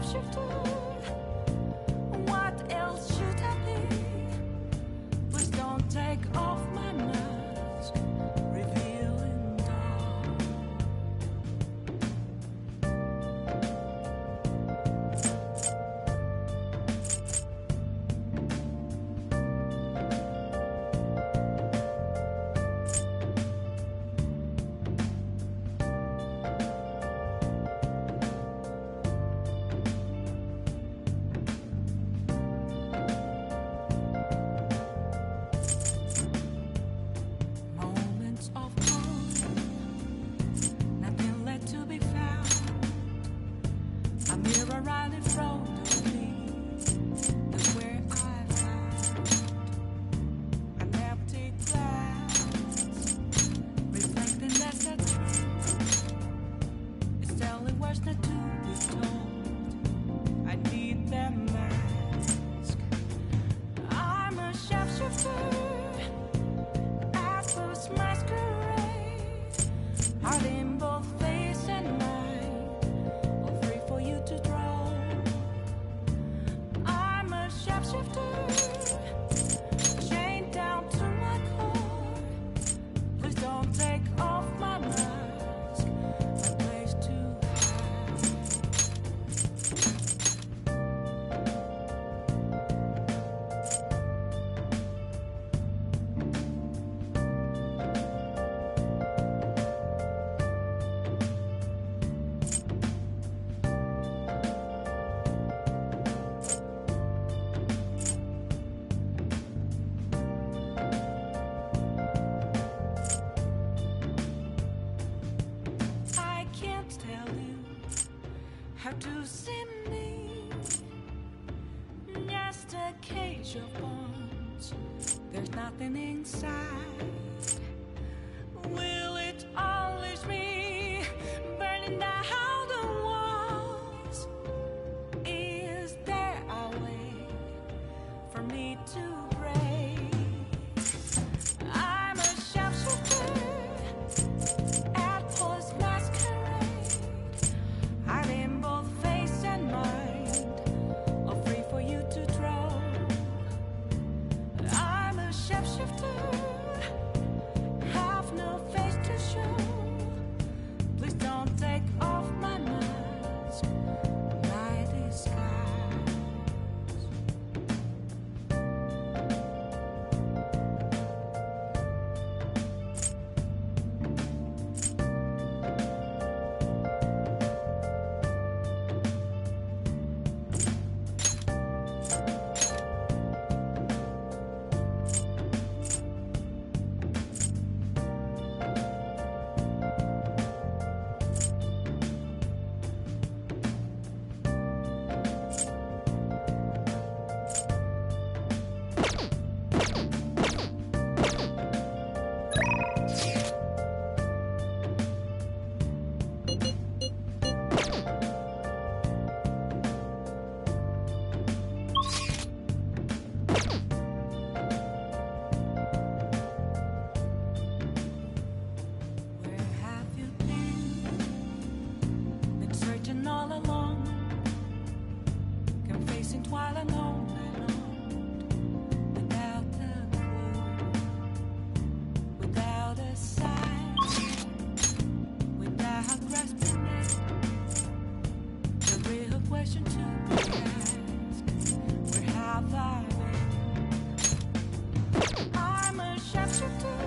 shapeshifter. What else should I be? Please don't take off my mask, revealing dawn. Moments of calm, nothing left to be found. A mirror right in front of me, that's where I found an empty glass, reflecting that's a truth. It's telling words not to be told. I need that mask. I'm a shapeshifter. Masquerade, heart in both face and mind, all free for you to draw. I'm a shapeshifter, chained down to my core. Please don't take off my mask, my place to how to see me, just a cage of bones. There's nothing inside. Will it unleash me, burning down the walls? Is there a way for me to break? I'm a shapeshifter at post masquerade. I'm in both face and mind, all free for you to draw. I'm a shapeshifter, have no face to show. Please don't take off my mask, my disguise. All along, confessing while alone without a clue, without a sign, without grasping it. The real question to be asked: where have I been? I'm a shapeshifter,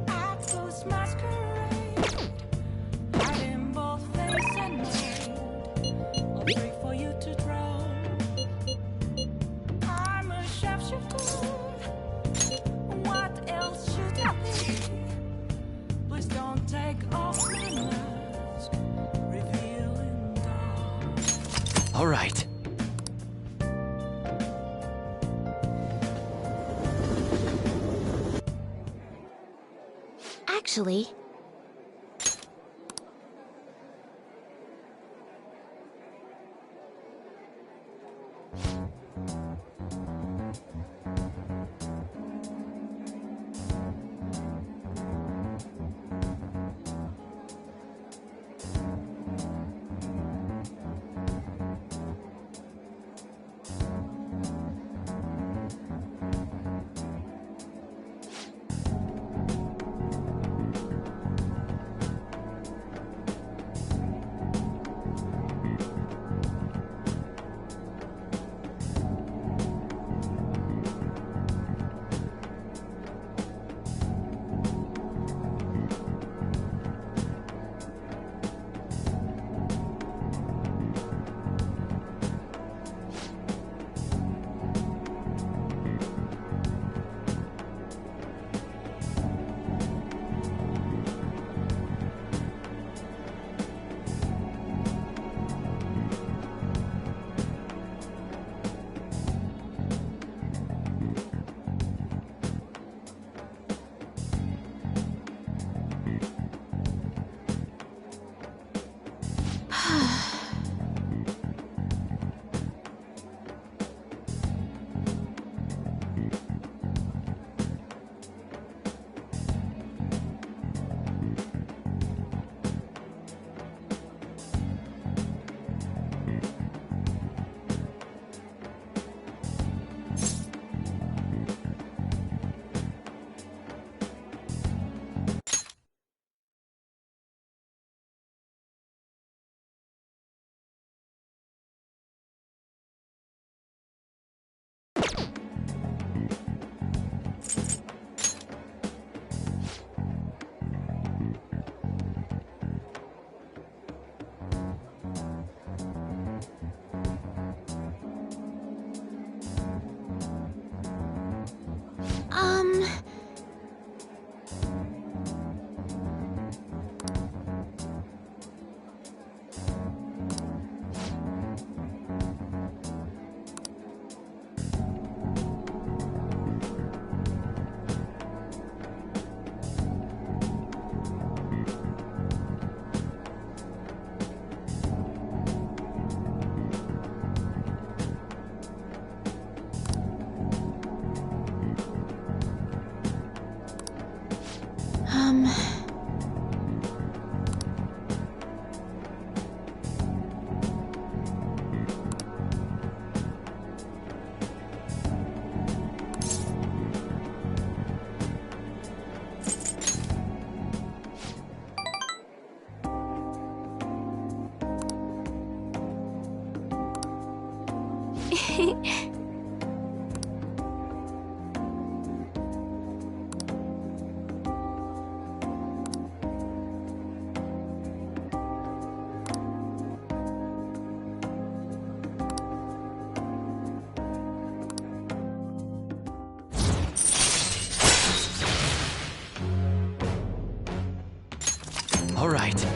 I post masquerade. I'm in both face and mind, all free for you to draw. I'm a shapeshifter, what else should I be? Please don't take off my mask, revealing dawn. All right. Actually, All right.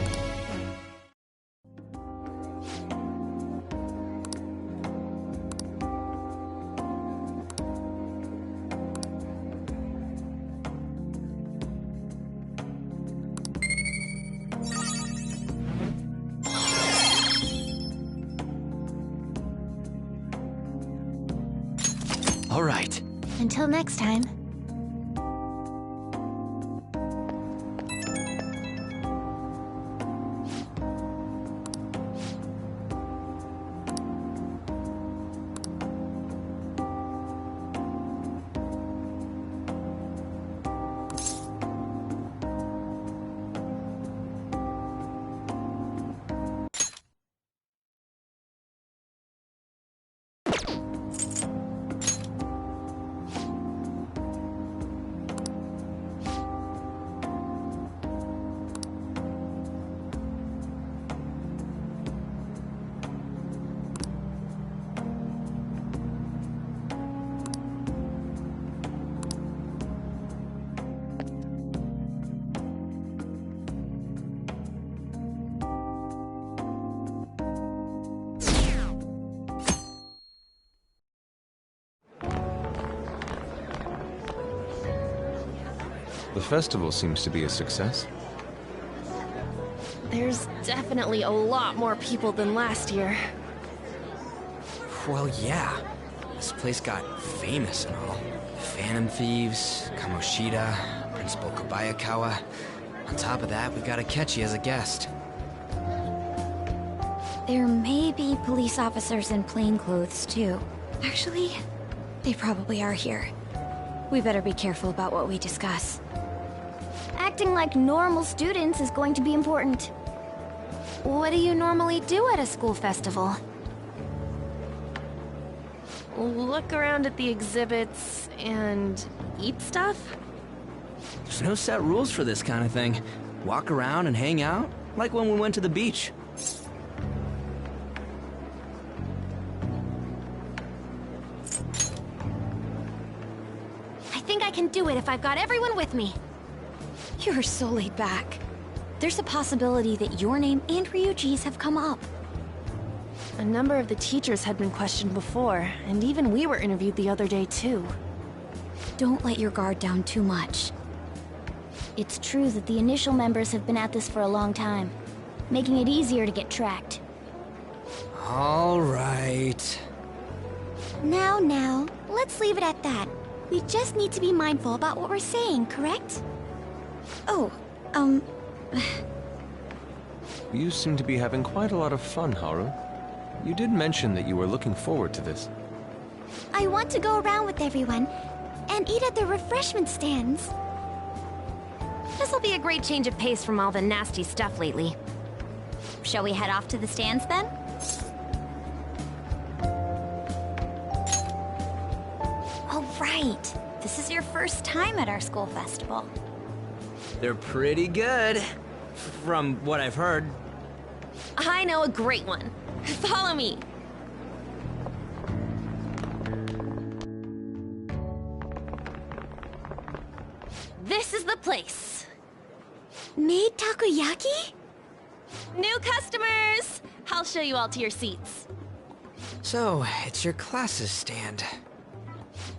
All right. Until next time. The festival seems to be a success. There's definitely a lot more people than last year. Well, yeah. This place got famous and all. Phantom Thieves, Kamoshida, Principal Kobayakawa. On top of that, we got Akechi as a guest. There may be police officers in plain clothes, too. Actually, they probably are here. We better be careful about what we discuss. Acting like normal students is going to be important. What do you normally do at a school festival? Look around at the exhibits and eat stuff? There's no set rules for this kind of thing. Walk around and hang out, like when we went to the beach. I think I can do it if I've got everyone with me. You're so laid back. There's a possibility that your name and Ryuji's have come up. A number of the teachers had been questioned before, and even we were interviewed the other day too. Don't let your guard down too much. It's true that the initial members have been at this for a long time, making it easier to get tracked. All right. Now, let's leave it at that. We just need to be mindful about what we're saying, correct? Oh, You seem to be having quite a lot of fun, Haru. You did mention that you were looking forward to this. I want to go around with everyone and eat at the refreshment stands. This'll be a great change of pace from all the nasty stuff lately. Shall we head off to the stands then? Oh, right. This is your first time at our school festival. They're pretty good, from what I've heard. I know a great one. Follow me. This is the place. Made takoyaki? New customers! I'll show you all to your seats. So, it's your class's stand.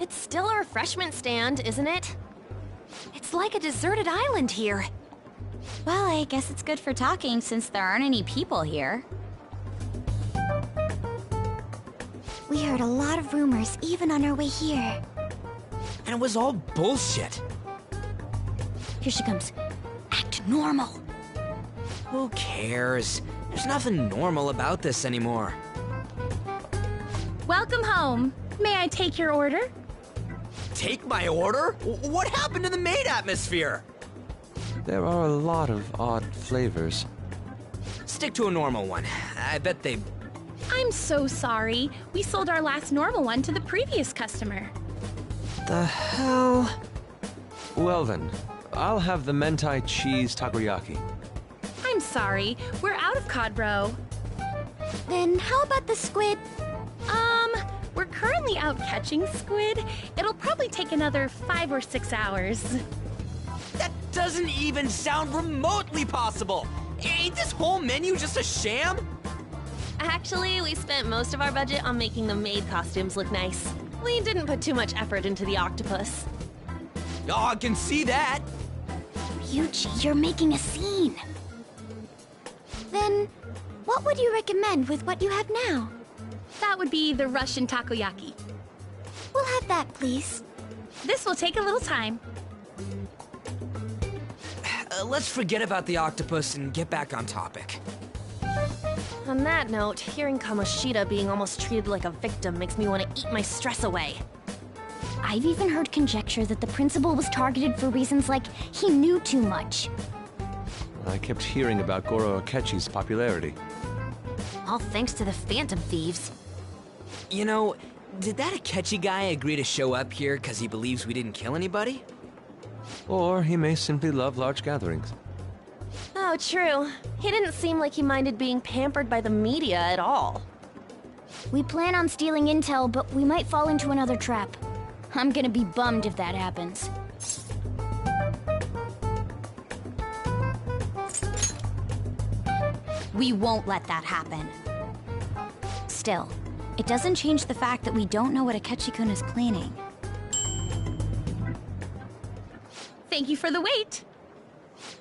It's still a refreshment stand, isn't it? It's like a deserted island here. Well, I guess it's good for talking since there aren't any people here. We heard a lot of rumors even on our way here. And it was all bullshit. Here she comes. Act normal. Who cares? There's nothing normal about this anymore. Welcome home. May I take your order? Take my order? What happened to the maid atmosphere? There are a lot of odd flavors. Stick to a normal one. I bet they... I'm so sorry. We sold our last normal one to the previous customer. The hell? Well then, I'll have the mentai cheese takoyaki. I'm sorry. We're out of cod roe. Then how about the squid? We're currently out catching squid. It'll probably take another 5 or 6 hours. That doesn't even sound remotely possible! Ain't this whole menu just a sham? Actually, we spent most of our budget on making the maid costumes look nice. We didn't put too much effort into the octopus. Oh, I can see that! Ryuji, you're making a scene. Then, what would you recommend with what you have now? That would be the Russian takoyaki. We'll have that, please. This will take a little time. Let's forget about the octopus and get back on topic. On that note, hearing Kamoshida being almost treated like a victim makes me want to eat my stress away. I've even heard conjecture that the principal was targeted for reasons like he knew too much. I kept hearing about Goro Akechi's popularity. All thanks to the Phantom Thieves. You know, did that Akechi guy agree to show up here because he believes we didn't kill anybody? Or he may simply love large gatherings. Oh, true. He didn't seem like he minded being pampered by the media at all. We plan on stealing intel, but we might fall into another trap. I'm gonna be bummed if that happens. We won't let that happen. Still, it doesn't change the fact that we don't know what Akechi-kun is planning. Thank you for the wait.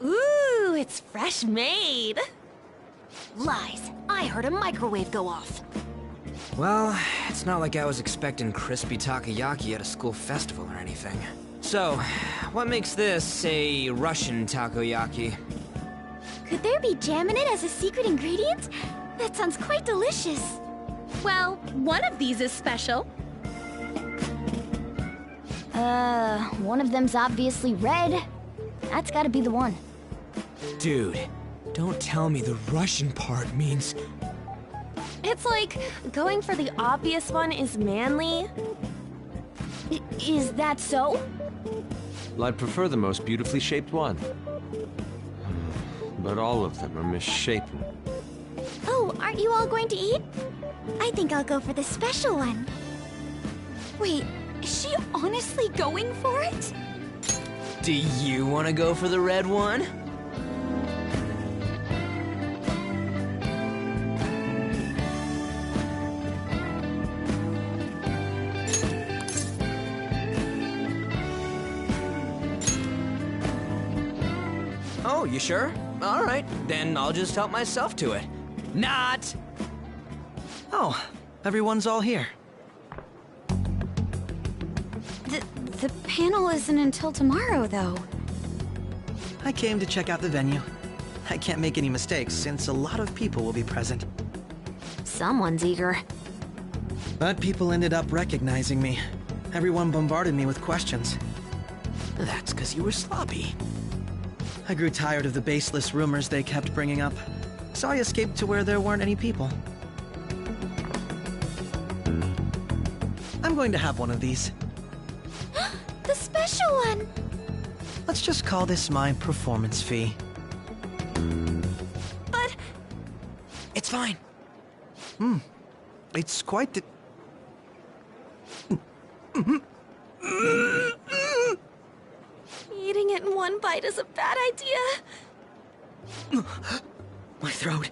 Ooh, it's fresh made. Lies. I heard a microwave go off. Well, it's not like I was expecting crispy takoyaki at a school festival or anything. So, what makes this a Russian takoyaki? Could there be jam in it as a secret ingredient? That sounds quite delicious. Well, one of these is special. One of them's obviously red. That's gotta be the one. Dude, don't tell me the Russian part means... It's like going for the obvious one is manly. Is that so? Well, I'd prefer the most beautifully shaped one. But all of them are misshapen. Oh, aren't you all going to eat? I think I'll go for the special one. Wait, is she honestly going for it? Do you want to go for the red one? Oh, you sure? All right, then I'll just help myself to it. Not! Oh, everyone's all here. The panel isn't until tomorrow, though. I came to check out the venue. I can't make any mistakes since a lot of people will be present. Someone's eager. But people ended up recognizing me. Everyone bombarded me with questions. That's because you were sloppy. I grew tired of the baseless rumors they kept bringing up, so I escaped to where there weren't any people. I'm going to have one of these. The special one! Let's just call this my performance fee. But It's fine. It's quite the... eating it in one bite is a bad idea. My throat.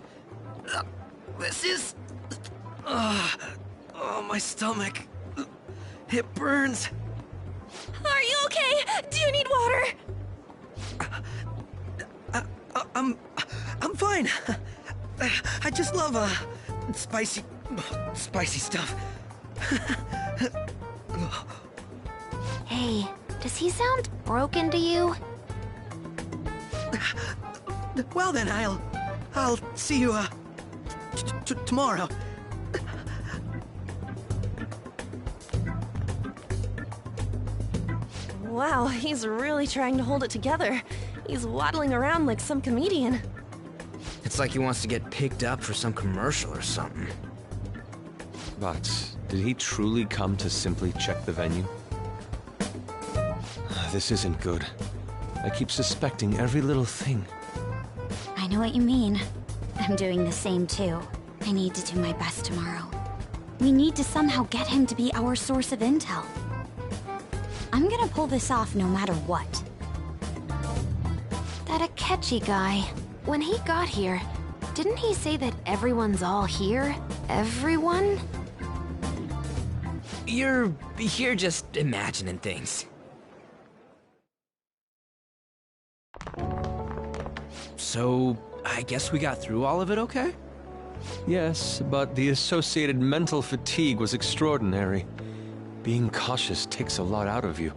This is... oh, my stomach. It burns. Are you okay? Do you need water? I'm fine. I just love, spicy stuff. Hey, does he sound broken to you? Well then, I'll see you, tomorrow. Wow, he's really trying to hold it together. He's waddling around like some comedian. It's like he wants to get picked up for some commercial or something. But did he truly come to simply check the venue? This isn't good. I keep suspecting every little thing. I know what you mean. I'm doing the same too. I need to do my best tomorrow. We need to somehow get him to be our source of intel. I'm gonna pull this off no matter what. That Akechi guy, when he got here, didn't he say that everyone's all here? Everyone? You're just imagining things. So, I guess we got through all of it okay? Yes, but the associated mental fatigue was extraordinary. Being cautious takes a lot out of you.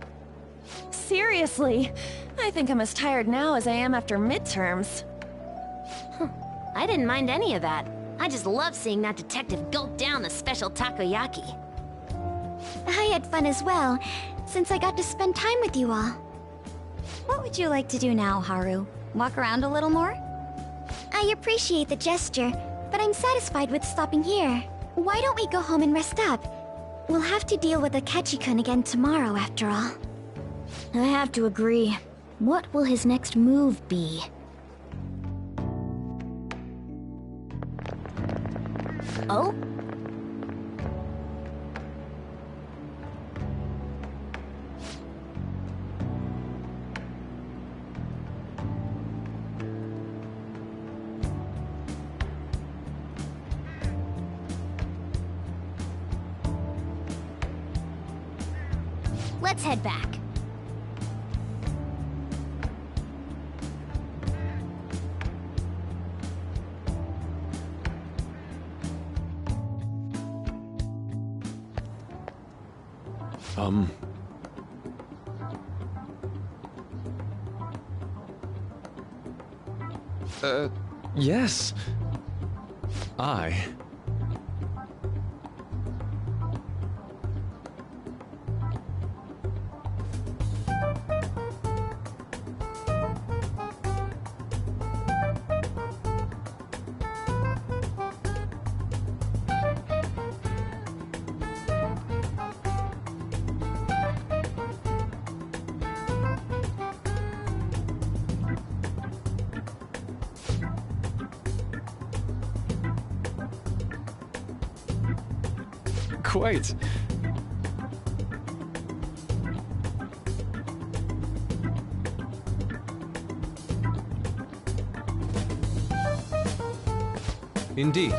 Seriously, I think I'm as tired now as I am after midterms. I didn't mind any of that. I just love seeing that detective gulp down the special takoyaki. I had fun as well, since I got to spend time with you all. What would you like to do now, Haru? Walk around a little more? I appreciate the gesture, but I'm satisfied with stopping here. Why don't we go home and rest up? We'll have to deal with Akechi-kun again tomorrow, after all. I have to agree. What will his next move be? Oh? Let's head back. Yes. I... Quite. Indeed.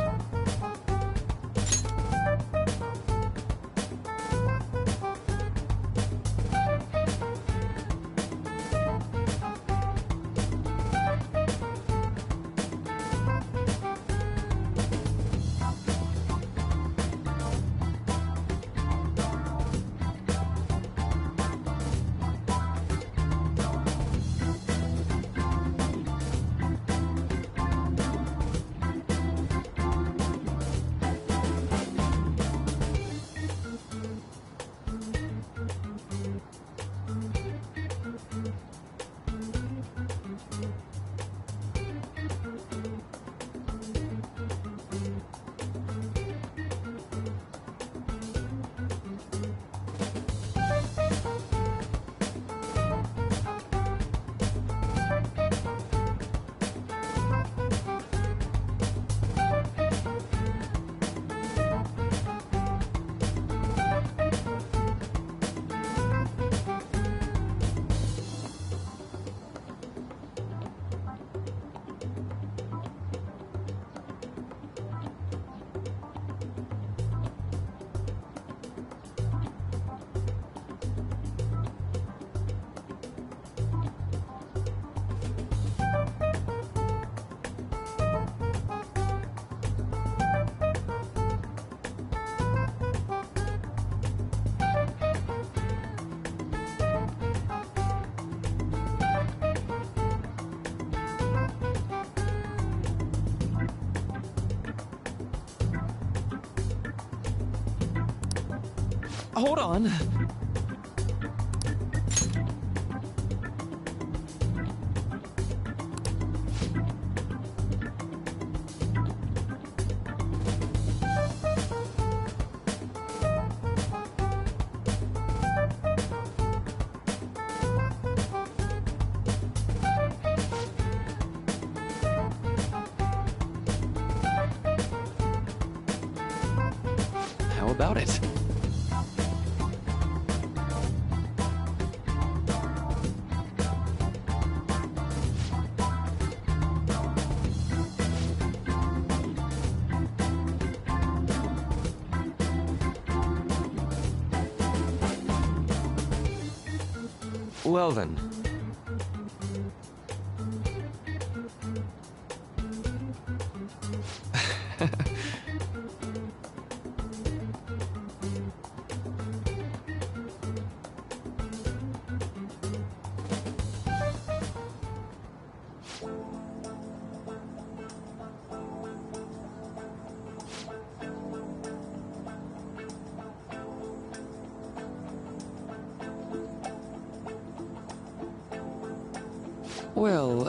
Hold on. How about it? Well then. Well,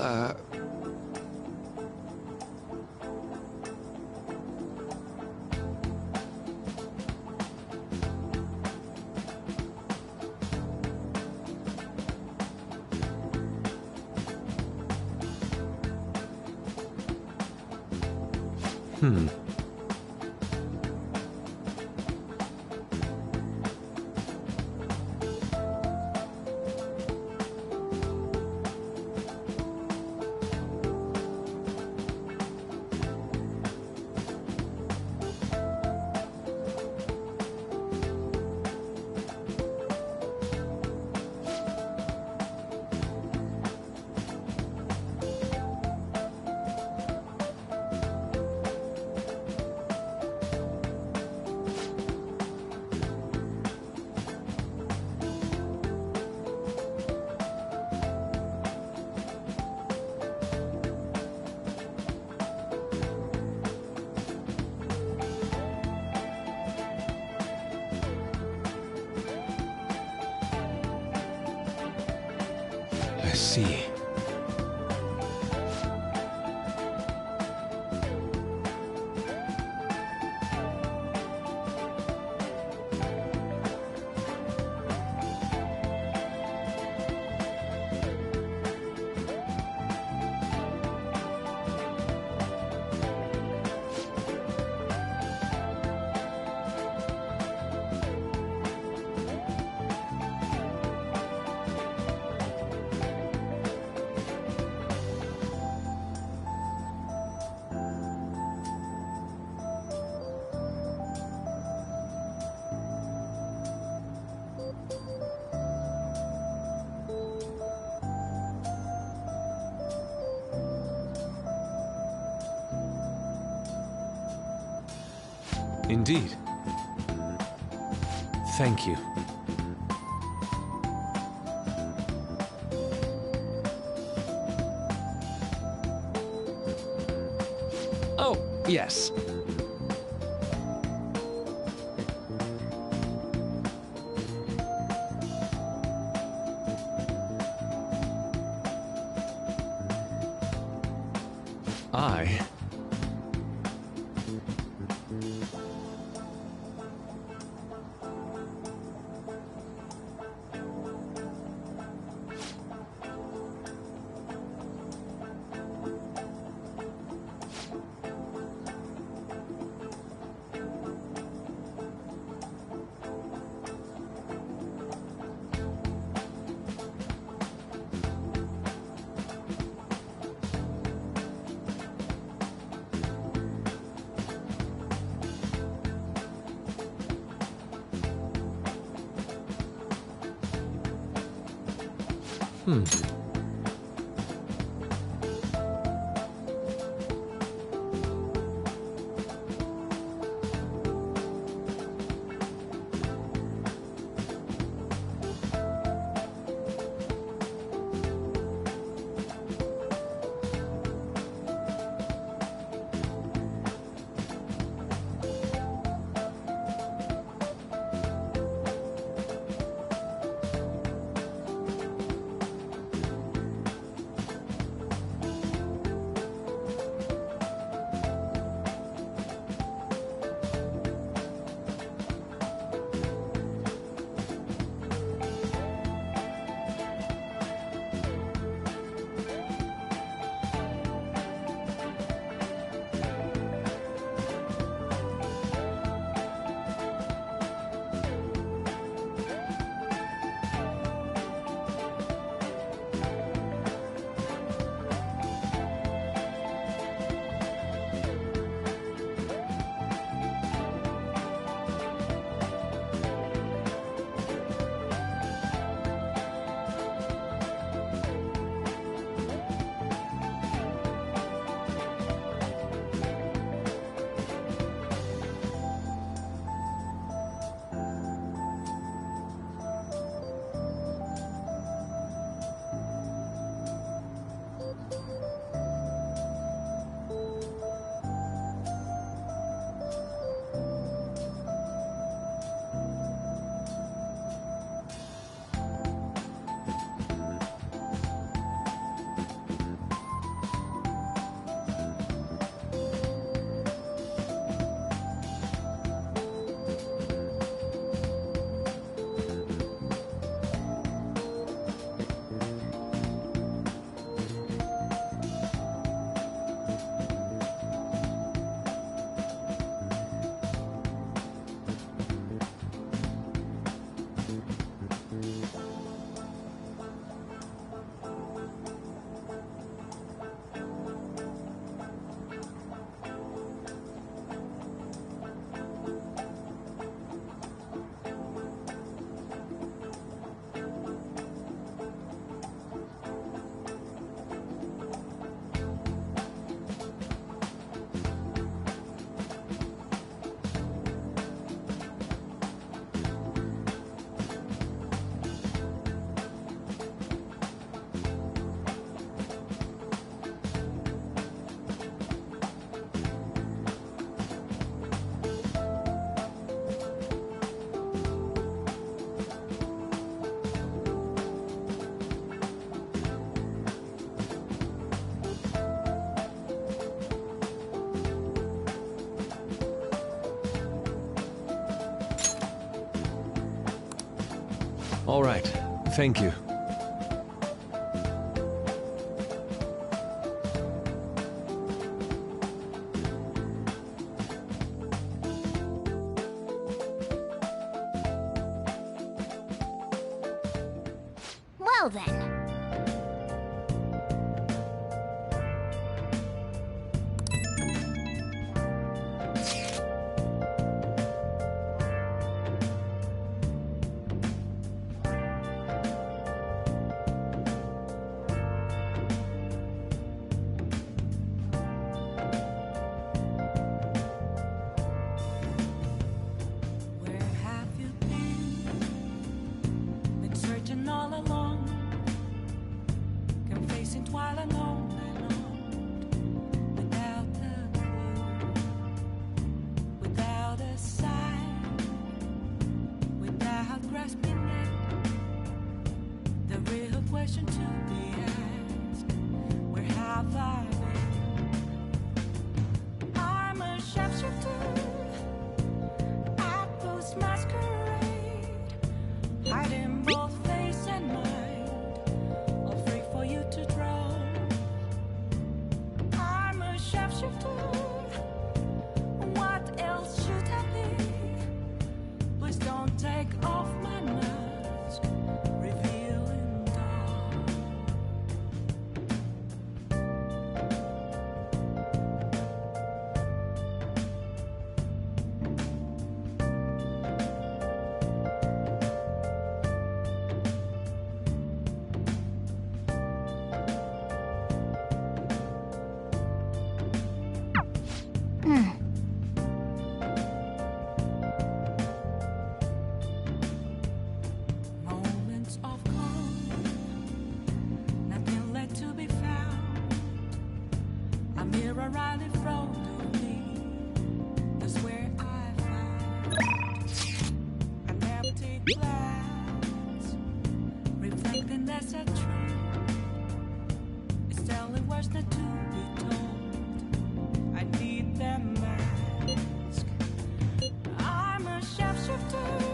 I see. Indeed. Thank you. Oh, yes. I... All right. Thank you. Well then. Where have you been? Been searching all along, confessing while alone and on, without a clue, without a sign, without grasping it. The real question to be asked: where have I been? I'm a sharpshooter. I post masquerade, hiding both face and mind, all free for you to draw. I'm a sharpshooter. What else should I be? Please don't take off my mask, revealing dawn. Moments of calm, nothing left to be found. A mirror right in front of me, that's where I found an empty glass, reflecting as a truth. It's telling words not to be told. I need them mask. I'm a sharpshooter.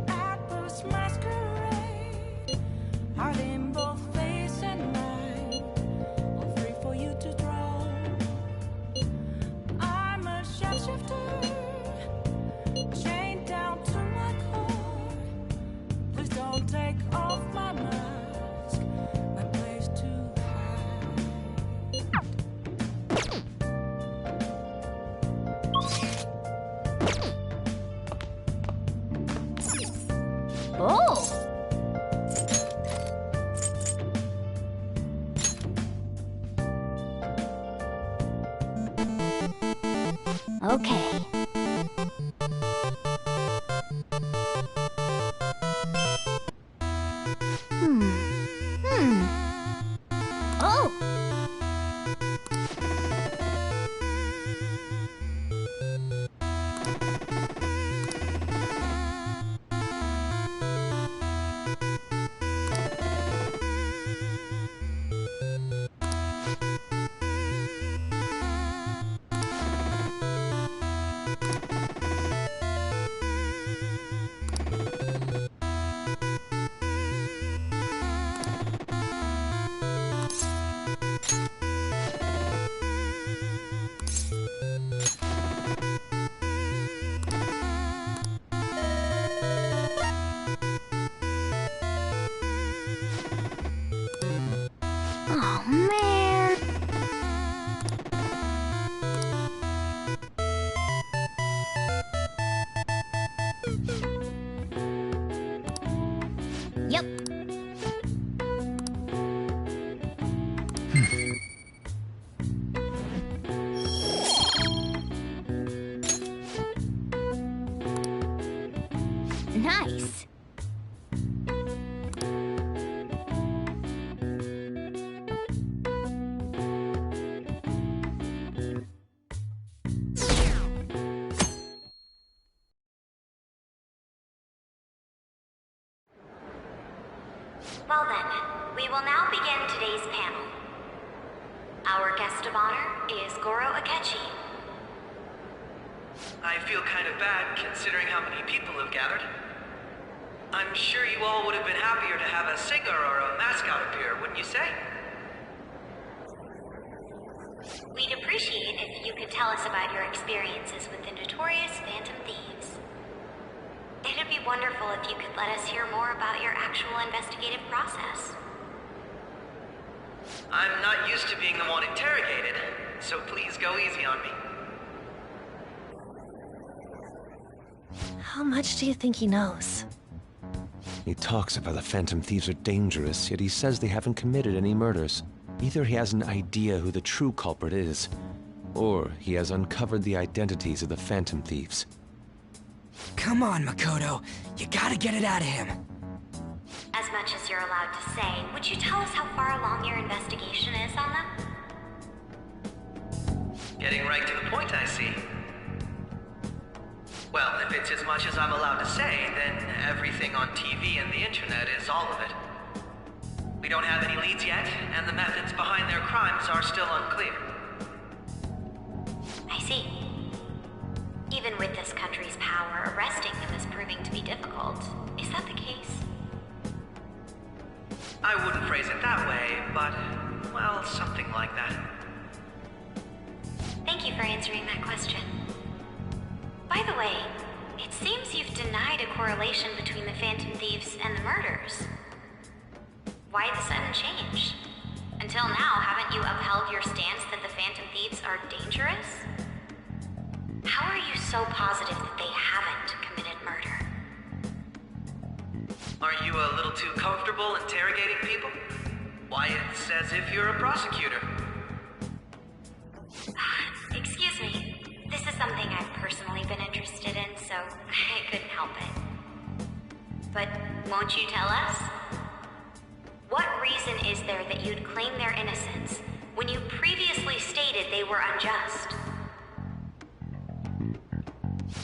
Apples masquerade, hiding both face and mind, all free for you to draw. I'm a sharpshooter, chained down to my core. Please don't take off my mask, my place to hide. Oh! Okay. Oh! Oh, man. Yep. Nice. Well then, we will now begin today's panel. Our guest of honor is Goro Akechi. I feel kind of bad considering how many people have gathered. I'm sure you all would have been happier to have a singer or a mascot appear, wouldn't you say? We'd appreciate if you could tell us about your experiences with the notorious Phantom Thieves. It'd be wonderful if you could let us hear more about your actual investigative process. I'm not used to being the one interrogated, so please go easy on me. How much do you think he knows? He talks about the Phantom Thieves are dangerous, yet he says they haven't committed any murders. Either he has an idea who the true culprit is, or he has uncovered the identities of the Phantom Thieves. Come on, Makoto. You gotta get it out of him. As much as you're allowed to say, would you tell us how far along your investigation is on them? Getting right to the point, I see. Well, if it's as much as I'm allowed to say, then everything on TV and the internet is all of it. We don't have any leads yet, and the methods behind their crimes are still unclear. I see. Even with this country's power, arresting them is proving to be difficult. Is that the case? I wouldn't phrase it that way, but, well, something like that. Thank you for answering that question. By the way, it seems you've denied a correlation between the Phantom Thieves and the murders. Why the sudden change? Until now, haven't you upheld your stance that the Phantom Thieves are dangerous? How are you so positive that they haven't committed murder? Are you a little too comfortable interrogating people? Why, it's as if you're a prosecutor. Excuse me. This is something I've personally been interested in, so I couldn't help it. But won't you tell us? What reason is there that you'd claim their innocence when you previously stated they were unjust?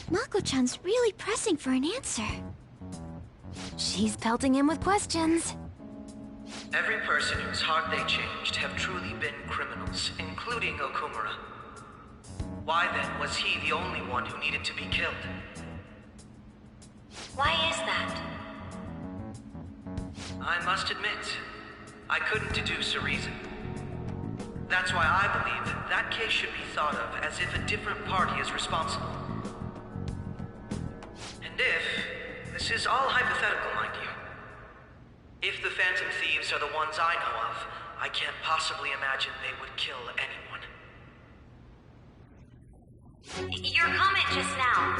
Mako-chan's really pressing for an answer. She's pelting him with questions. Every person whose heart they changed have truly been criminals, including Okumura. Why then was he the only one who needed to be killed? Why is that? I must admit, I couldn't deduce a reason. That's why I believe that case should be thought of as if a different party is responsible. And if, this is all hypothetical, mind you, if the Phantom Thieves are the ones I know of, I can't possibly imagine they would kill anyone. Your comment just now,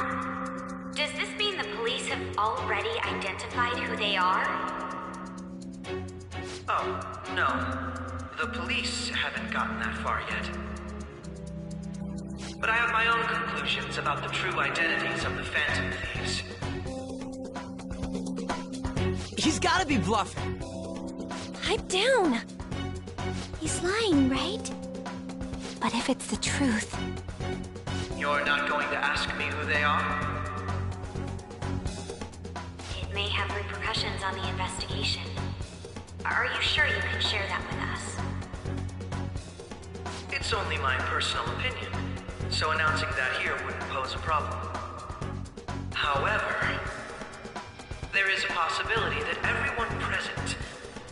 does this mean the police have already identified who they are? Oh, no. The police haven't gotten that far yet. But I have my own conclusions about the true identities of the Phantom Thieves. He's gotta be bluffing. Pipe down. He's lying, right? But if it's the truth, You're not going to ask me who they are? It may have repercussions on the investigation. Are you sure you can share that with us? It's only my personal opinion, so announcing that here wouldn't pose a problem. However, there is a possibility that everyone present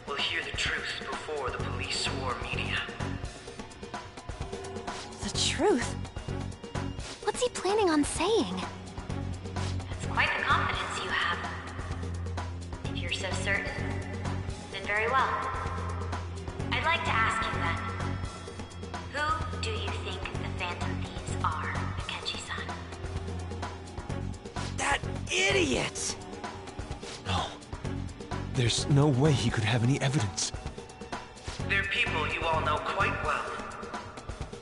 will hear the truth before the police or media. the truth. What's he planning on saying? That's quite the confidence you have. If you're so certain, then very well. I'd like to ask you then, who do you think the Phantom Thieves are, Akechi-san? That idiot! No. There's no way he could have any evidence. They're people you all know quite well.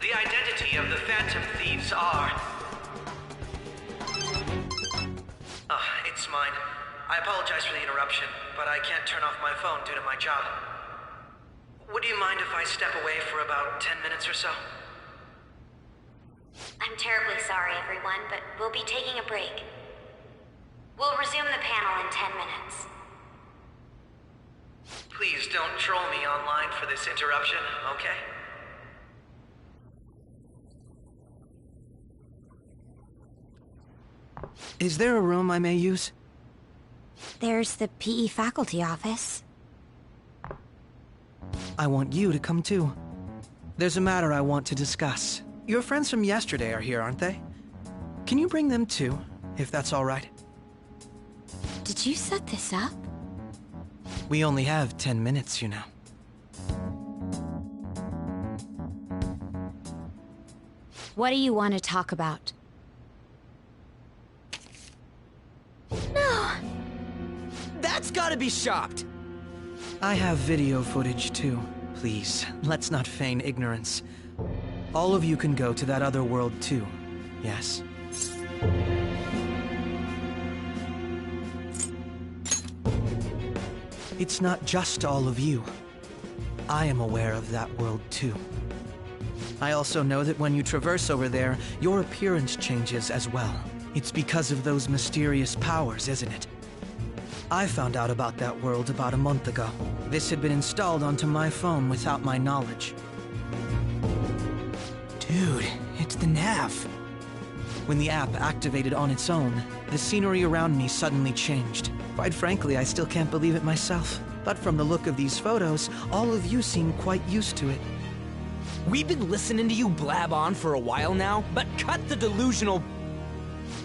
The identity of the Phantom Thieves are... it's mine. I apologize for the interruption, but I can't turn off my phone due to my job. Would you mind if I step away for about 10 minutes or so? I'm terribly sorry, everyone, but we'll be taking a break. We'll resume the panel in 10 minutes. Please don't troll me online for this interruption, okay? Is there a room I may use? There's the PE faculty office. I want you to come too. There's a matter I want to discuss. Your friends from yesterday are here, aren't they? Can you bring them too, if that's all right? Did you set this up? We only have 10 minutes, you know. What do you want to talk about? No! That's gotta be shopped! I have video footage too. Please, let's not feign ignorance. All of you can go to that other world too, yes? It's not just all of you. I am aware of that world too. I also know that when you traverse over there, your appearance changes as well. It's because of those mysterious powers, isn't it? I found out about that world about a month ago. This had been installed onto my phone without my knowledge. Dude, it's the nav. When the app activated on its own, the scenery around me suddenly changed. Quite frankly, I still can't believe it myself. But from the look of these photos, all of you seem quite used to it. We've been listening to you blab on for a while now, but cut the delusional...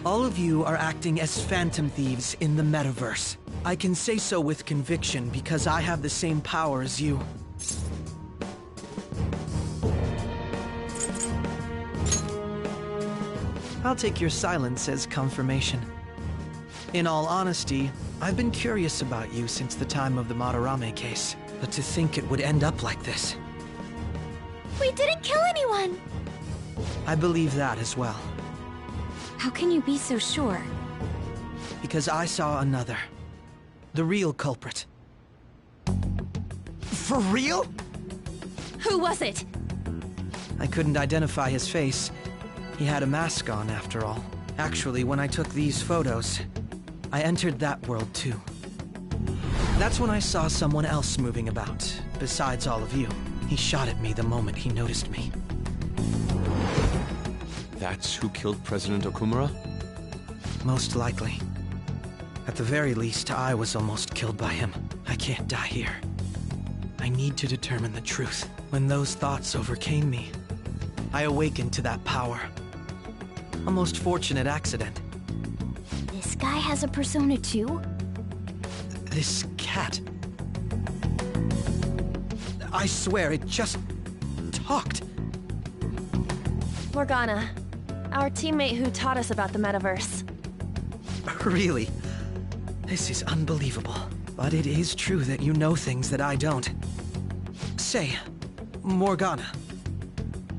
All of you are acting as phantom thieves in the metaverse. I can say so with conviction because I have the same power as you. I'll take your silence as confirmation. In all honesty, I've been curious about you since the time of the Madarame case. But to think it would end up like this. We didn't kill anyone! I believe that as well. How can you be so sure? Because I saw another. The real culprit. For real? Who was it? I couldn't identify his face. He had a mask on, after all. Actually, when I took these photos, I entered that world too. That's when I saw someone else moving about, besides all of you. He shot at me the moment he noticed me. That's who killed President Okumura? Most likely. At the very least, I was almost killed by him. I can't die here. I need to determine the truth. When those thoughts overcame me, I awakened to that power. A most fortunate accident. This guy has a persona too? This cat. I swear, it just talked. Morgana, our teammate who taught us about the metaverse. Really? This is unbelievable. But it is true that you know things that I don't. Say, Morgana,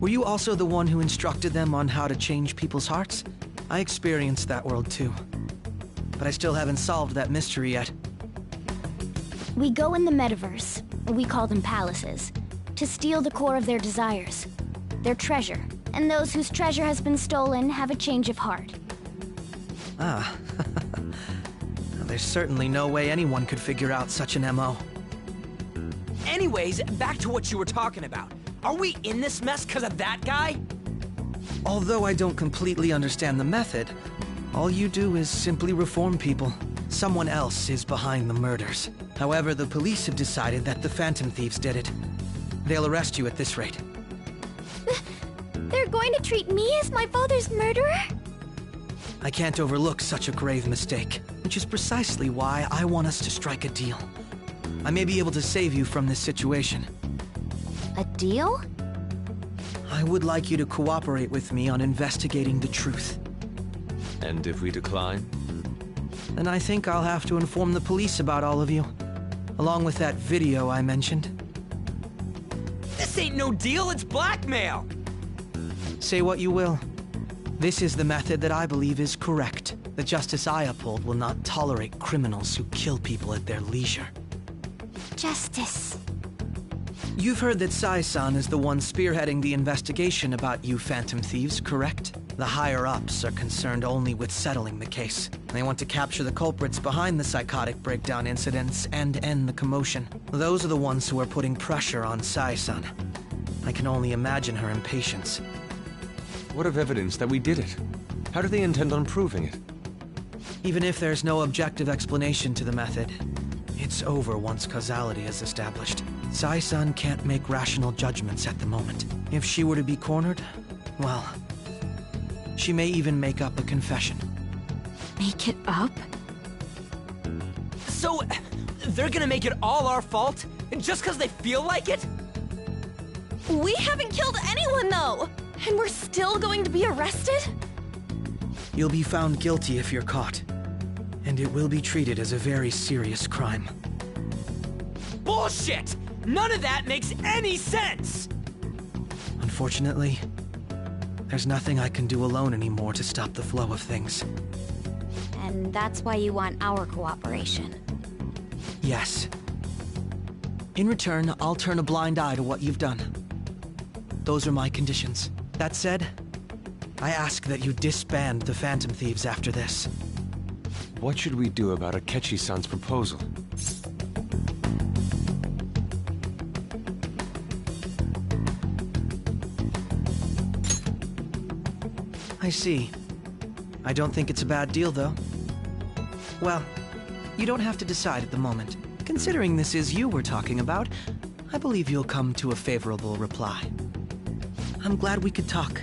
were you also the one who instructed them on how to change people's hearts? I experienced that world too. But I still haven't solved that mystery yet. We go in the metaverse, we call them palaces, to steal the core of their desires, their treasure. And those whose treasure has been stolen have a change of heart. Ah. There's certainly no way anyone could figure out such an MO. Anyways, back to what you were talking about. Are we in this mess because of that guy? Although I don't completely understand the method, all you do is simply reform people. Someone else is behind the murders. However, the police have decided that the Phantom Thieves did it. They'll arrest you at this rate. They're going to treat me as my father's murderer? I can't overlook such a grave mistake, which is precisely why I want us to strike a deal. I may be able to save you from this situation. A deal? I would like you to cooperate with me on investigating the truth. And if we decline? Then I think I'll have to inform the police about all of you, along with that video I mentioned. This ain't no deal, it's blackmail! Say what you will. This is the method that I believe is correct. The justice I uphold will not tolerate criminals who kill people at their leisure. Justice. You've heard that Sai-san is the one spearheading the investigation about you Phantom Thieves, correct? The higher-ups are concerned only with settling the case. They want to capture the culprits behind the psychotic breakdown incidents and end the commotion. Those are the ones who are putting pressure on Sai-san. I can only imagine her impatience. What of evidence that we did it? How do they intend on proving it? Even if there's no objective explanation to the method, it's over once causality is established. Sai-san can't make rational judgments at the moment. If she were to be cornered, well, she may even make up a confession. Make it up? So, they're gonna make it all our fault? Just because they feel like it? We haven't killed anyone, though! And we're still going to be arrested? You'll be found guilty if you're caught, and it will be treated as a very serious crime. Bullshit! None of that makes any sense! Unfortunately, there's nothing I can do alone anymore to stop the flow of things. And that's why you want our cooperation. Yes. In return, I'll turn a blind eye to what you've done. Those are my conditions. That said, I ask that you disband the Phantom Thieves after this. What should we do about Akechi-san's proposal? I see. I don't think it's a bad deal, though. Well, you don't have to decide at the moment. Considering this is you we're talking about, I believe you'll come to a favorable reply. I'm glad we could talk.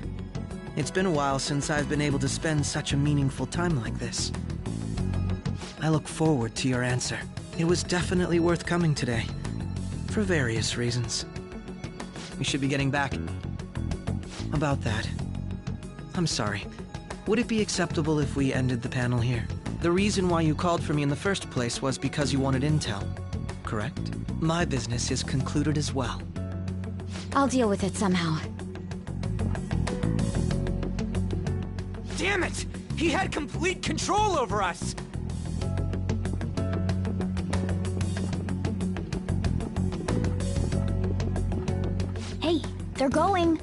It's been a while since I've been able to spend such a meaningful time like this. I look forward to your answer. It was definitely worth coming today, for various reasons. We should be getting back. About that, I'm sorry. Would it be acceptable if we ended the panel here? The reason why you called for me in the first place was because you wanted intel, correct? My business is concluded as well. I'll deal with it somehow. Damn it! He had complete control over us! Hey, they're going.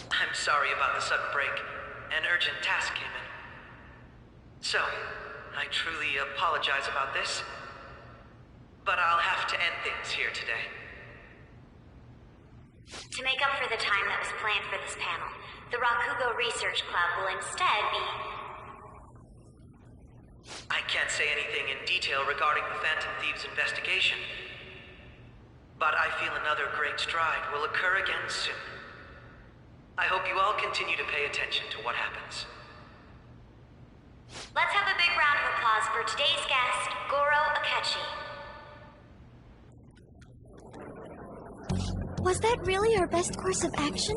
I'm sorry about the sudden break. An urgent task came in. So, I truly apologize about this. But I'll have to end things here today. To make up for the time that was planned for this panel, the Rakugo Research Club will instead be... I can't say anything in detail regarding the Phantom Thieves' investigation. But I feel another great stride will occur again soon. I hope you all continue to pay attention to what happens. Let's have a big round of applause for today's guest, Goro Akechi. Was that really our best course of action?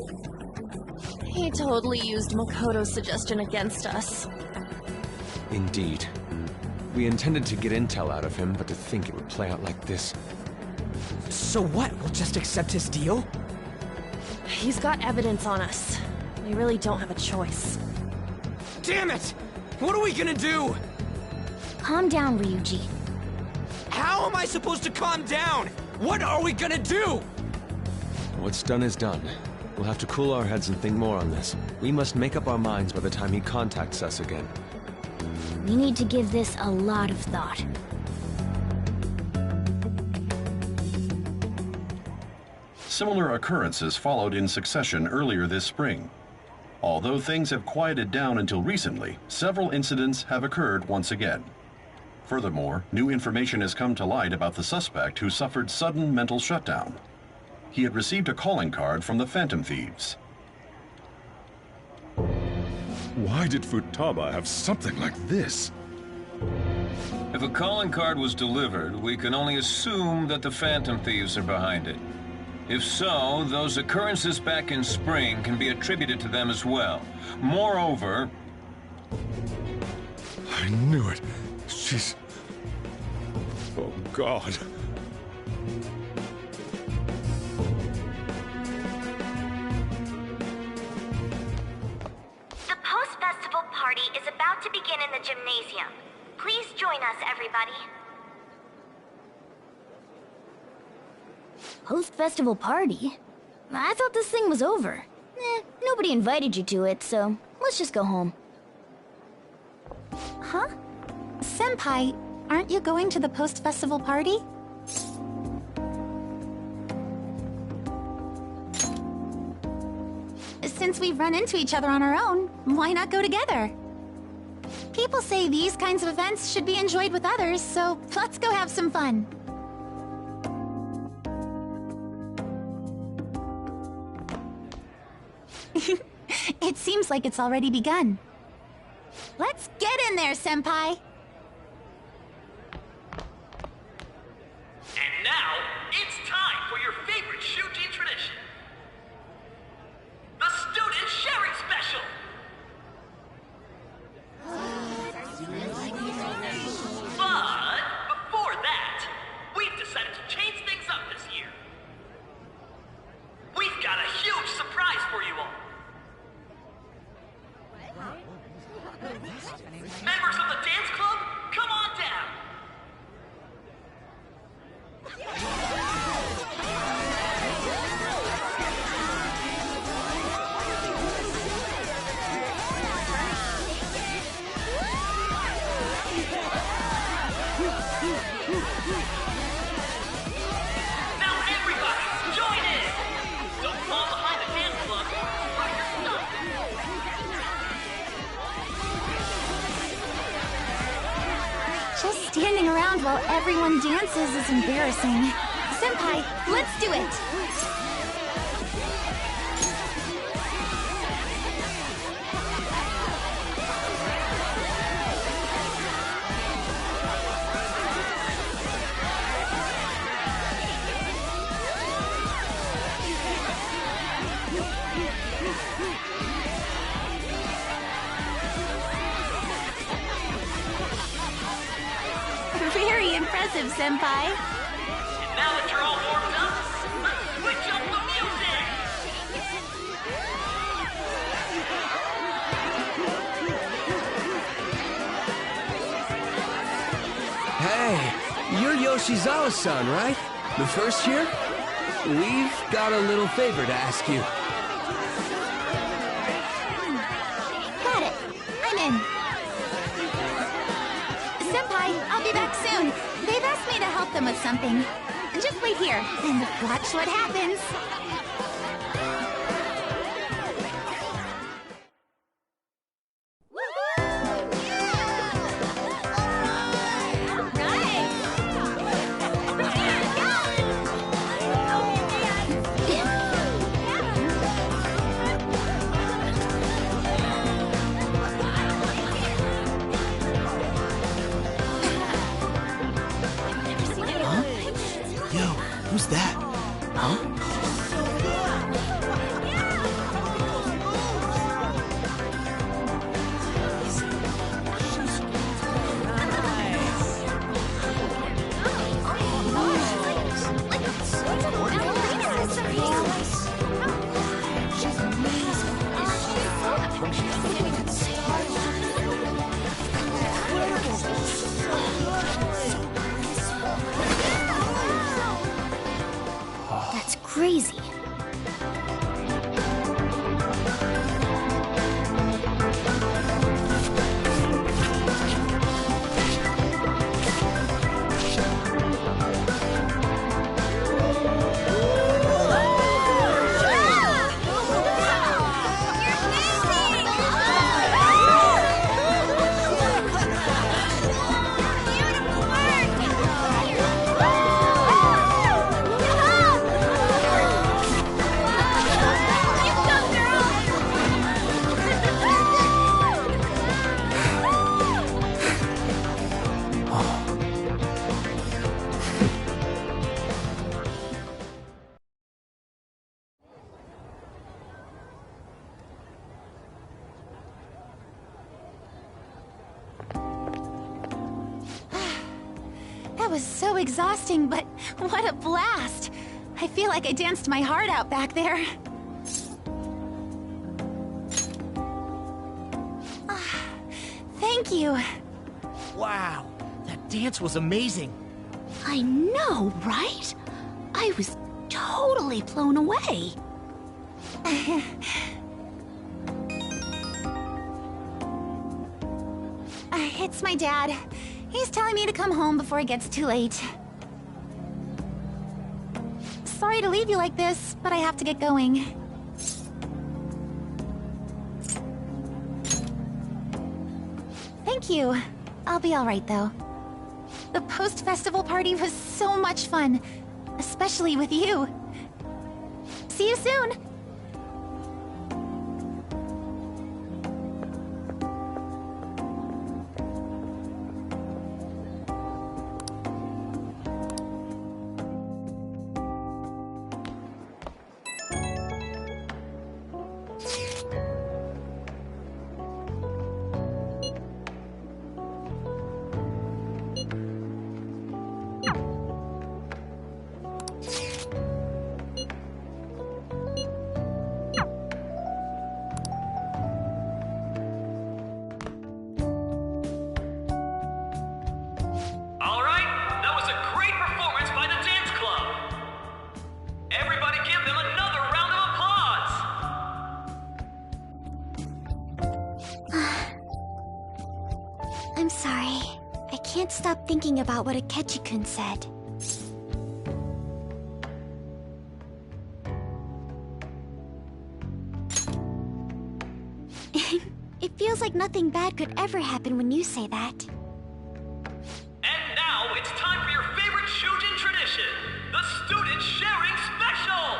He totally used Makoto's suggestion against us. Indeed. We intended to get intel out of him, but to think it would play out like this. So what? We'll just accept his deal? He's got evidence on us. We really don't have a choice. Damn it! What are we gonna do? Calm down, Ryuji. How am I supposed to calm down? What are we gonna do? What's done is done. We'll have to cool our heads and think more on this. We must make up our minds by the time he contacts us again. We need to give this a lot of thought. Similar occurrences followed in succession earlier this spring. Although things have quieted down until recently, several incidents have occurred once again. Furthermore, new information has come to light about the suspect who suffered sudden mental shutdown. He had received a calling card from the Phantom Thieves. Why did Futaba have something like this? If a calling card was delivered, we can only assume that the Phantom Thieves are behind it. If so, those occurrences back in spring can be attributed to them as well. Moreover... I knew it. She's... Oh, God. The post-festival party is about to begin in the gymnasium. Please join us, everybody. Post-festival party? I thought this thing was over. Nobody invited you to it, so let's just go home. Huh? Senpai, aren't you going to the post-festival party? Since we've run into each other on our own, why not go together? People say these kinds of events should be enjoyed with others, so let's go have some fun. It seems like it's already begun. Let's get in there, Senpai! And now, it's time for your favorite shooting tradition. The Student Sharing Special! But before that, we've decided to change things up this year. We've got a huge surprise for you all. Members of the dance club, come on down. Now everybody, join in! Don't fall behind the dance club or you're stuck! Just standing around while everyone dances is embarrassing. Senpai, let's do it! Very impressive, Senpai. And now that you're all warmed up, let's switch up the music! Hey, you're Yoshizawa-san, right? The first year? We've got a little favor to ask you. Got it. I'm in. Senpai, I'll be back soon. They've asked me to help them with something. Just wait here and watch what happens. Who's that? Huh? That's crazy. That was so exhausting, but what a blast! I feel like I danced my heart out back there. Thank you. Wow, that dance was amazing. I know, right? I was totally blown away. It's my dad. He's telling me to come home before it gets too late. Sorry to leave you like this, but I have to get going. Thank you. I'll be alright, though. The post-festival party was so much fun. Especially with you. See you soon! I'm sorry. I can't stop thinking about what Akechi-kun said. It feels like nothing bad could ever happen when you say that. And now it's time for your favorite Shujin tradition, the Student Sharing Special!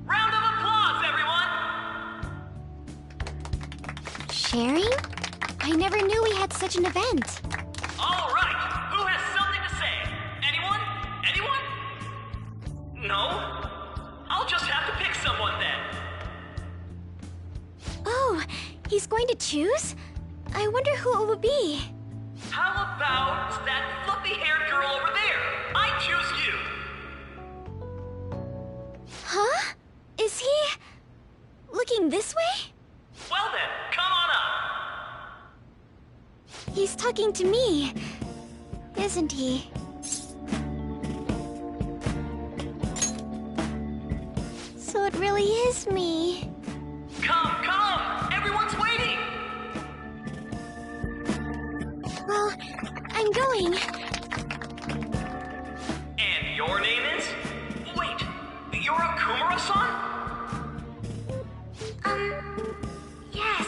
Round of applause, everyone! Sharing? I never knew we had such an event. All right, who has something to say? Anyone? Anyone? No? I'll just have to pick someone then. Oh, he's going to choose? I wonder who it would be. How about that fluffy-haired girl over there? I choose you. Huh? Is he... looking this way? Well then, come on up. He's talking to me, isn't he? So it really is me. Come, come! Everyone's waiting! Well, I'm going. And your name is? Wait, you're a Kumura-san? Yes.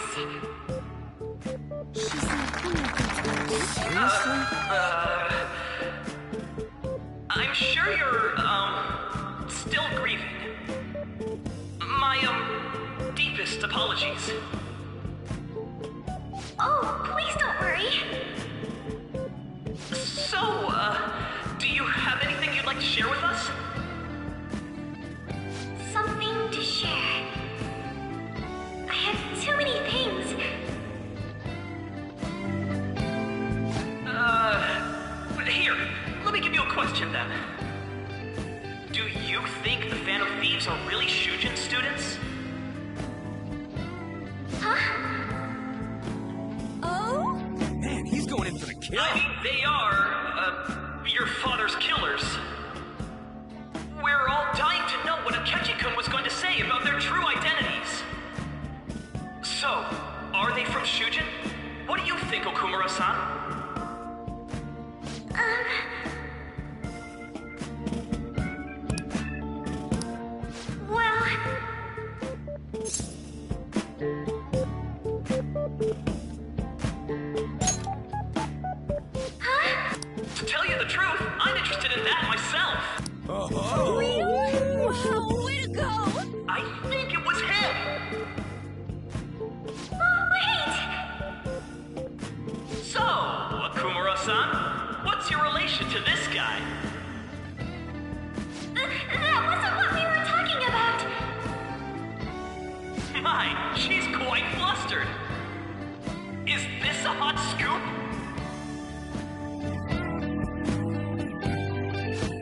She's not coming. I'm sure you're, still grieving. My, deepest apologies. Oh, please don't worry. So, do you have anything you'd like to share with us? Something to share. I have too many things. Here, let me give you a question then. Do you think the Phantom Thieves are really Shujin students? Huh? Oh? Man, he's going in for the kill. I mean, they are, your father's killers. We're all dying to know what Akechi-kun was going to say about their true identities. So, are they from Shujin? What do you think, Okumura-san? Well... Huh? To tell you the truth, I'm interested in that myself. Wow, way to go! I think it was him! Oh, wait! So, Okumura-san, what's your relation to this guy? That wasn't what we were talking about! My, she's quite flustered. Is this a hot scoop?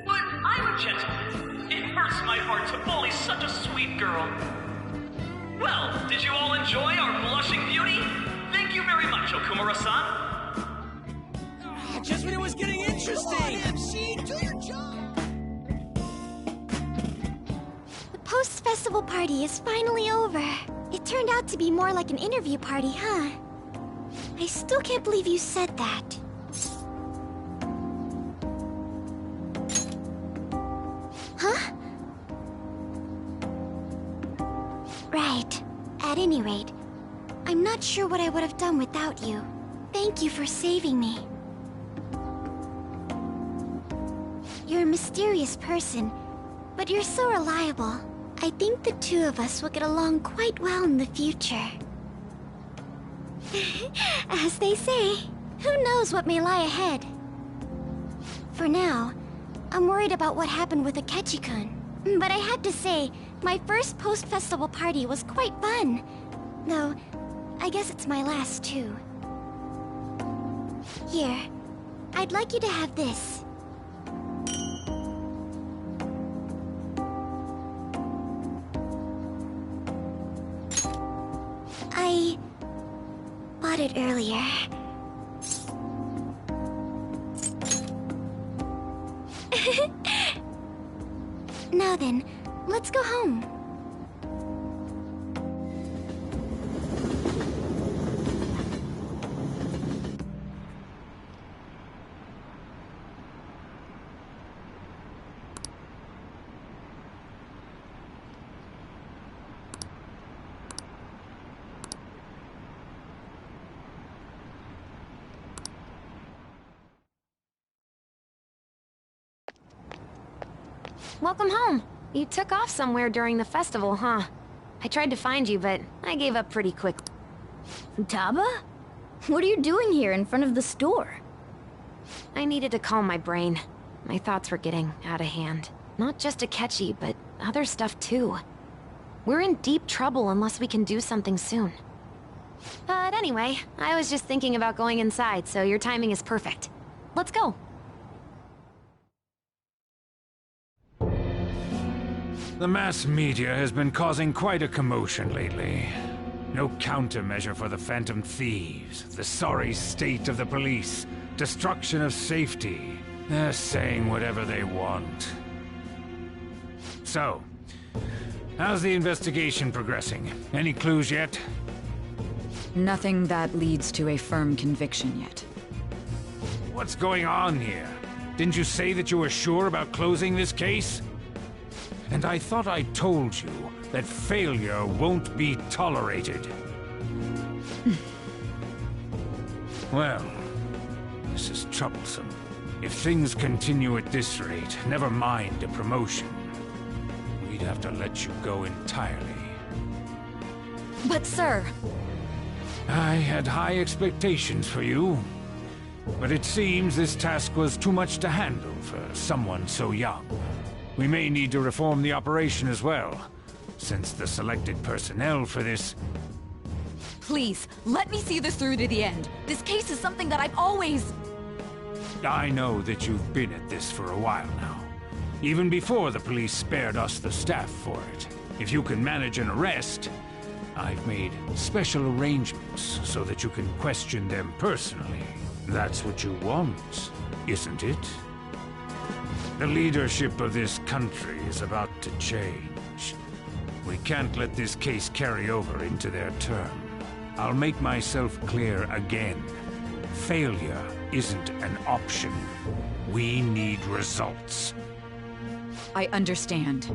But I'm a gentleman. It hurts my heart to bully such a sweet girl. Well, did you all enjoy our blushing beauty? Thank you very much, Okumura-san. Just when it was getting interesting. MC, do your job. The post-festival party is finally over. It turned out to be more like an interview party, huh? I still can't believe you said that. Huh? Right. At any rate, I'm not sure what I would have done without you. Thank you for saving me. You're a mysterious person, but you're so reliable. I think the two of us will get along quite well in the future. As they say, who knows what may lie ahead? For now, I'm worried about what happened with Akechi-kun. But I have to say, my first post-festival party was quite fun. Though, I guess it's my last too. Here, I'd like you to have this. I bought it earlier. Now then, let's go home. Welcome home. You took off somewhere during the festival, huh? I tried to find you, but I gave up pretty quick. Futaba? What are you doing here in front of the store? I needed to calm my brain. My thoughts were getting out of hand. Not just Akechi, but other stuff too. We're in deep trouble unless we can do something soon. But anyway, I was just thinking about going inside, so your timing is perfect. Let's go. The mass media has been causing quite a commotion lately. No countermeasure for the Phantom Thieves, the sorry state of the police, destruction of safety. They're saying whatever they want. So, how's the investigation progressing? Any clues yet? Nothing that leads to a firm conviction yet. What's going on here? Didn't you say that you were sure about closing this case? And I thought I told you that failure won't be tolerated. Well, this is troublesome. If things continue at this rate, never mind a promotion. We'd have to let you go entirely. But sir... I had high expectations for you. But it seems this task was too much to handle for someone so young. We may need to reform the operation as well, since the selected personnel for this... Please, let me see this through to the end. This case is something that I've always... I know that you've been at this for a while now. Even before the police spared us the staff for it. If you can manage an arrest, I've made special arrangements so that you can question them personally. That's what you want, isn't it? The leadership of this country is about to change. We can't let this case carry over into their term. I'll make myself clear again. Failure isn't an option. We need results. I understand.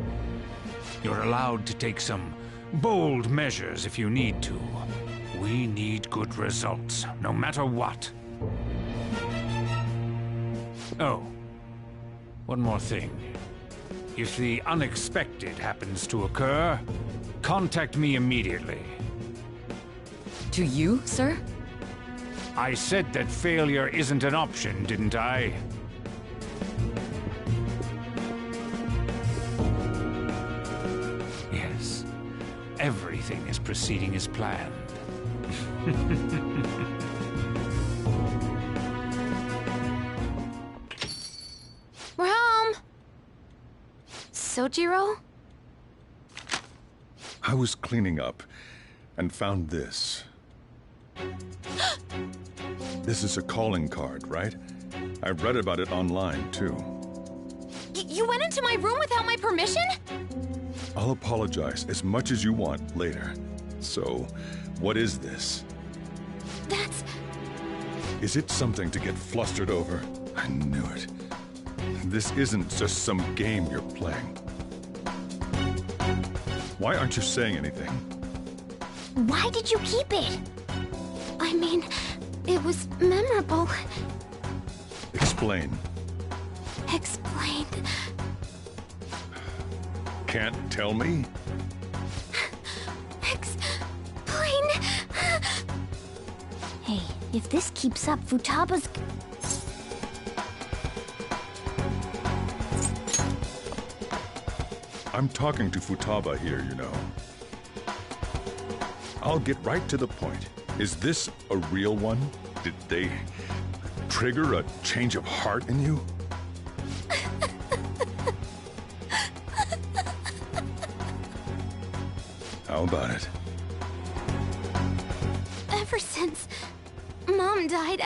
You're allowed to take some bold measures if you need to. We need good results, no matter what. Oh. One more thing. If the unexpected happens to occur, contact me immediately. To you, sir? I said that failure isn't an option, didn't I? Yes. Everything is proceeding as planned. We're home! Sojiro? I was cleaning up and found this. This is a calling card, right? I read about it online, too. You went into my room without my permission? I'll apologize as much as you want later. So, what is this? That's... Is it something to get flustered over? I knew it. This isn't just some game you're playing. Why aren't you saying anything? Why did you keep it? I mean, It was memorable. Explain. Explain. Can't tell me? Explain. Hey, if this keeps up, Futaba's... I'm talking to Futaba here, you know. I'll get right to the point. Is this a real one? Did they trigger a change of heart in you? How about it? Ever since Mom died,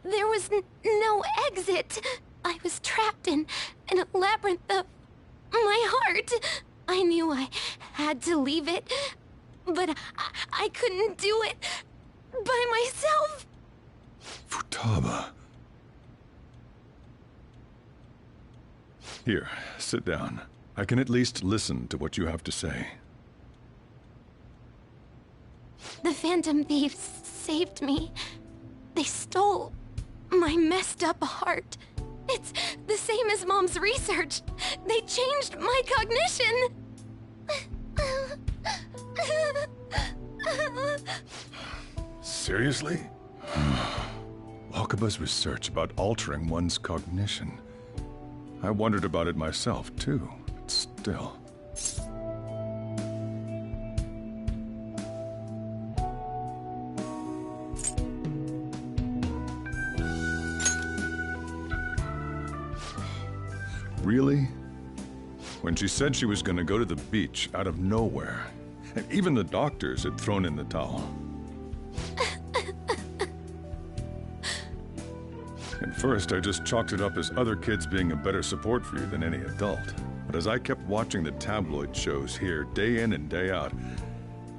there was no exit. I was trapped in a labyrinth of my heart. I knew I had to leave it, but I couldn't do it by myself. Futaba. Here, sit down. I can at least listen to what you have to say. The Phantom Thieves saved me. They stole my messed up heart. It's the same as Mom's research. They changed my cognition. Seriously? Wakaba's research about altering one's cognition. I wondered about it myself, too, but still. Really? When she said she was going to go to the beach out of nowhere, and even the doctors had thrown in the towel. At first, I just chalked it up as other kids being a better support for you than any adult. But as I kept watching the tabloid shows here, day in and day out,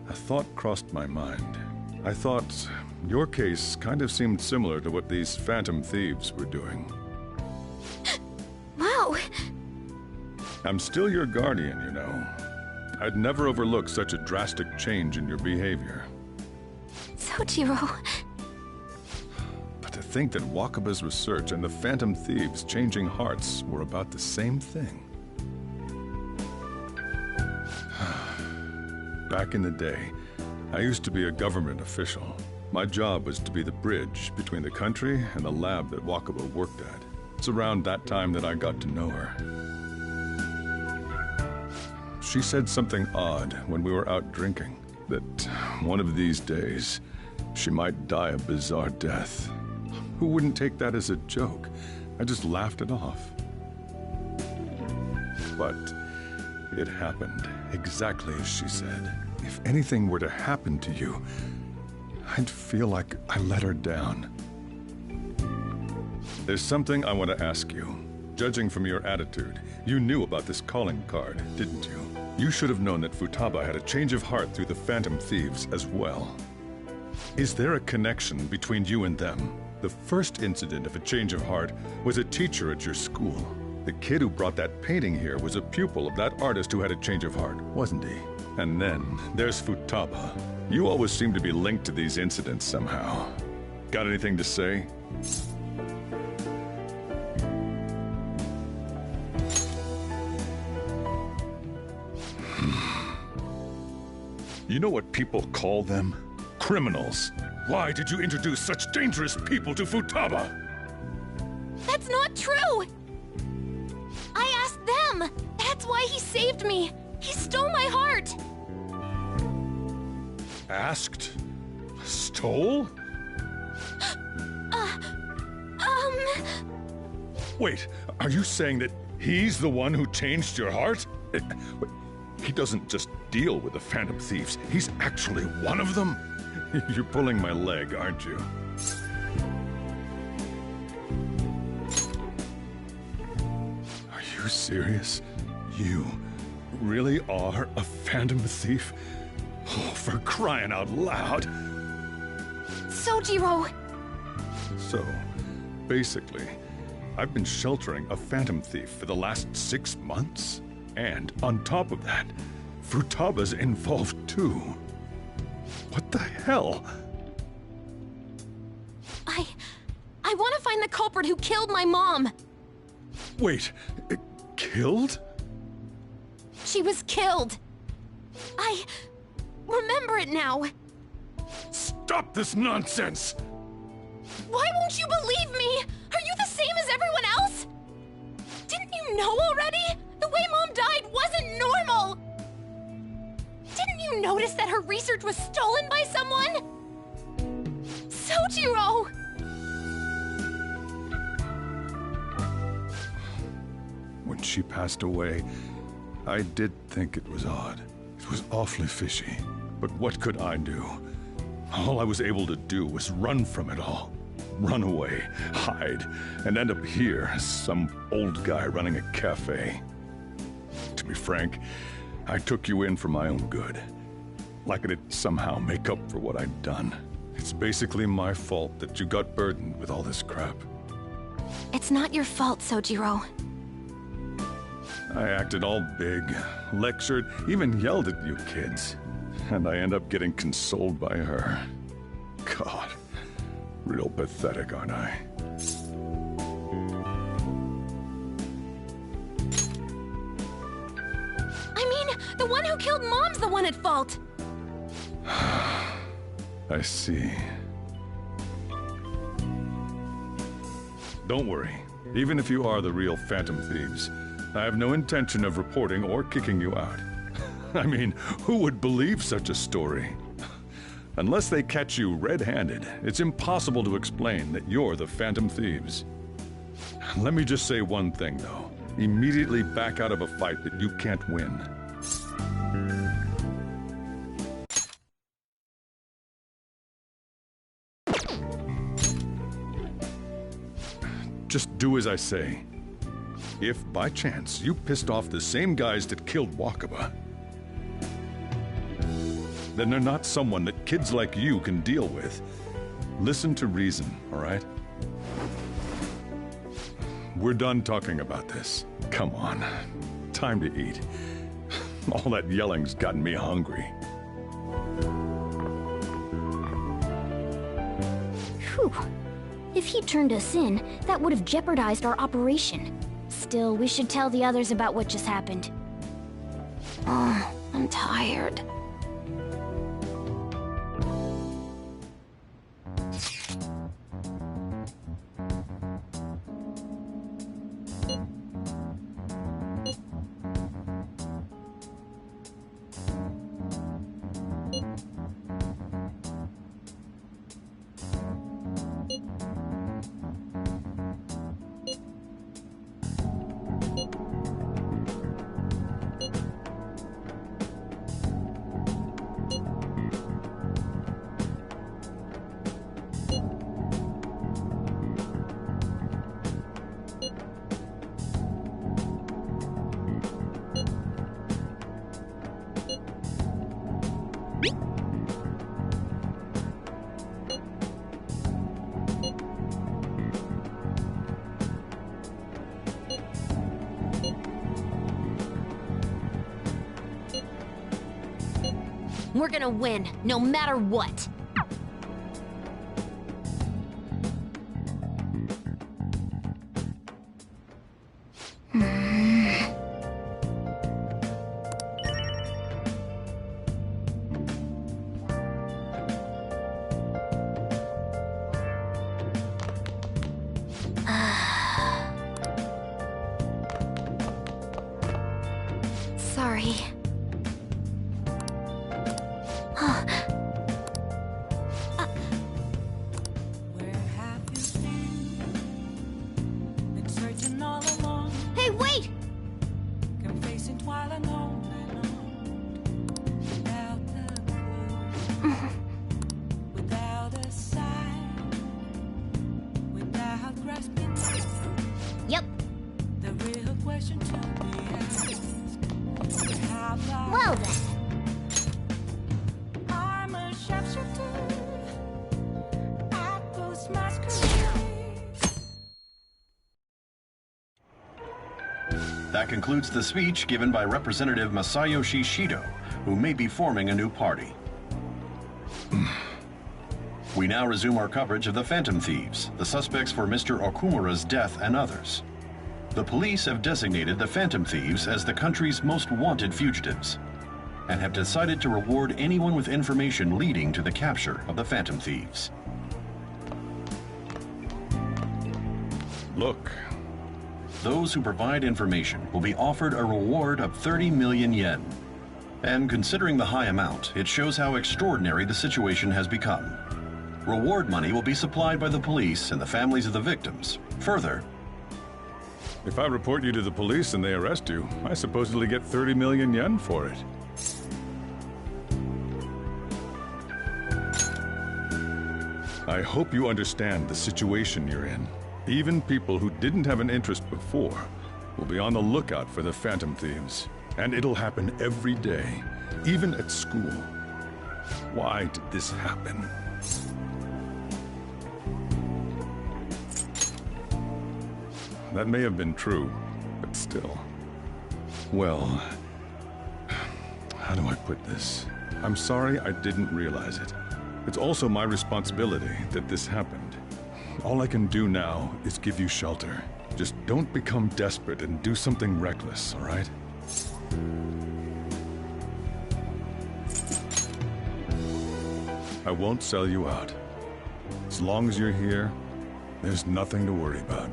a thought crossed my mind. I thought your case kind of seemed similar to what these Phantom Thieves were doing. Wow. I'm still your guardian, you know. I'd never overlook such a drastic change in your behavior. Sojiro. But to think that Wakaba's research and the Phantom Thieves changing hearts were about the same thing. Back in the day, I used to be a government official. My job was to be the bridge between the country and the lab that Wakaba worked at. It's around that time that I got to know her. She said something odd when we were out drinking, that one of these days, she might die a bizarre death. Who wouldn't take that as a joke? I just laughed it off. But it happened exactly as she said. If anything were to happen to you, I'd feel like I let her down. There's something I want to ask you. Judging from your attitude, you knew about this calling card, didn't you? You should have known that Futaba had a change of heart through the Phantom Thieves as well. Is there a connection between you and them? The first incident of a change of heart was a teacher at your school. The kid who brought that painting here was a pupil of that artist who had a change of heart, wasn't he? And then there's Futaba. You always seem to be linked to these incidents somehow. Got anything to say? You know what people call them? Criminals. Why did you introduce such dangerous people to Futaba? That's not true! I asked them! That's why he saved me! He stole my heart! Asked? Stole? Wait, are you saying that he's the one who changed your heart? He doesn't just deal with the Phantom Thieves. He's actually one of them? You're pulling my leg, aren't you? Are you serious? You really are a Phantom Thief? Oh, for crying out loud! Sojiro! So, basically, I've been sheltering a Phantom Thief for the last 6 months. And on top of that, Futaba's involved too. What the hell? find the culprit who killed my mom. Wait, killed? She was killed. I remember it now. Stop this nonsense! Why won't you believe me? Are you the same as everyone else? Didn't you know already? The way Mom died wasn't normal! Didn't you notice that her research was stolen by someone? Sojiro! When she passed away, I did think it was odd. It was awfully fishy. But what could I do? All I was able to do was run from it all. Run away, hide, and end up here as some old guy running a cafe. To be frank, I took you in for my own good. Like it'd somehow make up for what I'd done. It's basically my fault that you got burdened with all this crap. It's not your fault, Sojiro. I acted all big, lectured, even yelled at you kids. And I end up getting consoled by her. God, real pathetic, aren't I? I mean, the one who killed Mom's the one at fault. I see. Don't worry. Even if you are the real Phantom Thieves, I have no intention of reporting or kicking you out. I mean, who would believe such a story? Unless they catch you red-handed, it's impossible to explain that you're the Phantom Thieves. Let me just say one thing, though. Immediately back out of a fight that you can't win. Just do as I say. If, by chance, you pissed off the same guys that killed Wakaba, then they're not someone that kids like you can deal with. Listen to reason, all right? We're done talking about this. Come on. Time to eat. All that yelling's gotten me hungry. Whew. If he turned us in, that would have jeopardized our operation. Still, we should tell the others about what just happened. Oh, I'm tired. We're gonna win, no matter what. Sorry. Hey, wait! Yep. Well then. I'm a sharpshooter. I post masquerade. That concludes the speech given by Representative Masayoshi Shido, who may be forming a new party. We now resume our coverage of the Phantom Thieves, the suspects for Mr. Okumura's death and others. The police have designated the Phantom Thieves as the country's most wanted fugitives, and have decided to reward anyone with information leading to the capture of the Phantom Thieves. Look. Those who provide information will be offered a reward of 30 million yen. And considering the high amount, it shows how extraordinary the situation has become. Reward money will be supplied by the police and the families of the victims. Further, if I report you to the police and they arrest you, I supposedly get 30 million yen for it. I hope you understand the situation you're in. Even people who didn't have an interest before will be on the lookout for the Phantom Thieves. And it'll happen every day, even at school. Why did this happen? That may have been true, but still. Well, how do I put this? I'm sorry I didn't realize it. It's also my responsibility that this happened. All I can do now is give you shelter. Just don't become desperate and do something reckless, all right? I won't sell you out. As long as you're here, there's nothing to worry about.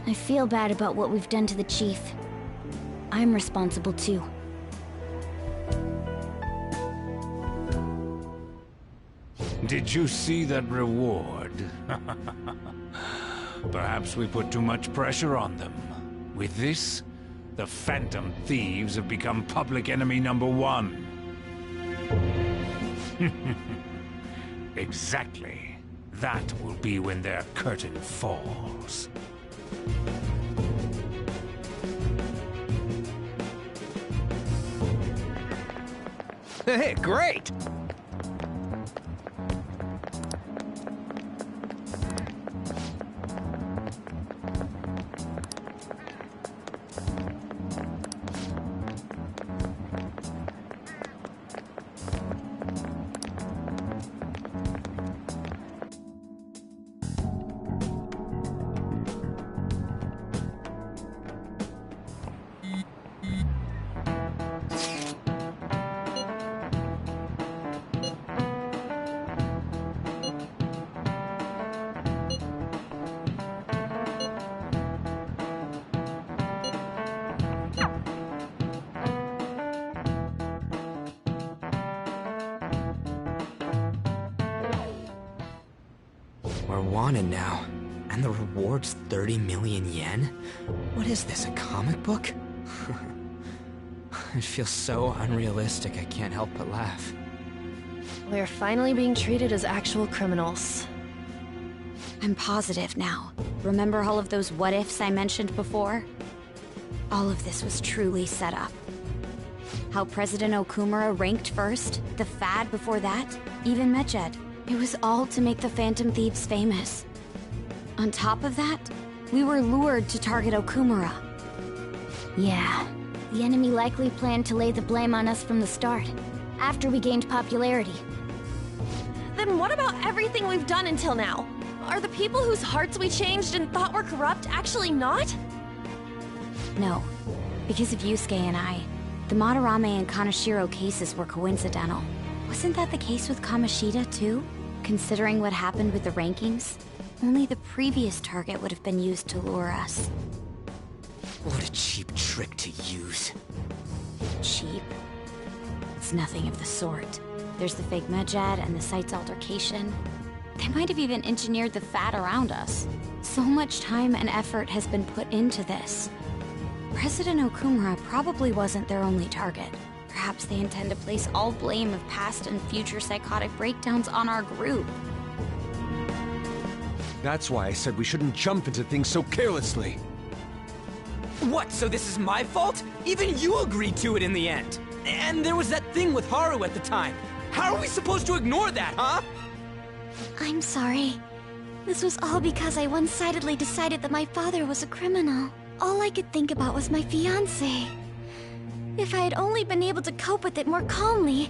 I feel bad about what we've done to the chief. I'm responsible too. Did you see that reward? Perhaps we put too much pressure on them. With this, the Phantom Thieves have become public enemy #1. Exactly. That will be when their curtain falls. Hey, great! We're wanted now, and the reward's 30 million yen? What is this, a comic book? It feels so unrealistic I can't help but laugh. We're finally being treated as actual criminals. I'm positive now. Remember all of those what-ifs I mentioned before? All of this was truly set up. How President Okumura ranked first, the Fad before that, even Medjed. It was all to make the Phantom Thieves famous. On top of that, we were lured to target Okumura. Yeah, the enemy likely planned to lay the blame on us from the start, after we gained popularity. Then what about everything we've done until now? Are the people whose hearts we changed and thought were corrupt actually not? No, because of Yusuke and I, the Madarame and Kaneshiro cases were coincidental. Wasn't that the case with Kamoshida, too? Considering what happened with the rankings, only the previous target would have been used to lure us. What a cheap trick to use. Cheap? It's nothing of the sort. There's the fake Medjed and the site's altercation. They might have even engineered the Fad around us. So much time and effort has been put into this. President Okumura probably wasn't their only target. Perhaps they intend to place all blame of past and future psychotic breakdowns on our group. That's why I said we shouldn't jump into things so carelessly. What, so this is my fault? Even you agreed to it in the end. And there was that thing with Haru at the time. How are we supposed to ignore that, huh? I'm sorry. This was all because I one-sidedly decided that my father was a criminal. All I could think about was my fiancé. If I had only been able to cope with it more calmly...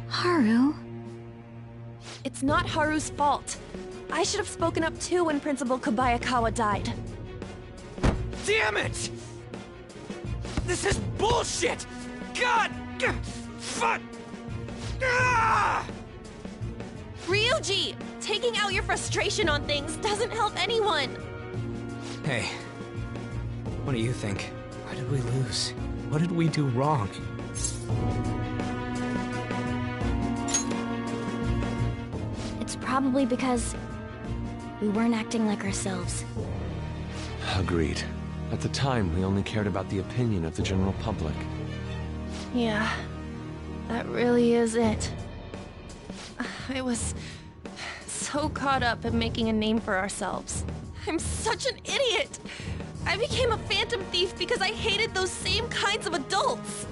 Haru? It's not Haru's fault. I should have spoken up too when Principal Kobayakawa died. Damn it! This is bullshit! God! Fuck! Ah! Ryuji! Taking out your frustration on things doesn't help anyone! Hey, what do you think? Why did we lose? What did we do wrong? It's probably because we weren't acting like ourselves. Agreed. At the time, we only cared about the opinion of the general public. Yeah, that really is it. I was so caught up in making a name for ourselves. I'm such an idiot! I became a phantom thief because I hated those same kinds of adults!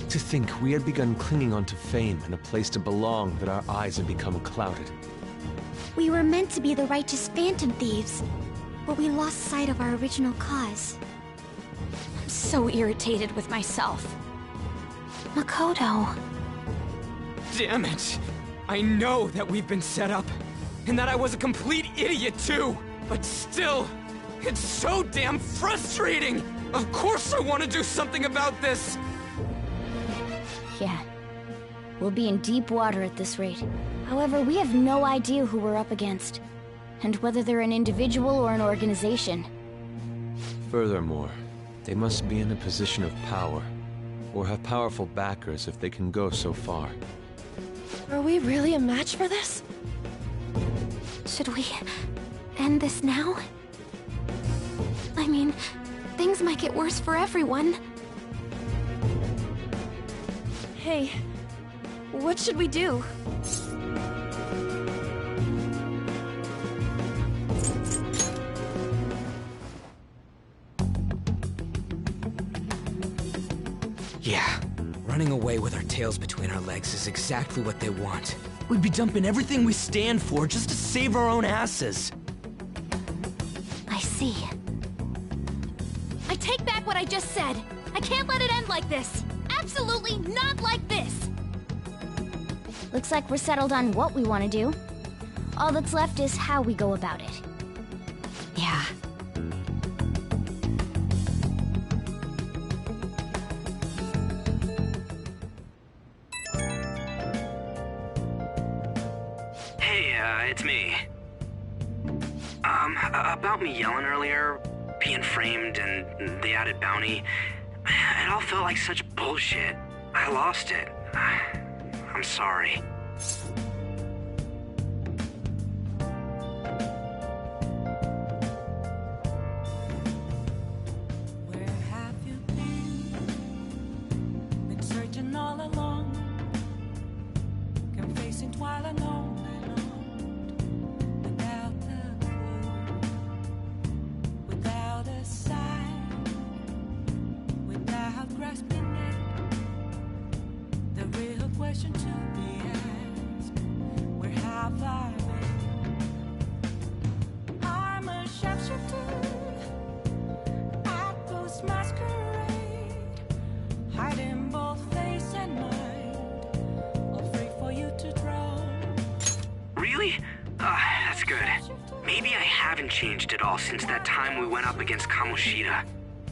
To think we had begun clinging onto fame and a place to belong, that our eyes had become clouded. We were meant to be the righteous phantom thieves, but we lost sight of our original cause. I'm so irritated with myself. Makoto. Damn it! I know that we've been set up, and that I was a complete idiot too! But still, it's so damn frustrating! Of course I want to do something about this! Yeah. We'll be in deep water at this rate. However, we have no idea who we're up against, and whether they're an individual or an organization. Furthermore, they must be in a position of power, or have powerful backers if they can go so far. Are we really a match for this? Should we end this now? I mean, things might get worse for everyone. Hey, what should we do? Yeah, running away with our tails between our legs is exactly what they want. We'd be dumping everything we stand for just to save our own asses. I see. I take back what I just said. I can't let it end like this. Absolutely not like this. Looks like we're settled on what we want to do. All that's left is how we go about it. Yeah. Hey, it's me. About me yelling earlier, being framed, and the added bounty, it all felt like such bullshit. I lost it. I'm sorry. Where have you been? Been searching all along, kept facing twilight on and on, without a clue, without a sign, without grasping it. The real question to be asked: where have I been? I'm a sharpshooter. Masquerade, hiding both face and mind, all free for you to draw. Really? That's good. Maybe I haven't changed at all since that time we went up against Kamoshida.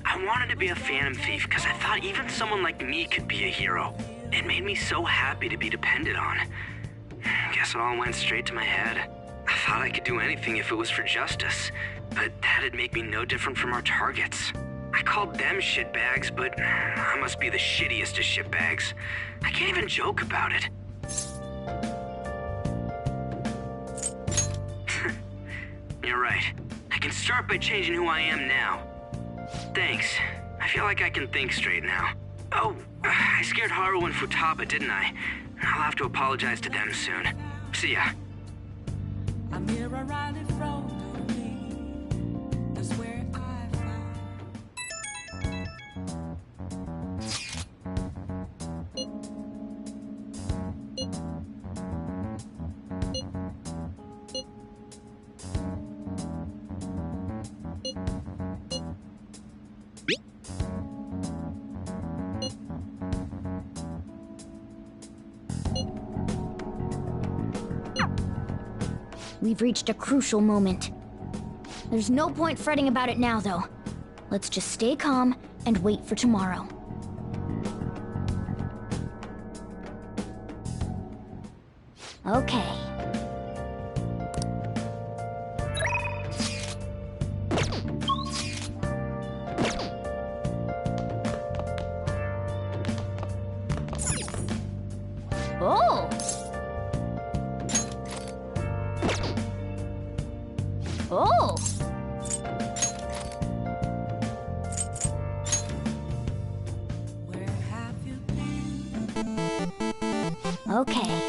I wanted to be a phantom thief because I thought even someone like me could be a hero. It made me so happy to be depended on. Guess it all went straight to my head. I thought I could do anything if it was for justice, but that'd make me no different from our targets. I called them shitbags, but I must be the shittiest of shitbags. I can't even joke about it. You're right. I can start by changing who I am now. Thanks. I feel like I can think straight now. Oh, I scared Haru and Futaba, didn't I? I'll have to apologize to them soon. See ya. A mirror right in front of me. That's where I find. We've reached a crucial moment. There's no point fretting about it now, though. Let's just stay calm and wait for tomorrow. Okay. Oh! Oh! Okay.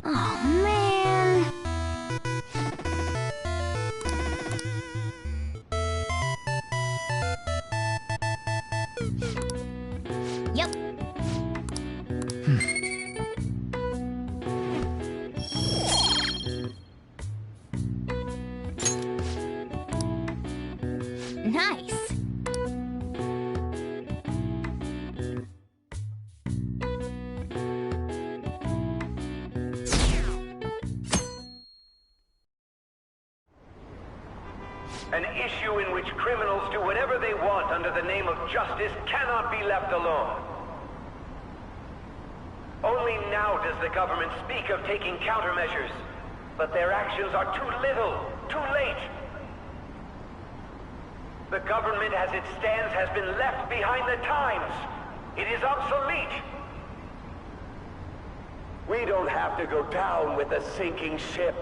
Oh, man. Yep. Nice. An issue in which criminals do whatever they want under the name of justice cannot be left alone. Only now does the government speak of taking countermeasures, but their actions are too little, too late. The government as it stands has been left behind the times. It is obsolete. We don't have to go down with a sinking ship.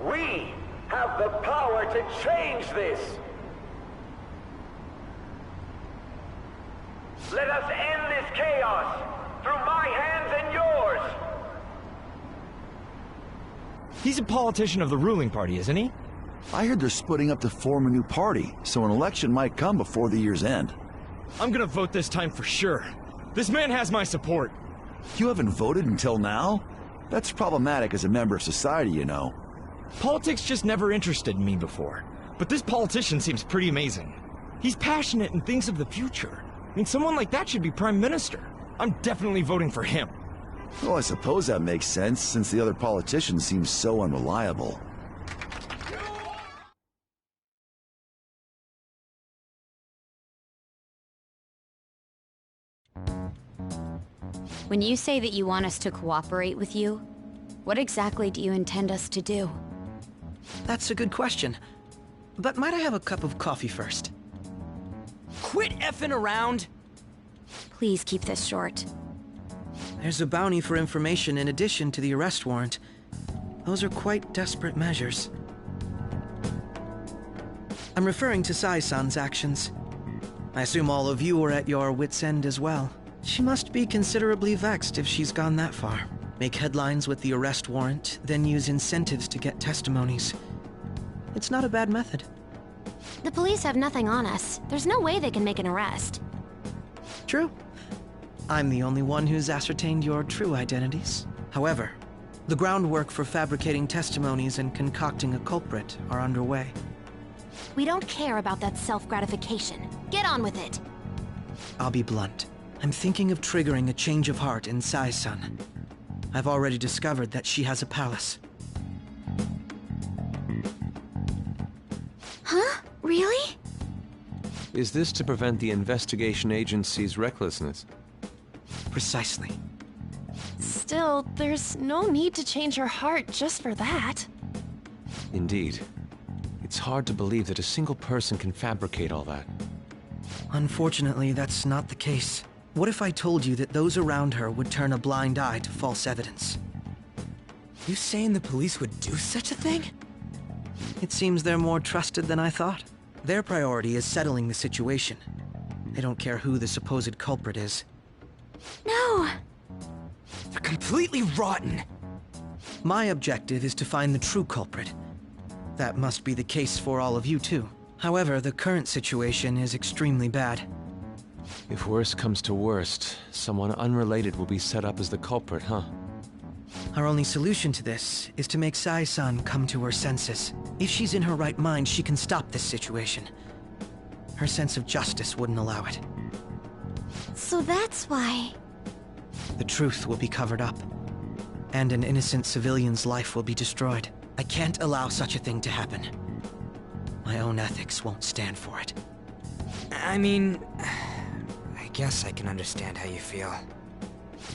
We have the power to change this. Let us end this chaos through my hands and yours. He's a politician of the ruling party, isn't he? I heard they're splitting up to form a new party, so an election might come before the year's end. I'm gonna vote this time for sure. This man has my support. You haven't voted until now? That's problematic as a member of society, you know. Politics just never interested me before. But this politician seems pretty amazing. He's passionate and thinks of the future. I mean, someone like that should be prime minister. I'm definitely voting for him. Well, I suppose that makes sense, since the other politician seems so unreliable. When you say that you want us to cooperate with you, what exactly do you intend us to do? That's a good question. But might I have a cup of coffee first? Quit effing around! Please keep this short. There's a bounty for information in addition to the arrest warrant. Those are quite desperate measures. I'm referring to Sai-san's actions. I assume all of you are at your wits' end as well. She must be considerably vexed if she's gone that far. Make headlines with the arrest warrant, then use incentives to get testimonies. It's not a bad method. The police have nothing on us. There's no way they can make an arrest. True. I'm the only one who's ascertained your true identities. However, the groundwork for fabricating testimonies and concocting a culprit are underway. We don't care about that self-gratification. Get on with it. I'll be blunt. I'm thinking of triggering a change of heart in Sai-san. I've already discovered that she has a palace. Huh? Really? Is this to prevent the investigation agency's recklessness? Precisely. Still, there's no need to change her heart just for that. Indeed. It's hard to believe that a single person can fabricate all that. Unfortunately, that's not the case. What if I told you that those around her would turn a blind eye to false evidence? You saying the police would do such a thing? It seems they're more trusted than I thought. Their priority is settling the situation. They don't care who the supposed culprit is. No! They're completely rotten! My objective is to find the true culprit. That must be the case for all of you too. However, the current situation is extremely bad. If worst comes to worst, someone unrelated will be set up as the culprit, huh? Our only solution to this is to make Sai-san come to her senses. If she's in her right mind, she can stop this situation. Her sense of justice wouldn't allow it. So that's why... The truth will be covered up, and an innocent civilian's life will be destroyed. I can't allow such a thing to happen. My own ethics won't stand for it. I mean, I guess I can understand how you feel.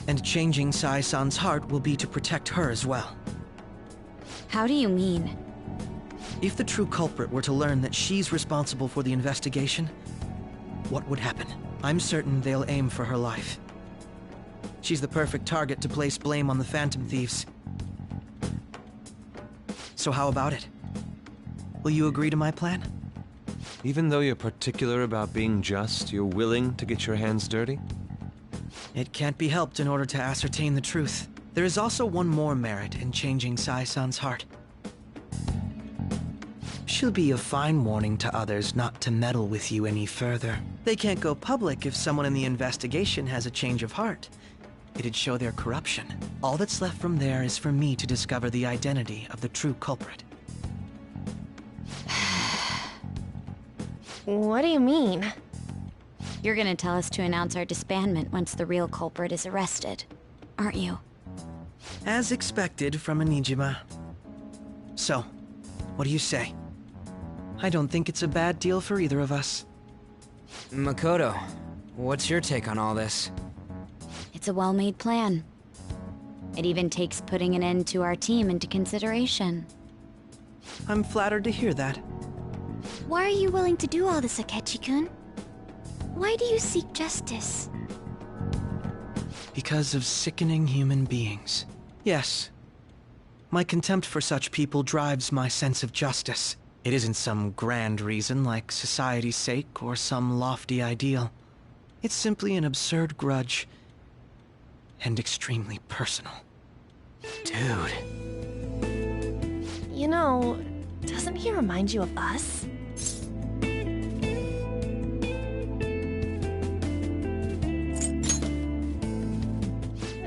And changing Sai-san's heart will be to protect her as well. How do you mean? If the true culprit were to learn that she's responsible for the investigation, what would happen? I'm certain they'll aim for her life. She's the perfect target to place blame on the Phantom Thieves. So how about it? Will you agree to my plan? Even though you're particular about being just, you're willing to get your hands dirty? It can't be helped in order to ascertain the truth. There is also one more merit in changing Sai-san's heart. She'll be a fine warning to others not to meddle with you any further. They can't go public if someone in the investigation has a change of heart. It'd show their corruption. All that's left from there is for me to discover the identity of the true culprit. What do you mean? You're gonna tell us to announce our disbandment once the real culprit is arrested, aren't you? As expected from Onijima. So, what do you say? I don't think it's a bad deal for either of us. Makoto, what's your take on all this? It's a well-made plan. It even takes putting an end to our team into consideration. I'm flattered to hear that. Why are you willing to do all this, Akechi-kun? Why do you seek justice? Because of sickening human beings. Yes. My contempt for such people drives my sense of justice. It isn't some grand reason like society's sake or some lofty ideal. It's simply an absurd grudge. And extremely personal. Dude. You know, doesn't he remind you of us?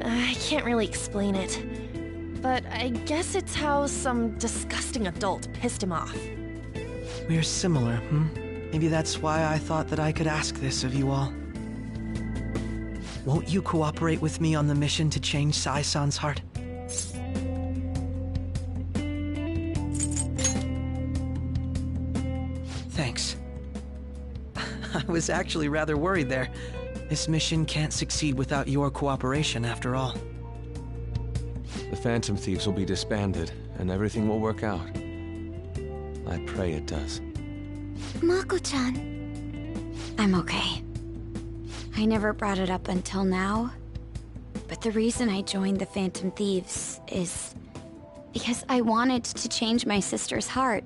I can't really explain it, but I guess it's how some disgusting adult pissed him off. We're similar, Maybe that's why I thought that I could ask this of you all. Won't you cooperate with me on the mission to change Sai-san's heart? Thanks. I was actually rather worried there. This mission can't succeed without your cooperation, after all. The Phantom Thieves will be disbanded, and everything will work out. I pray it does. Mako-chan. I'm okay. I never brought it up until now, but the reason I joined the Phantom Thieves is because I wanted to change my sister's heart.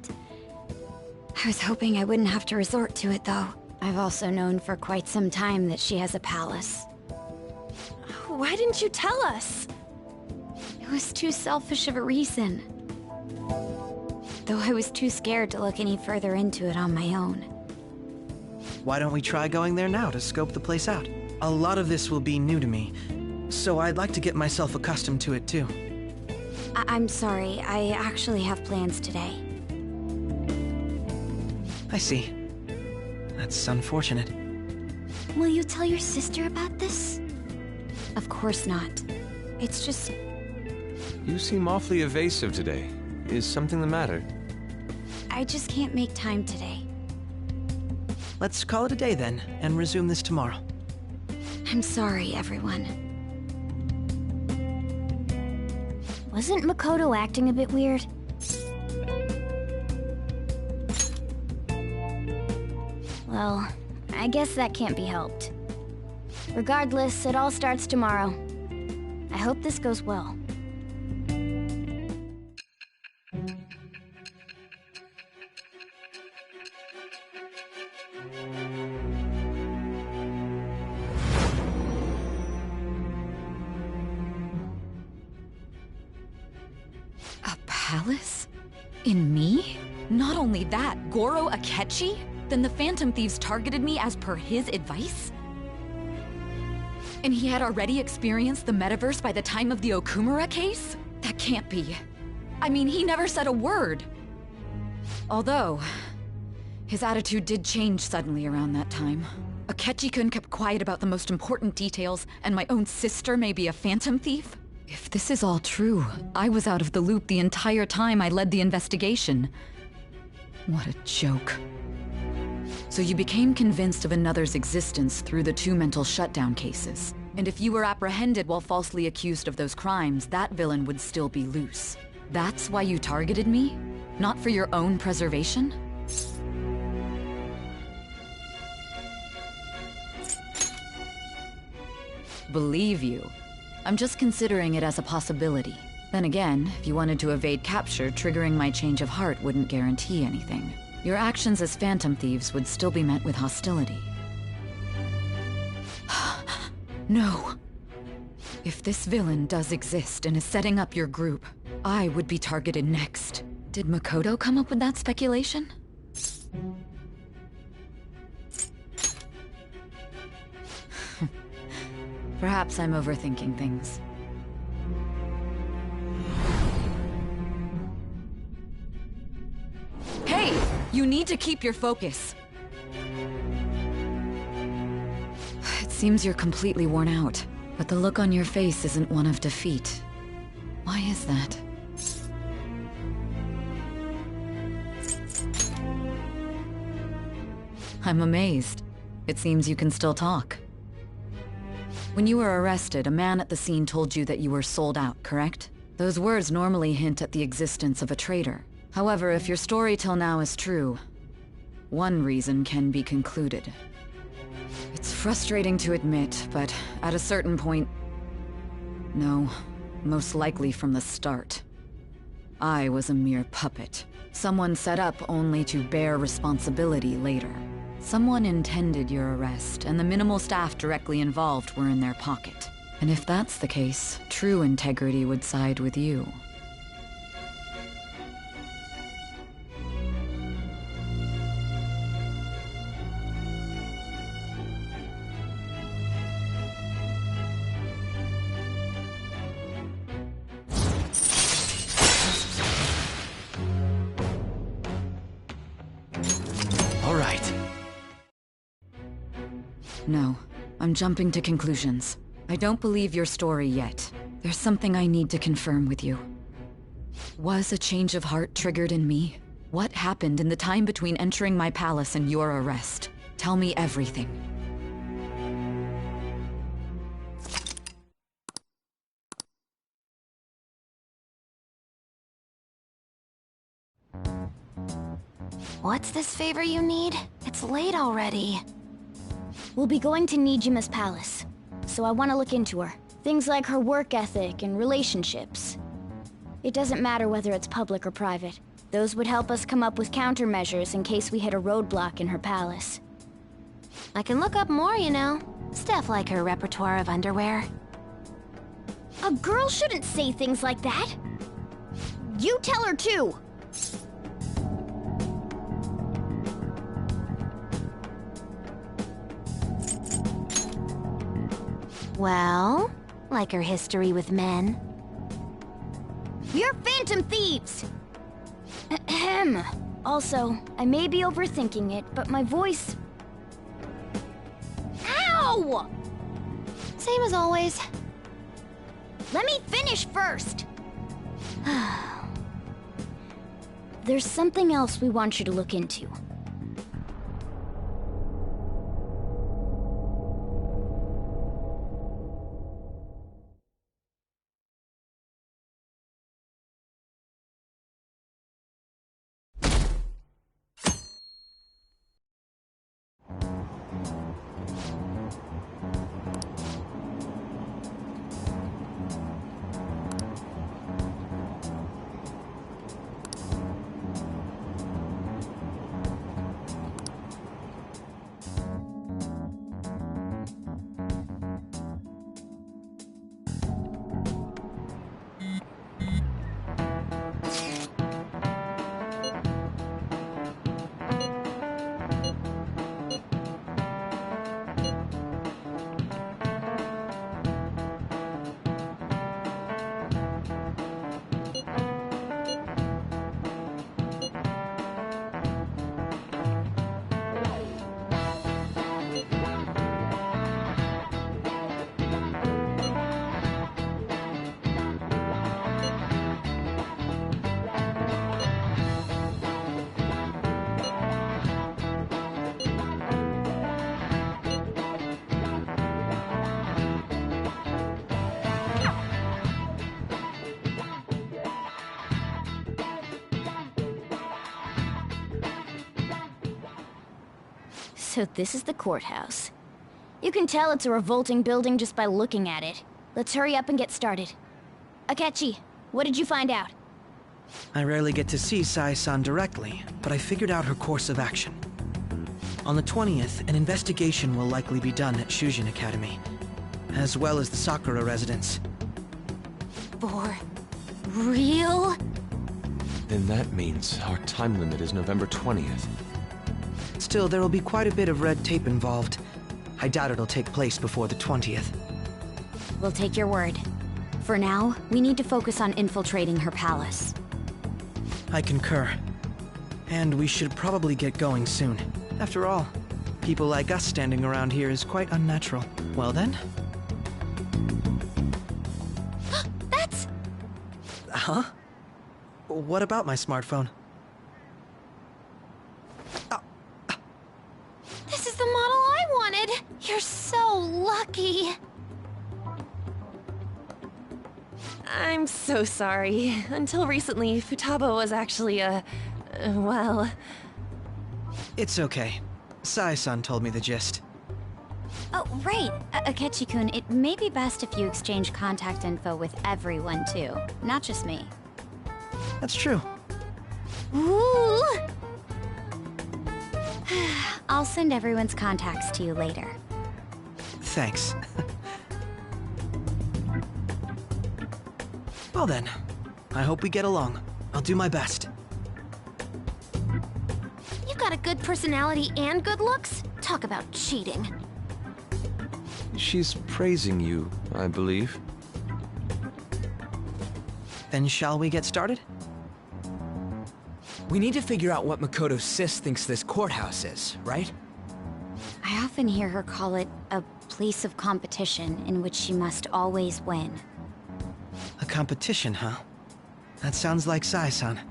I was hoping I wouldn't have to resort to it, though. I've also known for quite some time that she has a palace. Why didn't you tell us? It was too selfish of a reason. Though I was too scared to look any further into it on my own. Why don't we try going there now to scope the place out? A lot of this will be new to me, so I'd like to get myself accustomed to it too. I'm sorry, I actually have plans today. I see. That's unfortunate. Will you tell your sister about this? Of course not. It's just... You seem awfully evasive today. Is something the matter? I just can't make time today. Let's call it a day then, and resume this tomorrow. I'm sorry, everyone. Wasn't Makoto acting a bit weird? Well, I guess that can't be helped. Regardless, it all starts tomorrow. I hope this goes well. Palace? In me? Not only that, Goro Akechi? Then the Phantom Thieves targeted me as per his advice? And he had already experienced the metaverse by the time of the Okumura case? That can't be. I mean, he never said a word. Although, his attitude did change suddenly around that time. Akechi-kun kept quiet about the most important details, and my own sister may be a phantom thief? If this is all true, I was out of the loop the entire time I led the investigation. What a joke. So you became convinced of another's existence through the 2 mental shutdown cases. And if you were apprehended while falsely accused of those crimes, that villain would still be loose. That's why you targeted me? Not for your own preservation? Believe you. I'm just considering it as a possibility. Then again, if you wanted to evade capture, triggering my change of heart wouldn't guarantee anything. Your actions as phantom thieves would still be met with hostility. No. If this villain does exist and is setting up your group, I would be targeted next. Did Makoto come up with that speculation? Perhaps I'm overthinking things. Hey! You need to keep your focus. It seems you're completely worn out, but the look on your face isn't one of defeat. Why is that? I'm amazed. It seems you can still talk. When you were arrested, a man at the scene told you that you were sold out, correct? Those words normally hint at the existence of a traitor. However, if your story till now is true, one reason can be concluded. It's frustrating to admit, but at a certain point... No, most likely from the start. I was a mere puppet. Someone set up only to bear responsibility later. Someone intended your arrest, and the minimal staff directly involved were in their pocket. And if that's the case, true integrity would side with you. No, I'm jumping to conclusions. I don't believe your story yet. There's something I need to confirm with you. Was a change of heart triggered in me? What happened in the time between entering my palace and your arrest? Tell me everything. What's this favor you need? It's late already. We'll be going to Nijima's palace, so I want to look into her. Things like her work ethic and relationships. It doesn't matter whether it's public or private. Those would help us come up with countermeasures in case we hit a roadblock in her palace. I can look up more, you know. Stuff like her repertoire of underwear. A girl shouldn't say things like that. You tell her too. Well, like her history with men. You're phantom thieves! Ahem. Also, I may be overthinking it, but my voice... Ow! Same as always. Let me finish first! There's something else we want you to look into. So this is the courthouse. You can tell it's a revolting building just by looking at it. Let's hurry up and get started. Akechi, what did you find out? I rarely get to see Sae-san directly, but I figured out her course of action. On the 20th, an investigation will likely be done at Shujin Academy, as well as the Sakura residence. For real? Then that means our time limit is November 20th. Still, there will be quite a bit of red tape involved. I doubt it'll take place before the 20th. We'll take your word. For now, we need to focus on infiltrating her palace. I concur. And we should probably get going soon. After all, people like us standing around here is quite unnatural. Well then? That's... Huh? What about my smartphone? This is the model I wanted! You're so lucky! I'm so sorry. Until recently, Futaba was actually well... It's okay. Sae-san told me the gist. Oh, right. Akechi-kun, it may be best if you exchange contact info with everyone, too. Not just me. That's true. Ooh! I'll send everyone's contacts to you later. Thanks. Well then, I hope we get along. I'll do my best. You got a good personality and good looks? Talk about cheating. She's praising you, I believe. Then shall we get started? We need to figure out what Makoto's sis thinks this courthouse is, right? I often hear her call it a place of competition in which she must always win. A competition, huh? That sounds like Sae-san.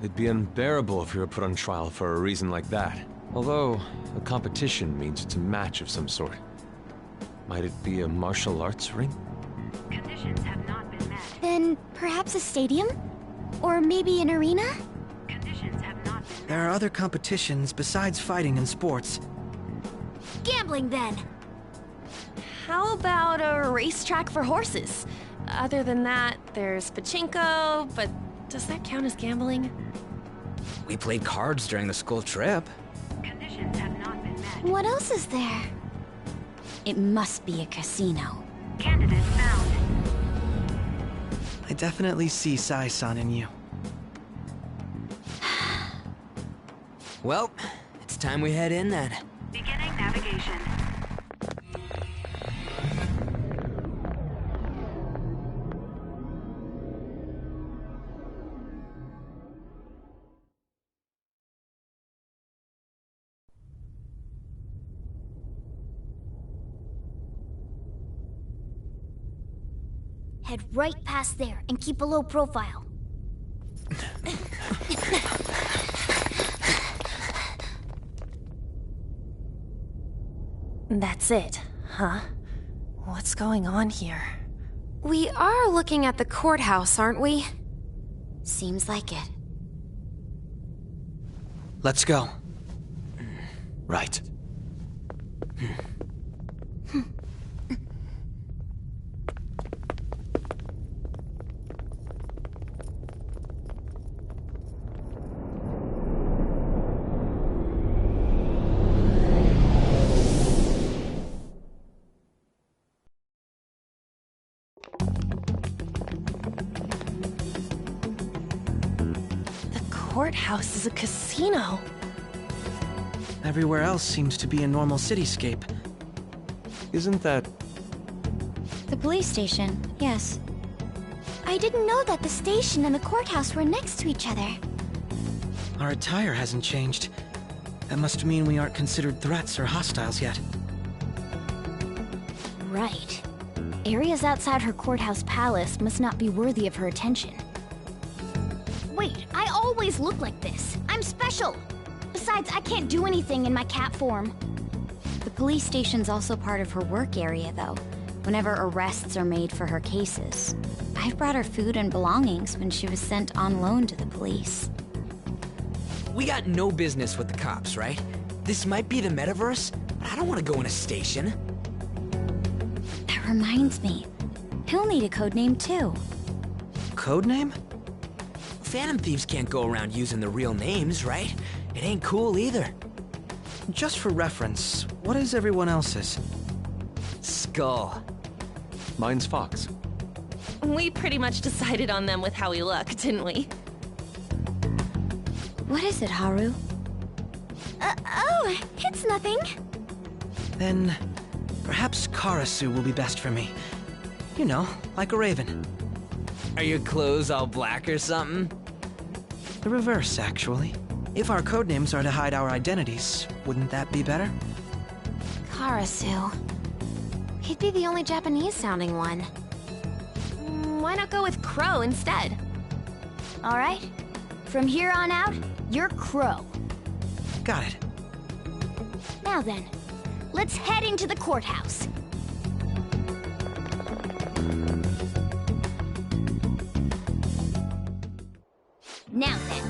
It'd be unbearable if we were put on trial for a reason like that. Although, a competition means it's a match of some sort. Might it be a martial arts ring? Conditions have not been met. Then perhaps a stadium? Or maybe an arena? Conditions have not been met. There are other competitions besides fighting and sports. Gambling, then! How about a racetrack for horses? Other than that, there's pachinko, but does that count as gambling? We played cards during the school trip. Conditions have not been met. What else is there? It must be a casino. Candidate found. I definitely see Sae-san in you. Well, it's time we head in then. Beginning navigation. Head right past there and keep a low profile. That's it, huh? What's going on here? We are looking at the courthouse, aren't we? Seems like it. Let's go. Right. Courthouse is a casino. Everywhere else seems to be a normal cityscape. Isn't that... The police station, yes. I didn't know that the station and the courthouse were next to each other. Our attire hasn't changed. That must mean we aren't considered threats or hostiles yet. Right. Areas outside her courthouse palace must not be worthy of her attention. Wait, I always look like this. I'm special. Besides, I can't do anything in my cat form. The police station's also part of her work area, though, whenever arrests are made for her cases. I've brought her food and belongings when she was sent on loan to the police. We got no business with the cops, right? This might be the metaverse, but I don't want to go in a station. That reminds me. He'll need a codename too. Codename? Phantom thieves can't go around using their real names, right? It ain't cool either. Just for reference, what is everyone else's? Skull. Mine's Fox. We pretty much decided on them with how we look, didn't we? What is it, Haru? Oh, it's nothing. Then perhaps Karasu will be best for me. You know, like a raven. Are your clothes all black or something? The reverse, actually. If our codenames are to hide our identities, wouldn't that be better? Karasu. He'd be the only Japanese-sounding one. Why not go with Crow instead? All right. From here on out, you're Crow. Got it. Now then, let's head into the courthouse. Now then.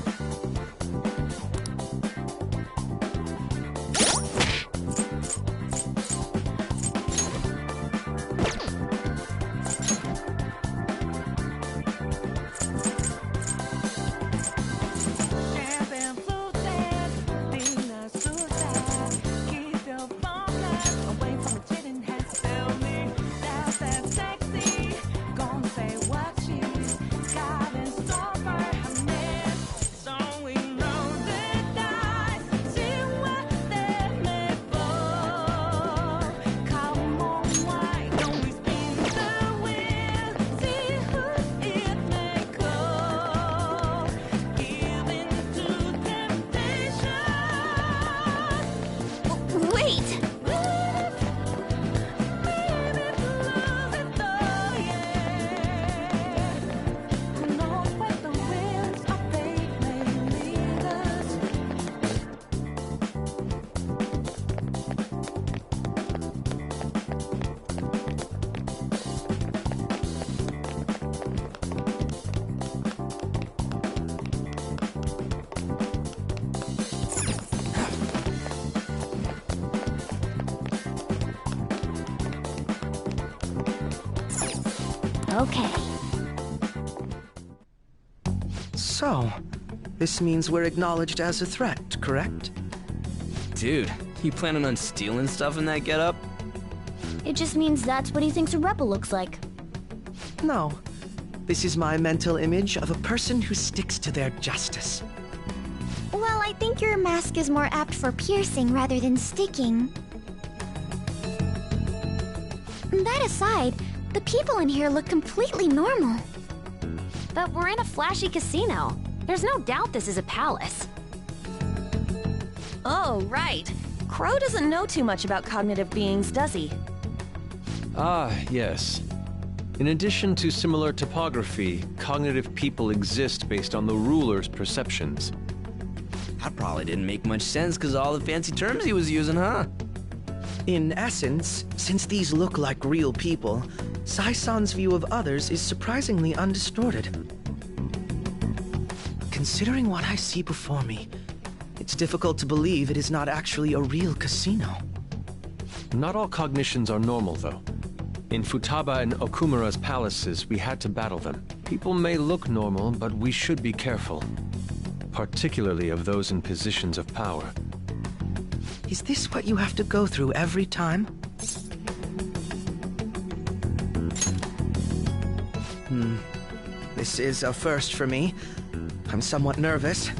Okay. So, this means we're acknowledged as a threat, correct? Dude, you planning on stealing stuff in that getup? It just means that's what he thinks a rebel looks like. No. This is my mental image of a person who sticks to their justice. Well, I think your mask is more apt for piercing rather than sticking. That aside, the people in here look completely normal. But we're in a flashy casino. There's no doubt this is a palace. Oh, right. Crow doesn't know too much about cognitive beings, does he? Ah, yes. In addition to similar topography, cognitive people exist based on the ruler's perceptions. That probably didn't make much sense because of all the fancy terms he was using, huh? In essence, since these look like real people, Sai-san's view of others is surprisingly undistorted. Considering what I see before me, it's difficult to believe it is not actually a real casino. Not all cognitions are normal, though. In Futaba and Okumura's palaces, we had to battle them. People may look normal, but we should be careful. Particularly of those in positions of power. Is this what you have to go through every time? This is a first for me. I'm somewhat nervous.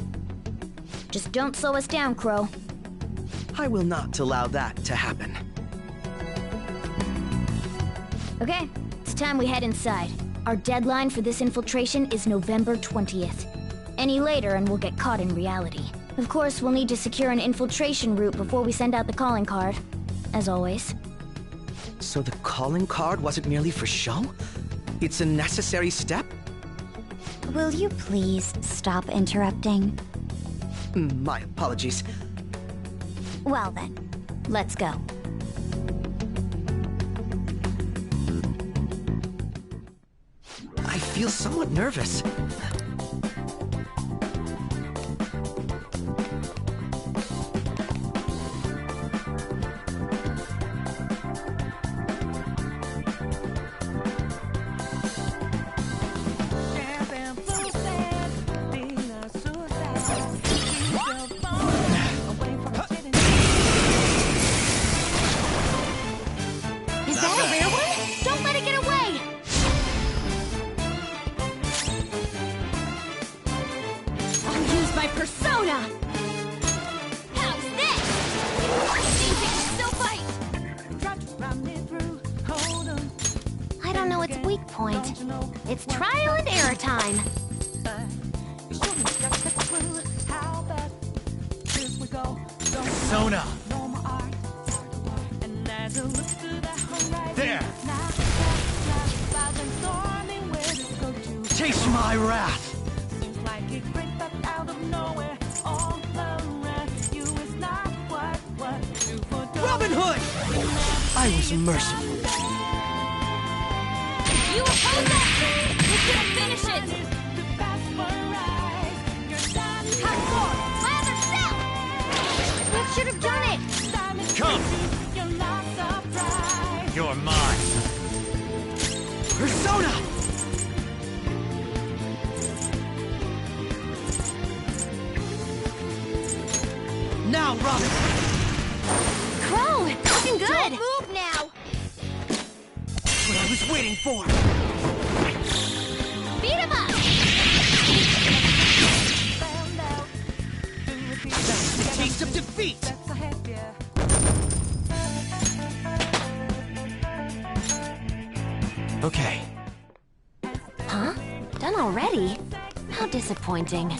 Just don't slow us down, Crow. I will not allow that to happen. Okay, it's time we head inside. Our deadline for this infiltration is November 20th. Any later and we'll get caught in reality. Of course, we'll need to secure an infiltration route before we send out the calling card. As always. So the calling card wasn't merely for show? It's a necessary step? Will you please stop interrupting? My apologies. Well then, let's go. I feel somewhat nervous. Persona! How's this? Seems it can still fight! I don't know its weak point. It's trial and error time. Persona! There! Taste my wrath! Robin Hood! I was merciful. You oppose that! We couldn't finish it! Have more! My other self! We should have done it! Come! You're mine. Persona! Now, Robin! Crow! Looking good! Don't move now! That's what I was waiting for! Beat him up! That's the taste of defeat! Okay. Huh? Done already? How disappointing.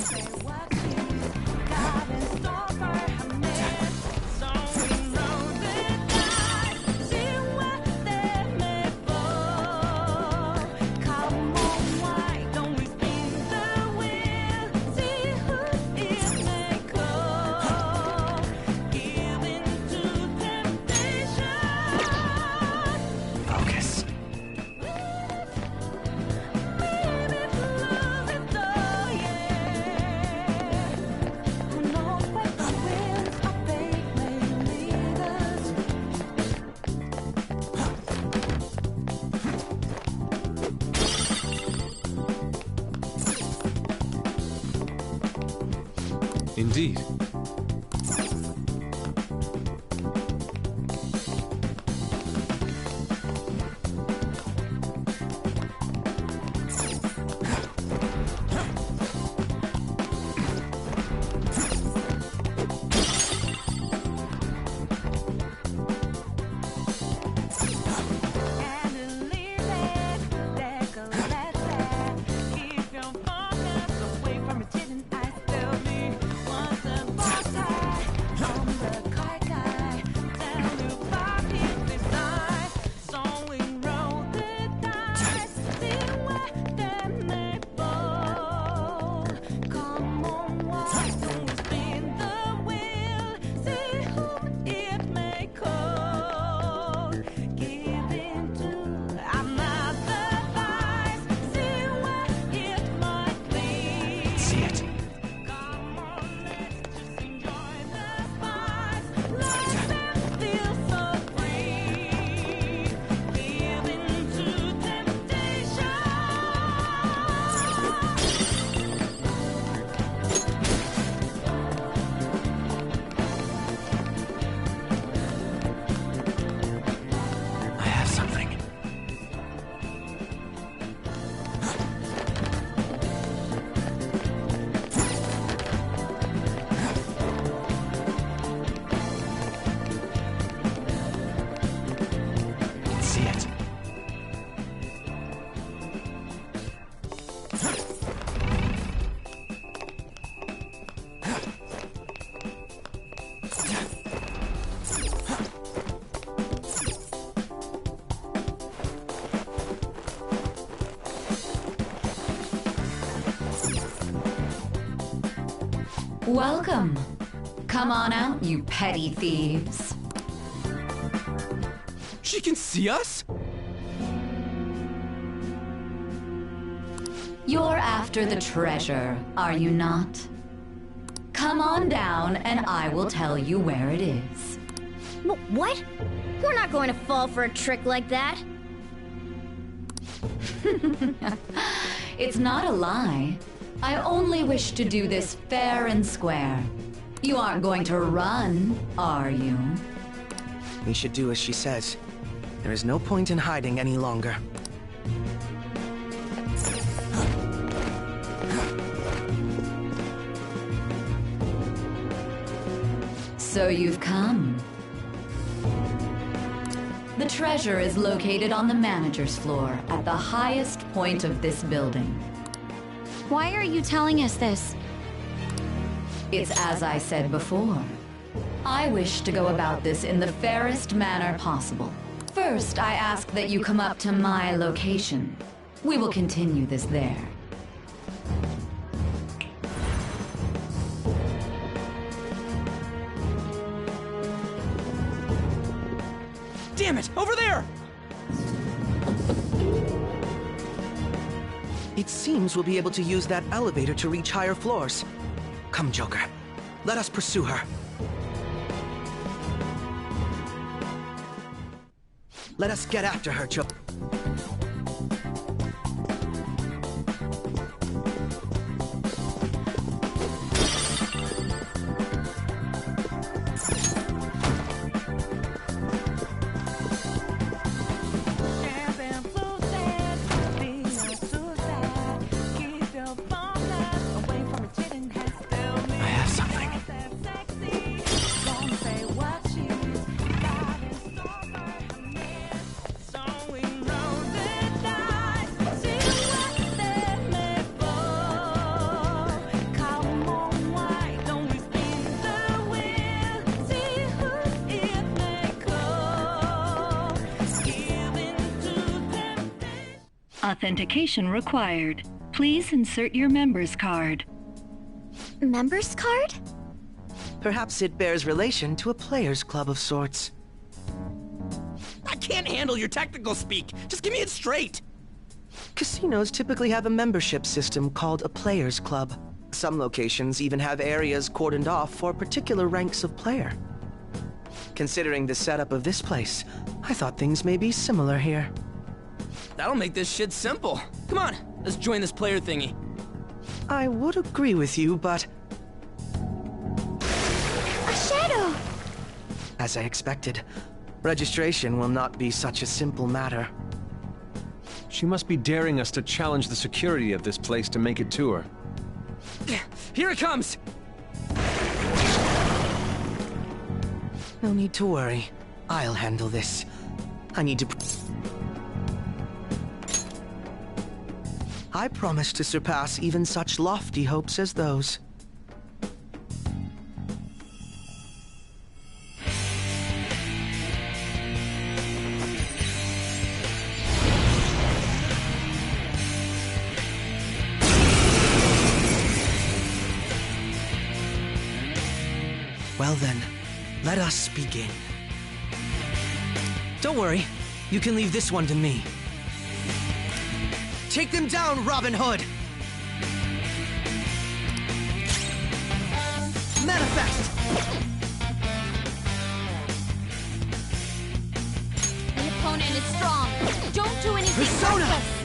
Indeed. Welcome. Come on out, you petty thieves. She can see us? You're after the treasure, are you not? Come on down and I will tell you where it is. What? We're not going to fall for a trick like that. It's not a lie. I only wish to do this fair and square. You aren't going to run, are you? We should do as she says. There is no point in hiding any longer. So you've come. The treasure is located on the manager's floor at the highest point of this building. Why are you telling us this? It's as I said before. I wish to go about this in the fairest manner possible. First, I ask that you come up to my location. We will continue this there. Damn it! Over there! It seems we'll be able to use that elevator to reach higher floors. Come, Joker. Let us pursue her. Let us get after her, Joker. Authentication required. Please insert your member's card. Member's card? Perhaps it bears relation to a player's club of sorts. I can't handle your technical speak. Just give me it straight. Casinos typically have a membership system called a player's club. Some locations even have areas cordoned off for particular ranks of player. Considering the setup of this place, I thought things may be similar here. That'll make this shit simple. Come on, let's join this player thingy. I would agree with you, but... A shadow! As I expected, registration will not be such a simple matter. She must be daring us to challenge the security of this place to make it to her. Here it comes! No need to worry. I'll handle this. I need to... I promise to surpass even such lofty hopes as those. Well then, let us begin. Don't worry, you can leave this one to me. Take them down, Robin Hood! Manifest! The opponent is strong. Don't do anything Persona! reckless.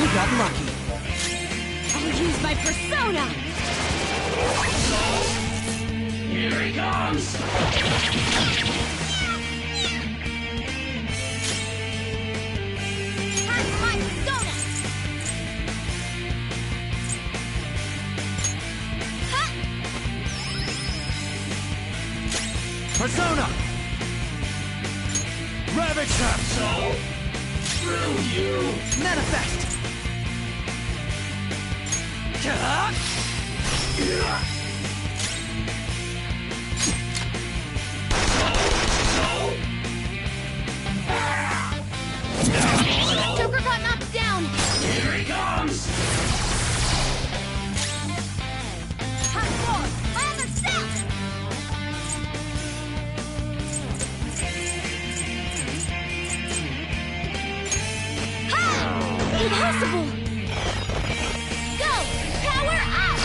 You got lucky. I'll use my persona! Here he comes! Persona! Ravage them! So, through you! Manifest! Joker got knocked down! Here he comes! Have more! I have a step! Impossible! Go! Power up!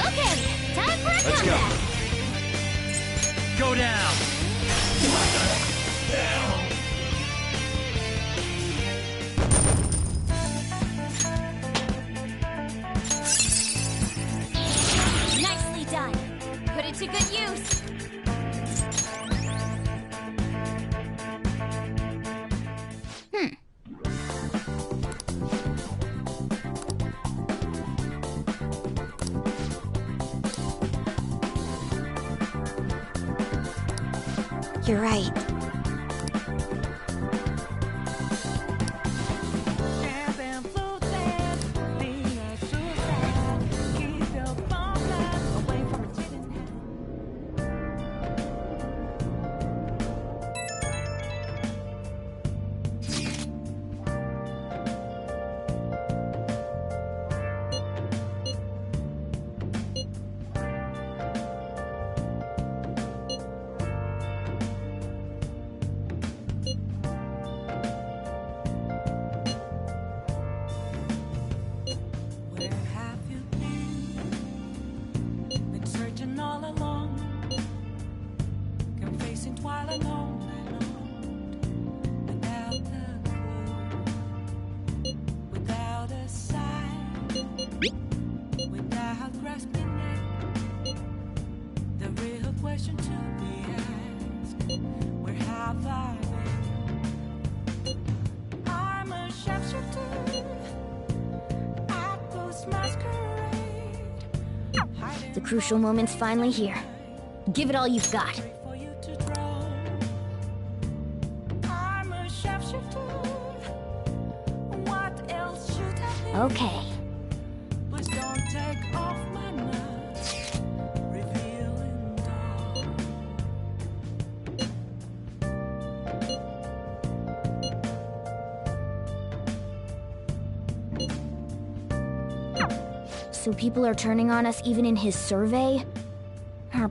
Okay, time for a Let's go. comeback! Go down! Nicely done! Put it to good use! You're right. The crucial moment's finally here. Give it all you've got. Okay. So people are turning on us even in his survey? Our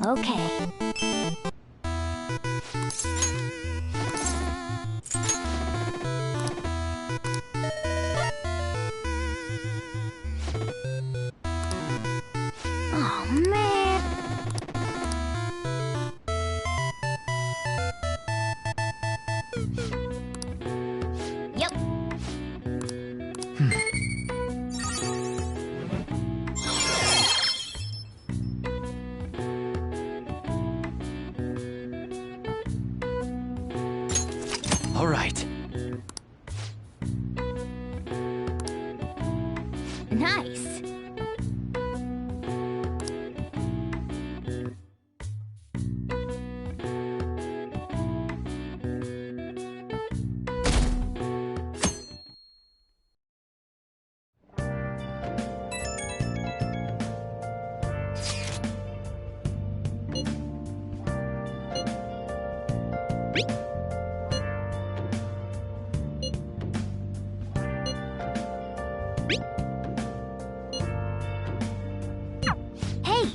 Okay. Oh, man. Yep. All right. Nice. Hey!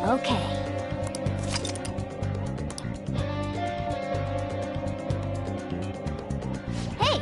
Okay. Hey!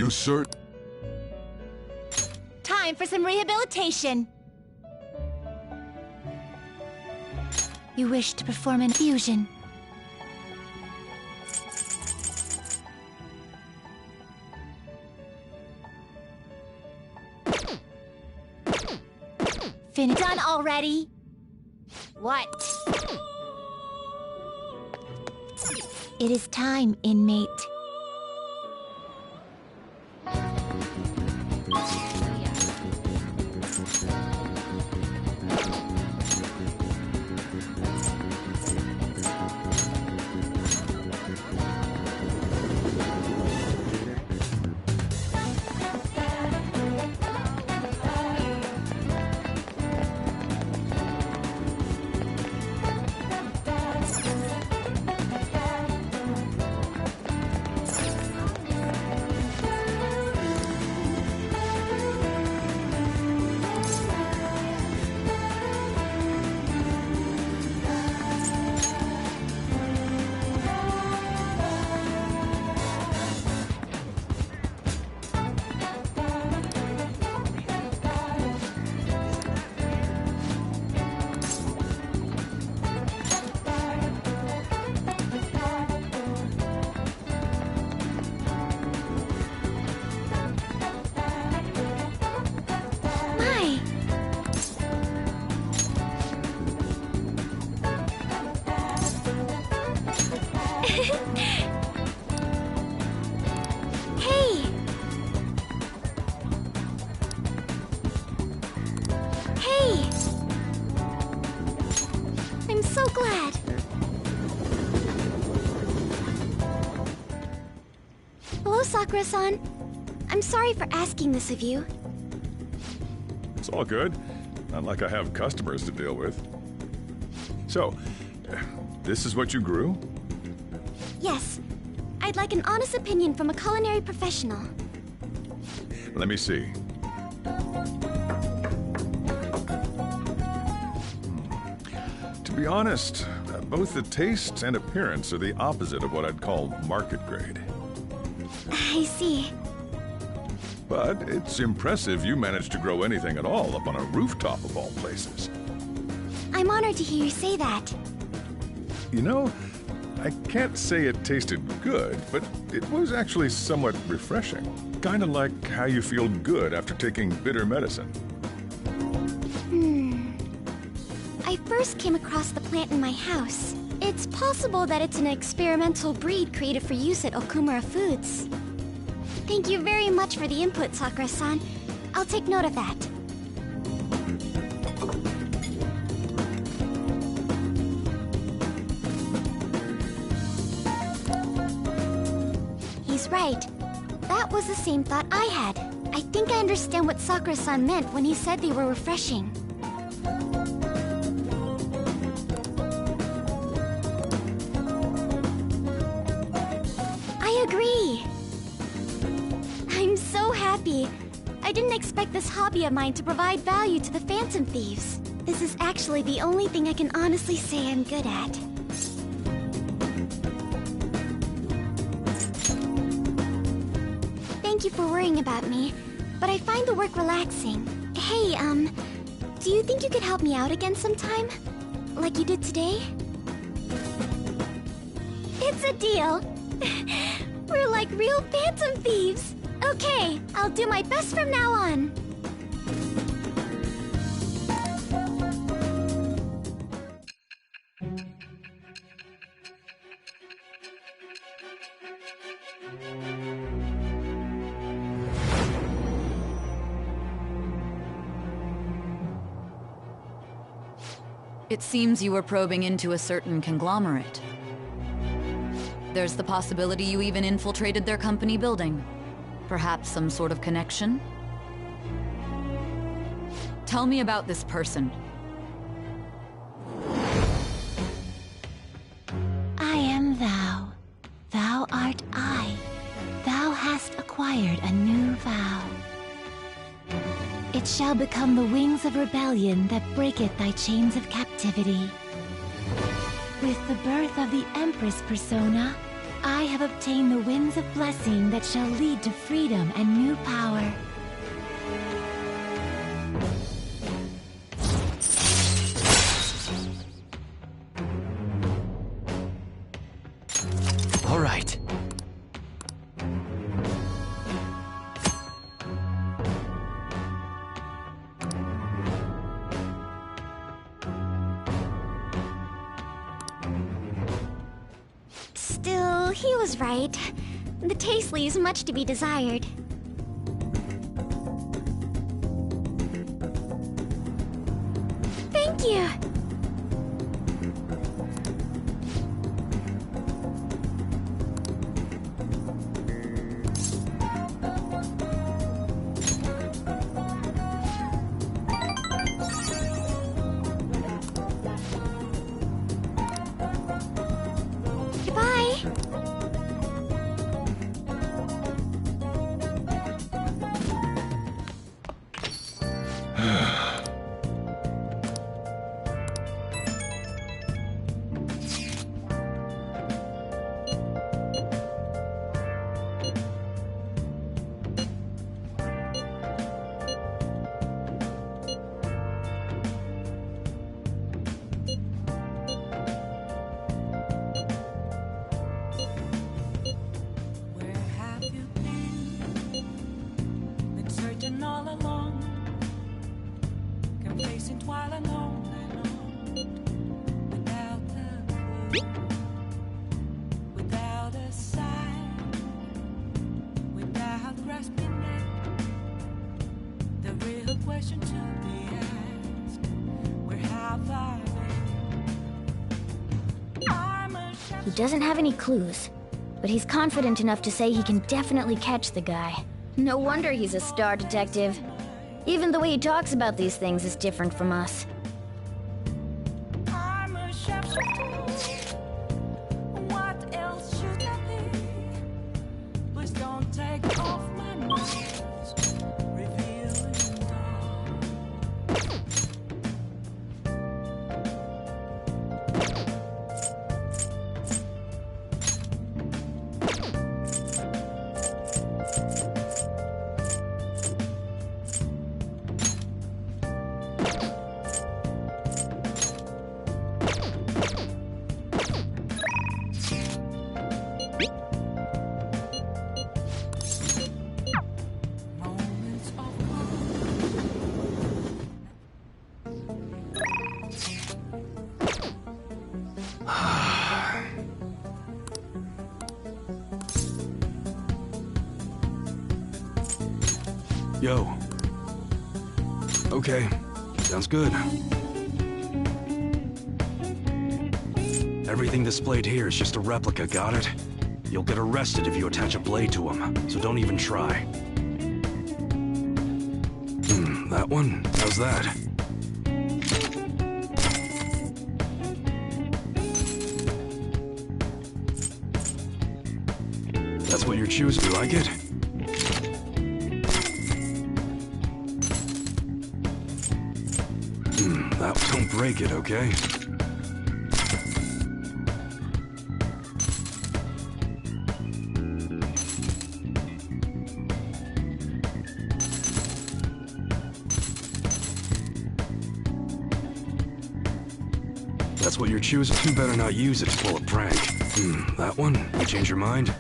You sir? Time for some rehabilitation. You wish to perform an infusion. Done already? What? It is time, inmate. Sakura-san, I'm sorry for asking this of you. It's all good. Not like I have customers to deal with. So, this is what you grew? Yes. I'd like an honest opinion from a culinary professional. Let me see. To be honest, both the taste and appearance are the opposite of what I'd call market grade. I see. But it's impressive you managed to grow anything at all up on a rooftop of all places. I'm honored to hear you say that. You know, I can't say it tasted good, but it was actually somewhat refreshing. Kind of like how you feel good after taking bitter medicine. I first came across the plant in my house. It's possible that it's an experimental breed created for use at Okumura Foods. Thank you very much for the input, Sakura-san. I'll take note of that. He's right. That was the same thought I had. I think I understand what Sakura-san meant when he said they were refreshing. I agree. I'm so happy. I didn't expect this hobby of mine to provide value to the Phantom Thieves. This is actually the only thing I can honestly say I'm good at. Thank you for worrying about me, but I find the work relaxing. Hey, do you think you could help me out again sometime? Like you did today? It's a deal. We're like real Phantom Thieves. Okay, I'll do my best from now on. It seems you were probing into a certain conglomerate. There's the possibility you even infiltrated their company building. Perhaps some sort of connection? Tell me about this person. I am thou. Thou art I. Thou hast acquired a new vow. It shall become the wings of rebellion that breaketh thy chains of captivity. With the birth of the Empress persona, I have obtained the winds of blessing that shall lead to freedom and new power. All right. Still, he was right. The taste leaves much to be desired. Thank you. Goodbye. Where have you been? Been searching all along, complacent while alone and without a clue, without a sign, without grasping it. The real question to be asked: where have I been? I'm a He doesn't have any clues, but he's confident enough to say he can definitely catch the guy. No wonder he's a star detective. Even the way he talks about these things is different from us. I'm a shapeshifter. What else should I be? Please don't take off my mask, revealing dawn. Moments of Yo. Okay, sounds good. Everything displayed here is just a replica, got it? You'll get arrested if you attach a blade to him, so don't even try. That one? How's that? That's what you're choosing, you like it? Don't break it, okay? That's what you're choosing? You better not use it to pull a prank. That one? You change your mind?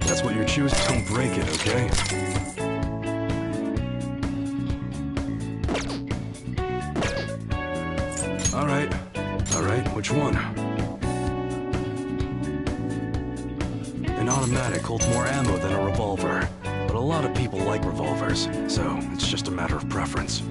That's what you're choosing? Don't break it, okay? Alright, which one? An automatic holds more ammo than a revolver, but a lot of people like revolvers, so it's just a matter of preference.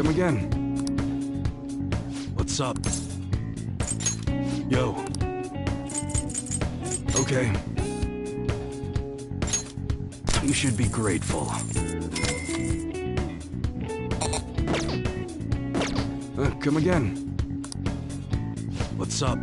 Come again. What's up? Yo. Okay. You should be grateful. Come again. What's up?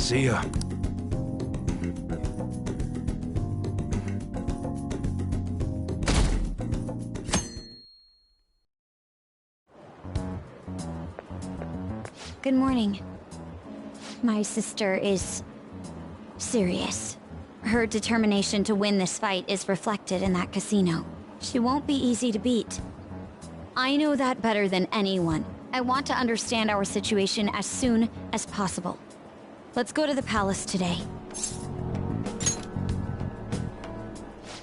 See ya. Good morning. My sister is serious. Her determination to win this fight is reflected in that casino. She won't be easy to beat. I know that better than anyone. I want to understand our situation as soon as possible. Let's go to the palace today.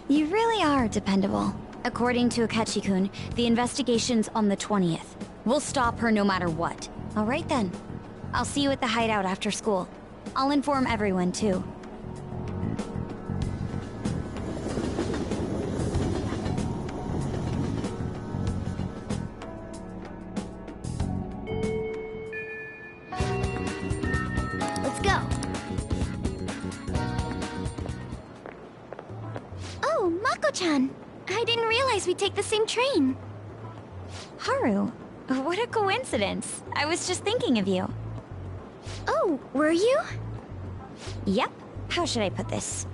You really are dependable. According to Akechi-kun, the investigation's on the 20th. We'll stop her no matter what. All right then. I'll see you at the hideout after school. I'll inform everyone too. Let's go. Oh, Mako-chan. I didn't realize we'd take the same train. Haru, what a coincidence. I was just thinking of you. Oh, were you? Yep. How should I put this?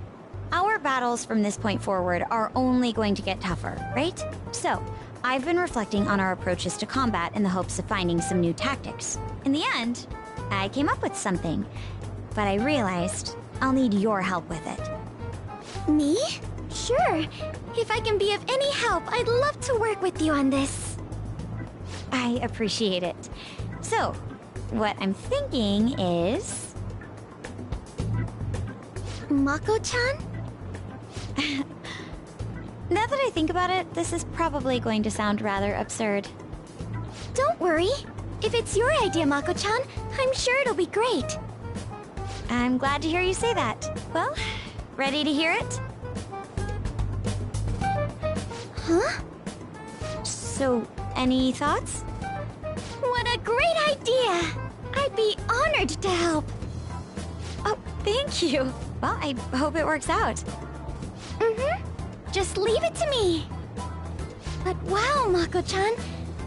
Our battles from this point forward are only going to get tougher, right? So, I've been reflecting on our approaches to combat in the hopes of finding some new tactics. In the end, I came up with something, but I realized I'll need your help with it. Me? Sure. If I can be of any help, I'd love to work with you on this. I appreciate it. So, what I'm thinking is... Mako-chan? Now that I think about it, this is probably going to sound rather absurd. Don't worry. If it's your idea, Mako-chan, I'm sure it'll be great. I'm glad to hear you say that. Well, ready to hear it? Huh? So, any thoughts? What a great idea! I'd be honored to help. Oh, thank you. Well, I hope it works out. Mm-hmm. Just leave it to me. But wow, Mako-chan,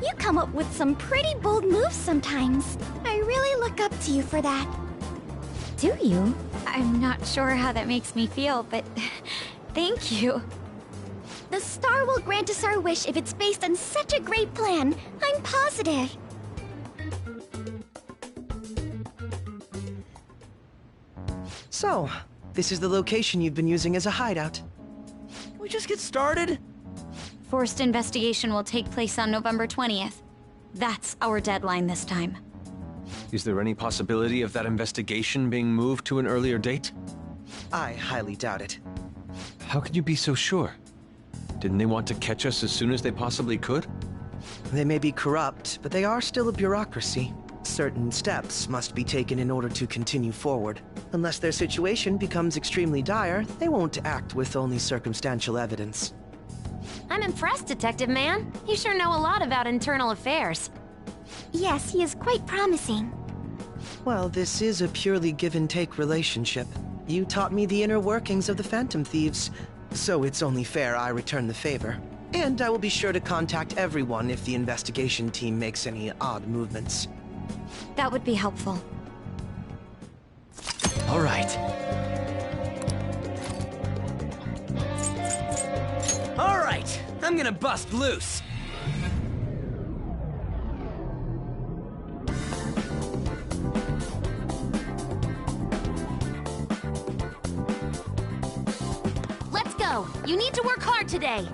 you come up with some pretty bold moves sometimes. I really look up to you for that. Do you? I'm not sure how that makes me feel, but thank you. The star will grant us our wish if it's based on such a great plan. I'm positive. So, this is the location you've been using as a hideout. Can we just get started? Forced investigation will take place on November 20th. That's our deadline this time. Is there any possibility of that investigation being moved to an earlier date? I highly doubt it. How can you be so sure? Didn't they want to catch us as soon as they possibly could? They may be corrupt, but they are still a bureaucracy. Certain steps must be taken in order to continue forward. Unless their situation becomes extremely dire, they won't act with only circumstantial evidence. I'm impressed, Detective Man. You sure know a lot about internal affairs. Yes, he is quite promising. Well, this is a purely give-and-take relationship. You taught me the inner workings of the Phantom Thieves, so it's only fair I return the favor. And I will be sure to contact everyone if the investigation team makes any odd movements. That would be helpful. All right. All right, I'm gonna bust loose. Let's go. You need to work hard today.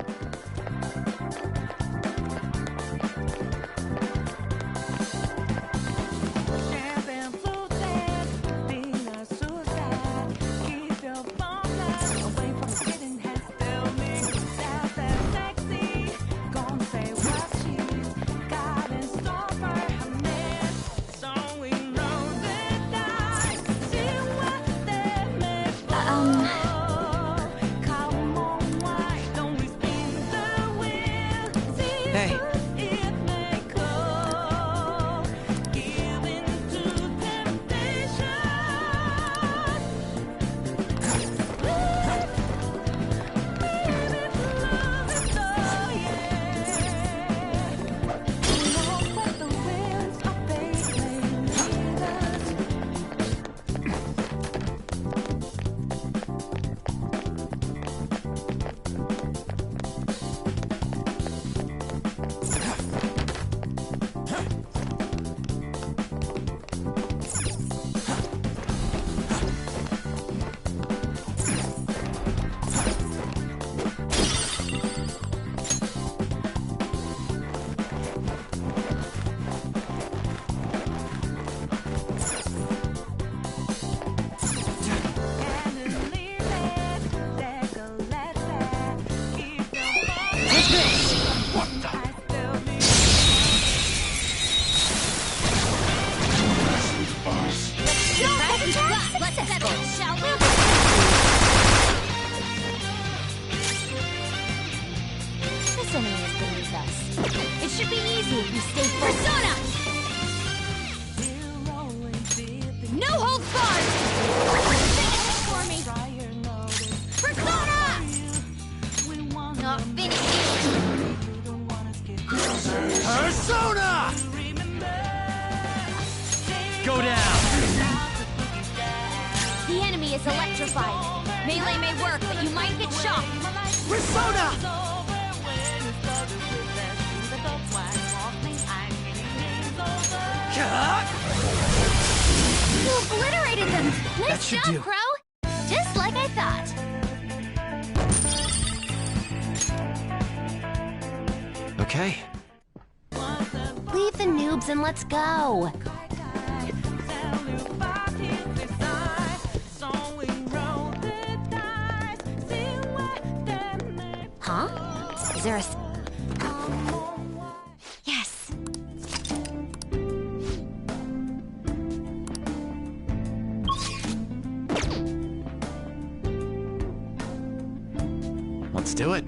if you stay focused. Persona! No holds barred! Finish it for me! Persona! Not finish Persona! Go down! The enemy is electrified. Melee may work, but you might get shocked. Persona! You obliterated them! That Nice should job, do. Crow! Just like I thought. Okay. Leave the noobs and let's go. Huh? Is there a... Yes. Let's do it.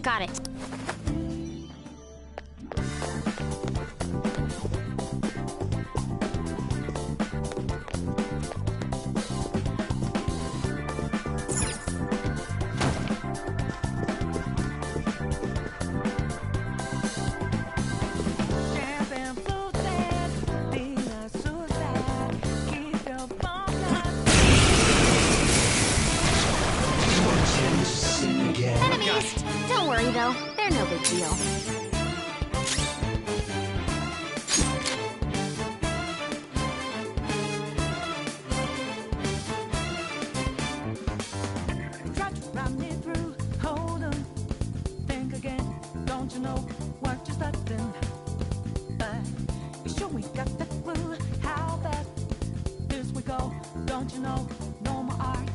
Got it. Enemies! Don't worry though, they're no big deal. Try to run me through. Hold on, think again. Don't you know what you're starting? But you sure we got the clue how that this we go. Don't you know? No more art.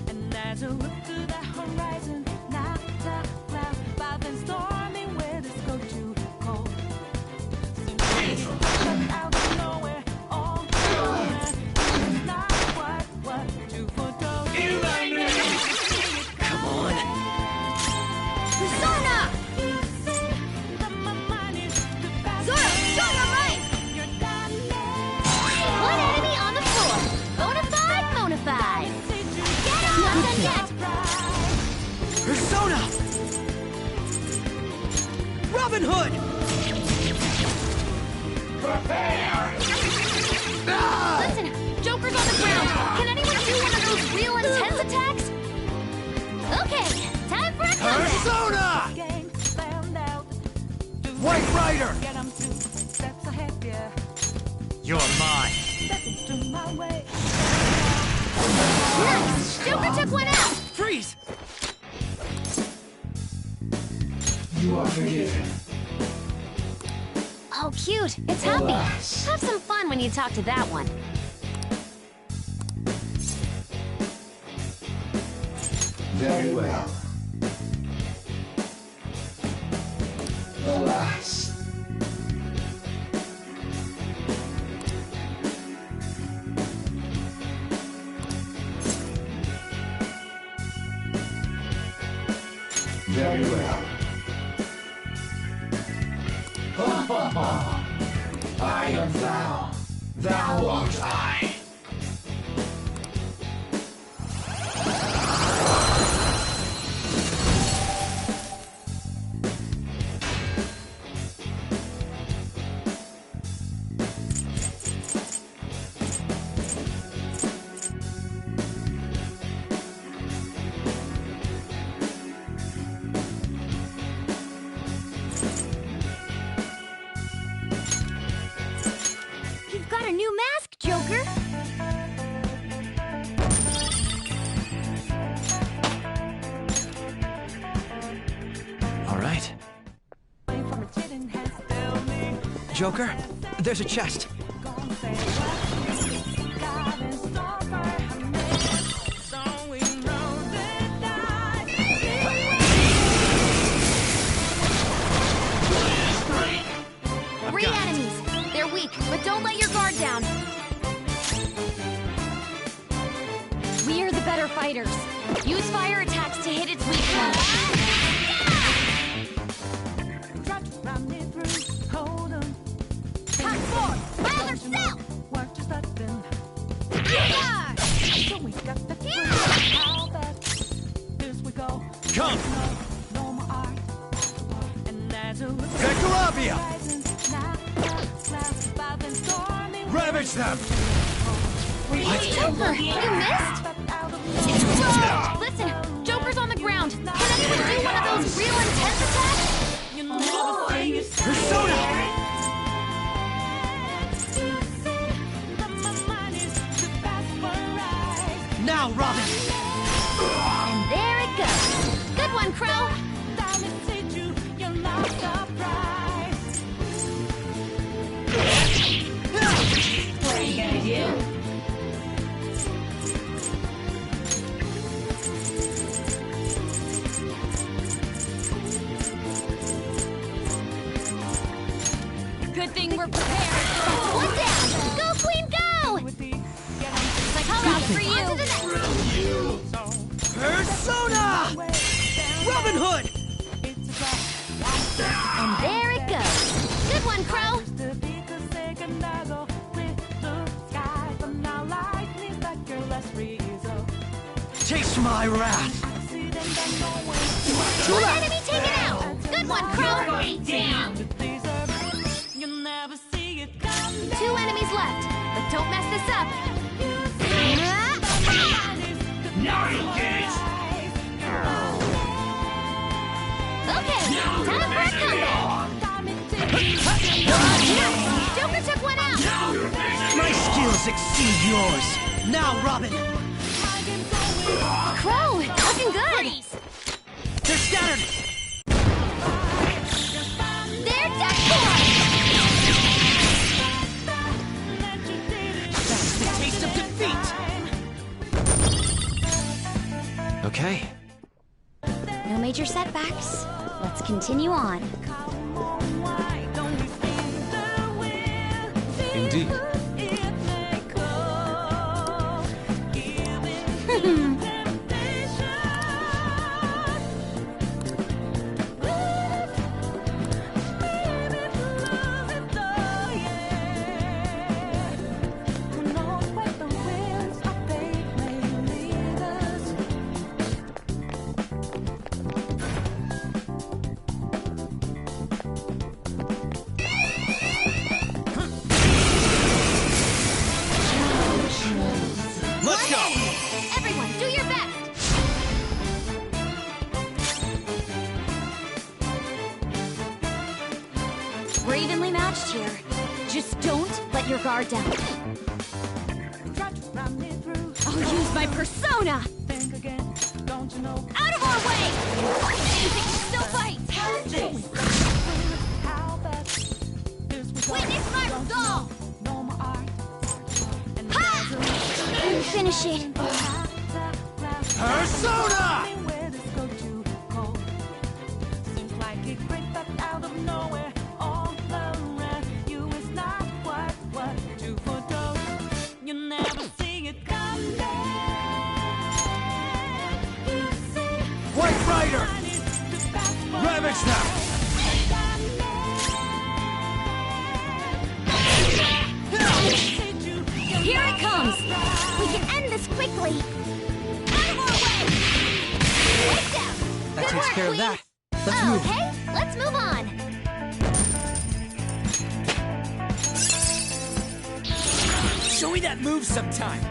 And as you look to the horizon, not a cloud, but then stormy weather's go too cold. Soon out of nowhere, all nowhere. It's not what you foretold. Come on. Persona! Zoro, show your might! One enemy on the floor. Bonafide. Get on! Not done yet. Persona! Robin Hood! Listen, Joker's on the ground. Can anyone do one of those real intense attacks? Okay, time for a comeback. Persona! White Rider! You're mine. Nice! Joker took one out! Freeze! You are forgiven. Oh, cute. It's happy. Alas. Have some fun when you talk to that one. Very well. Alas. Very well. Ha ha ha! I am thou. Thou art I. You've got a new mask, Joker! All right. Joker, there's a chest. Three enemies. They're weak, but don't let your guard down. fighters. Use fire attacks to hit its weak point. Come! Vectoravia! Ravage them! Joker, you missed? Whoa! Listen, Joker's on the ground. Can anyone do one of those real intense attacks? Persona! Now, Robin! And there it goes. Good one, Crow. What are you gonna do? Good thing we're prepared. One down. Go, Queen, go! Like I'll out for you. On to the next. Persona! Robin Hood! And there it goes. Good one, Crow. Taste my wrath! One enemy taken out. Good one, Crow. Down. Two enemies left, but don't mess this up. Now engage. Okay, time for a comeback. Joker took one out. My skills exceed yours! Now, Robin! Crow, looking good. They're scattered! They're done for. That's the taste of defeat! Okay. No major setbacks. Let's continue on. Indeed. Let's go! Everyone, do your best. We're evenly matched here. Just don't let your guard down. I'll use my persona. Out of our way! You think you still fight? Witness my resolve! Finish it. Persona! White Rider! Ravage them! Here it comes! We can end this quickly! Out of our way! Wait down! That Good takes work, care of Queen. that. Let's move. Okay, let's move on! Show me that move sometime.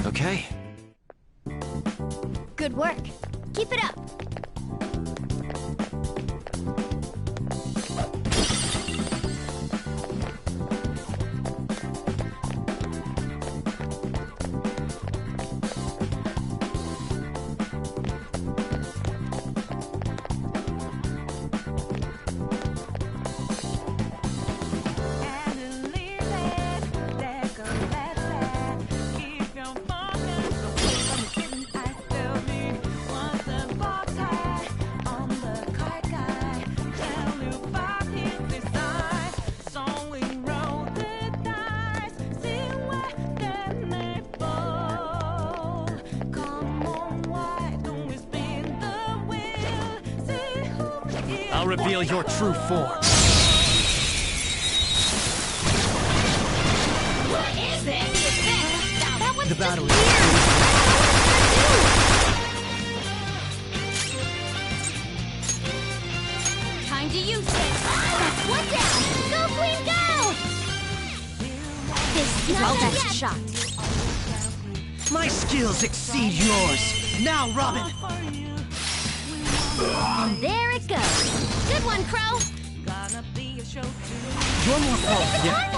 Okay. Good work. Keep it up. I'll reveal your true form. What is this? That one's The battle just weird. Time to use it. One down. Go, Queen, go! This is our best shot. My skills exceed yours. Now, Robin. And there it goes. Good one, Crow. You're more powerful. Yeah.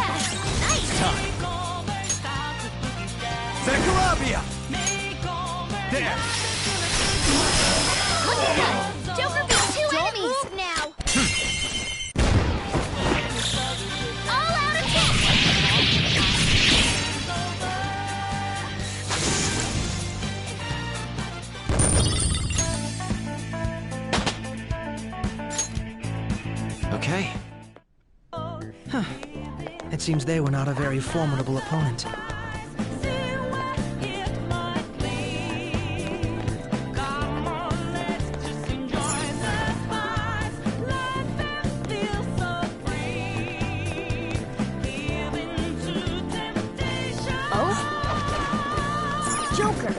Nice. Time. Zacharabia! There! Looks good. Joker beat two enemies. Move now. All out attack. Okay. Huh. It seems they were not a very formidable opponent. Joker.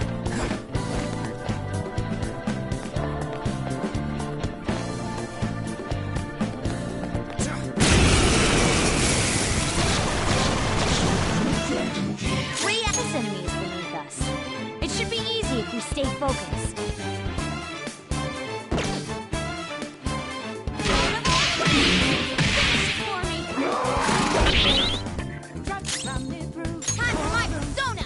Three enemies beneath us. It should be easy if we stay focused. Time for my persona!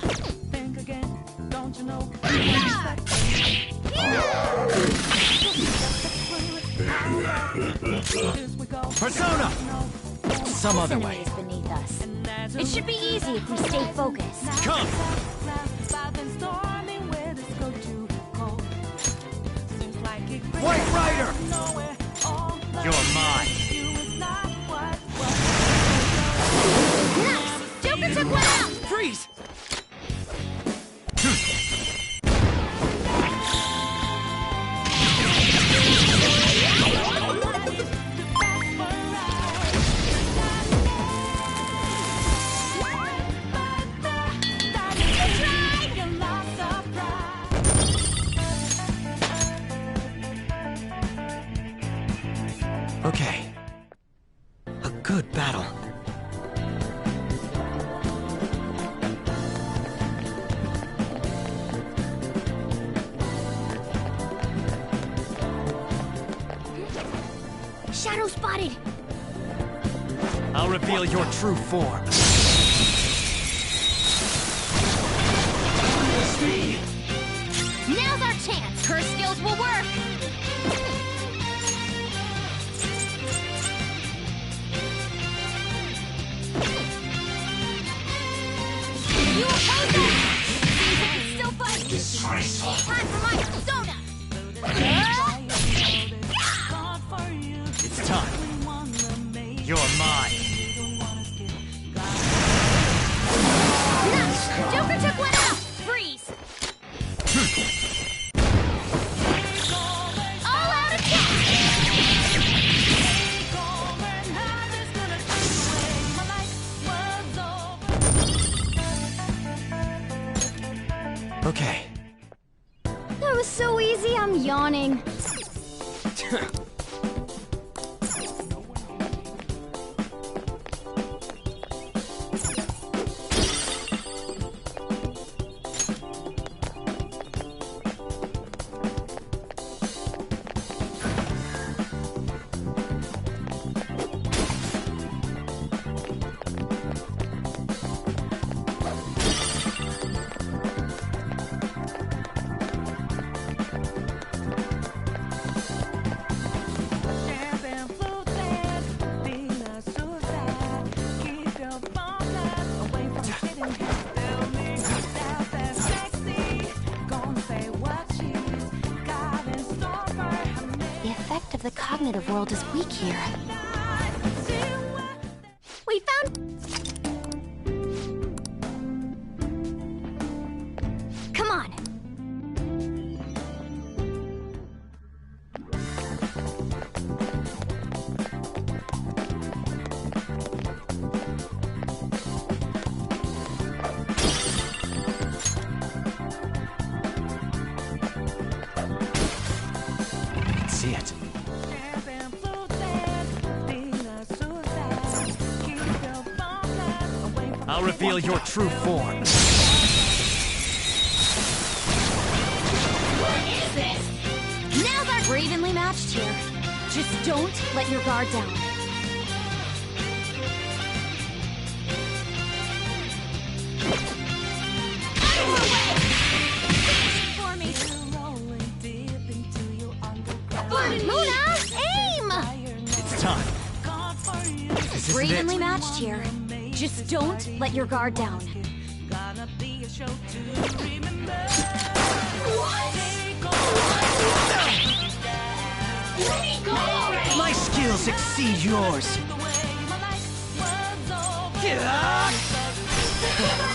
Persona! Some other way. Enemies beneath us. It should be easy if we stay focused. Come! White Rider! You're mine. Nice! Joker took one out! Freeze! Okay. A good battle. Shadow spotted! I'll reveal your true form. Now's our chance! Her skills will work! You oppose us! Seems we can still fight! Disgraceful. Time for my persona! It's time. You're mine. Nice! Joker took one out! Freeze! All out attack! Okay. That was so easy, I'm yawning. The effect of the cognitive world is weak here. We found... Come on! see it. I'll reveal your true form. Now that we're evenly matched here, just don't let your guard down. For me. Luna, aim! It's time. This We're isn't evenly it. matched here. Just don't let your guard down. My skills exceed yours.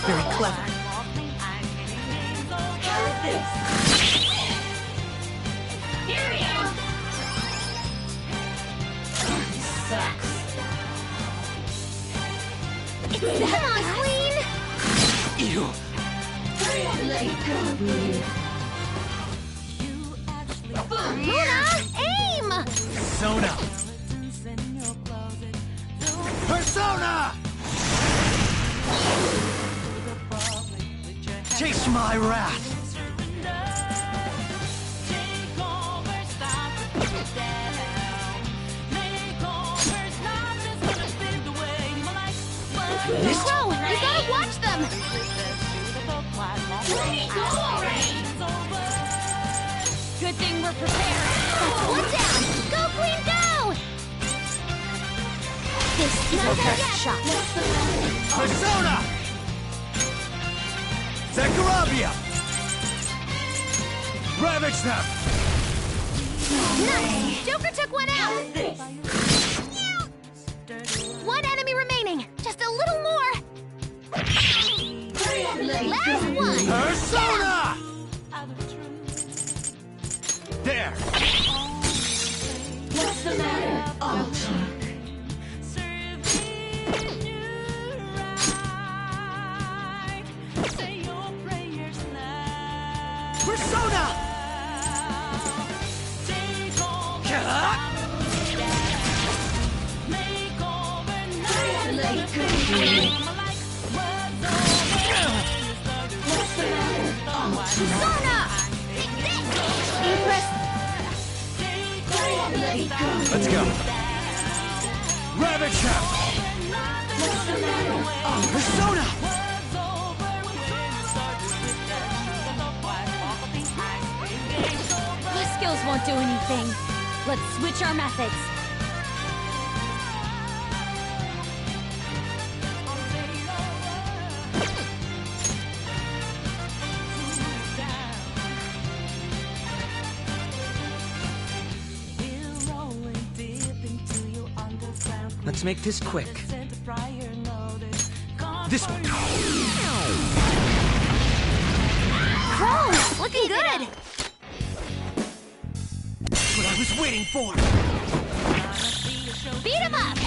Very clever. Come on, Queen! Ew. Luna, aim! Persona. Persona! Chase my wrath. Bro, you gotta watch them! Good thing we're prepared. That's one down! Go, Queen, go! This is our best shot. Persona! Zakarabia! Ravage them! Nice! Joker took one out! One enemy remaining! Just a little more! Last one! Persona! There! What's the matter, Ultra? Persona! What's the matter, Ultra? Let's go. Ravage him! What's the matter, Persona! My skills won't do anything. Let's switch our methods. Let's make this quick. This one. Crow, looking good! That's what I was waiting for. Beat him up!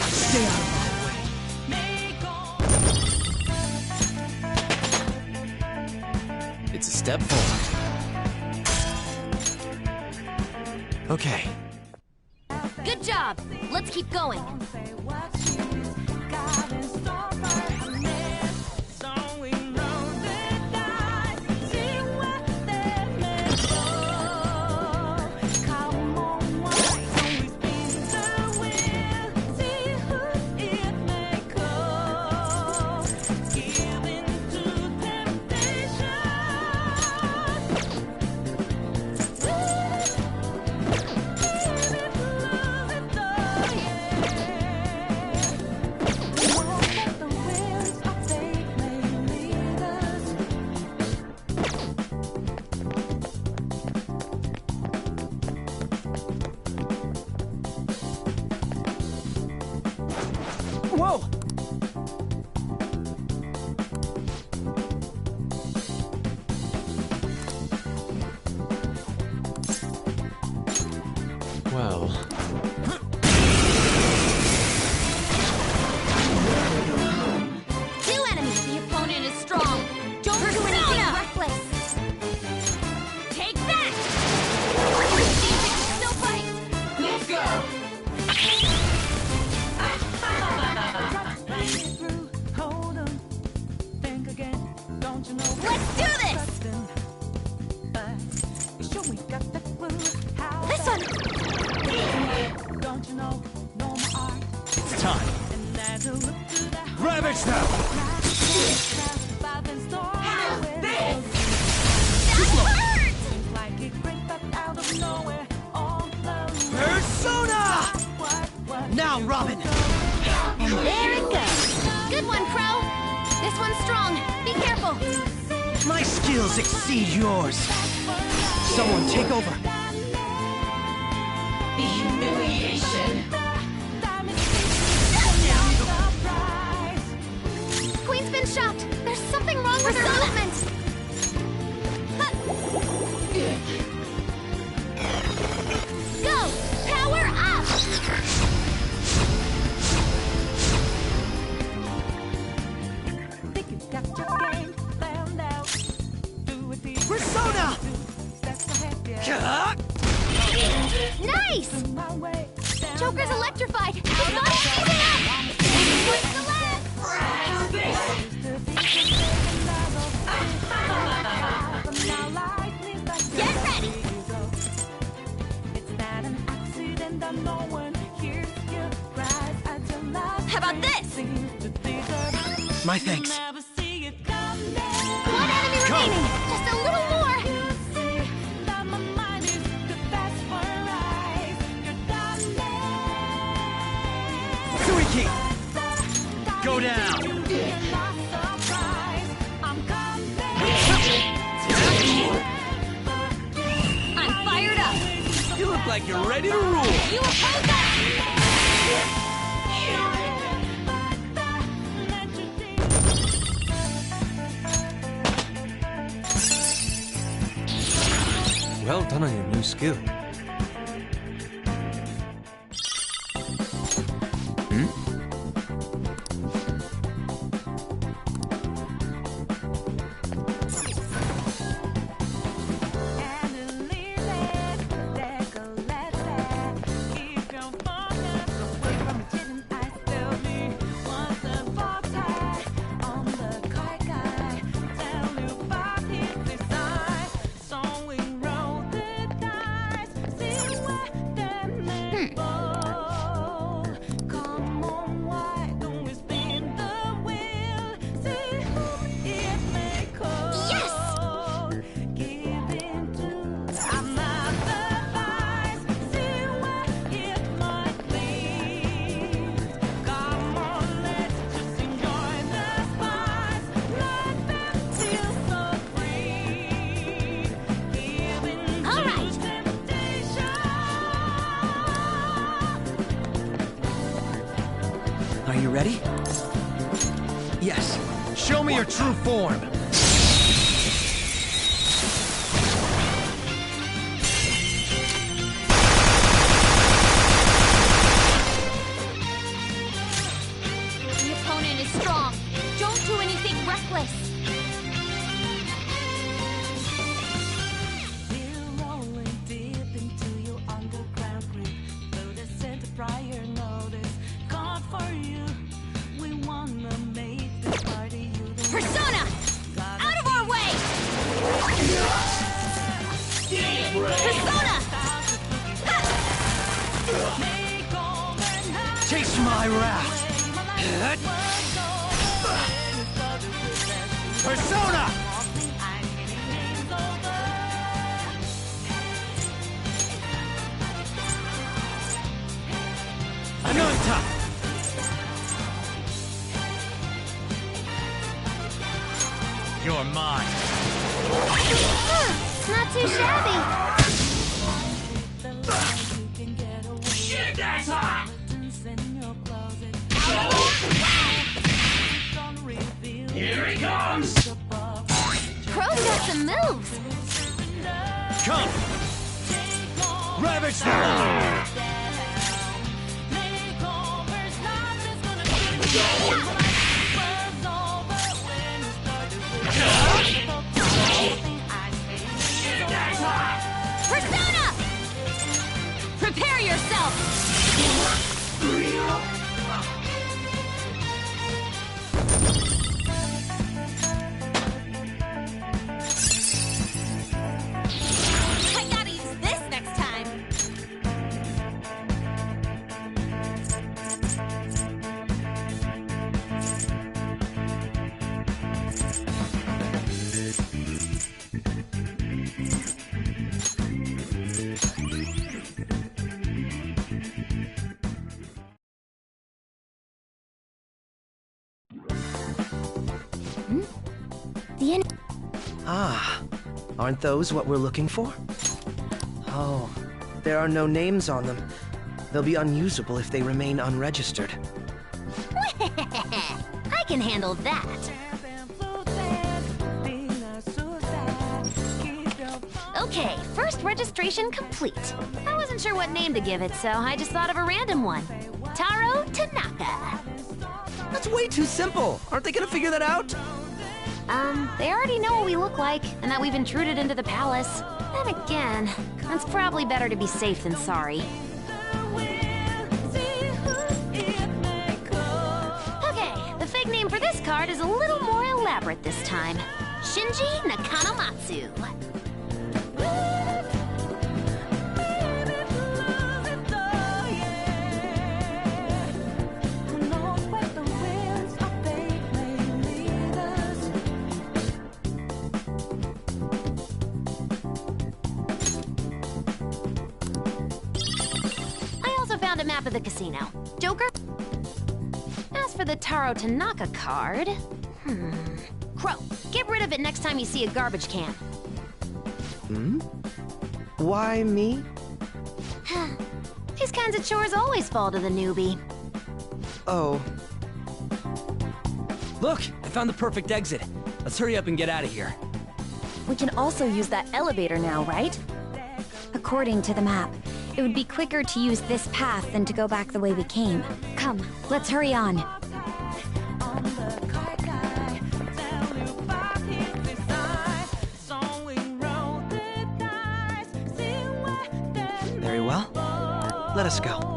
Stay out of my way. It's a step forward. Okay. Good job! Let's keep going. Let's do this! This one! It's time. Ravage them! Persona! Now, Robin! And there it goes. Good one, Crow. This one's strong. Be careful. My skills exceed yours. Someone take over. The humiliation. Queen's been shocked. There's something wrong with her movement. Go! Power up! Persona! Nice! Joker's electrified. He's not easing up! Push the left! Get ready! How about this? My thanks. One enemy remaining! Just a little more! Suiki! Go down! I'm fired up! You look like you're ready to rule! You oppose that! Well done on your new skill. Are you ready? Yes. Show me your true form. The opponent is strong. Don't do anything reckless. Persona! Out of our way! Persona! Taste my wrath! Persona! Ananta! You're mine. Not too shabby. Shit, that's hot! Here he comes! Crow's got some moves. Come! Ravage them! Persona! Prepare yourself! Ah, aren't those what we're looking for? Oh, there are no names on them. They'll be unusable if they remain unregistered. I can handle that. Okay, first registration complete. I wasn't sure what name to give it, so I just thought of a random one. Taro Tanaka. That's way too simple. Aren't they gonna figure that out? They already know what we look like, and that we've intruded into the palace. Then again, it's probably better to be safe than sorry. Okay, the fake name for this card is a little more elaborate this time. Shinji Nakanomatsu. Found a map of the casino. Joker? As for the Taro Tanaka card... Crow, get rid of it next time you see a garbage can. Why me? These kinds of chores always fall to the newbie. Oh. Look, I found the perfect exit. Let's hurry up and get out of here. We can also use that elevator now, right? According to the map, it would be quicker to use this path than to go back the way we came. Come, let's hurry on. Very well. Let us go.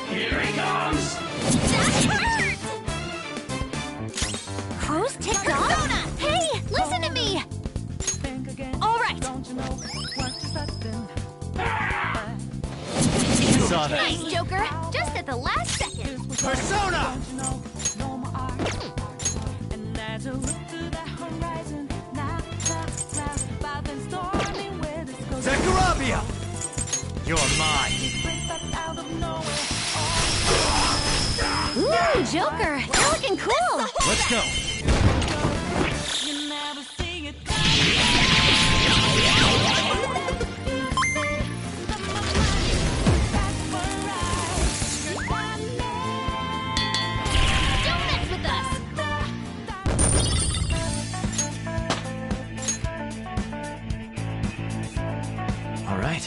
Here he comes! That hurt! Crow's ticked off? Hey, listen to me! Alright. Saw that. Nice, Joker. Just at the last second. Persona! Zakarabia! You're mine. Ooh, Joker, you're looking cool. Let's go. Don't mess with us. All right.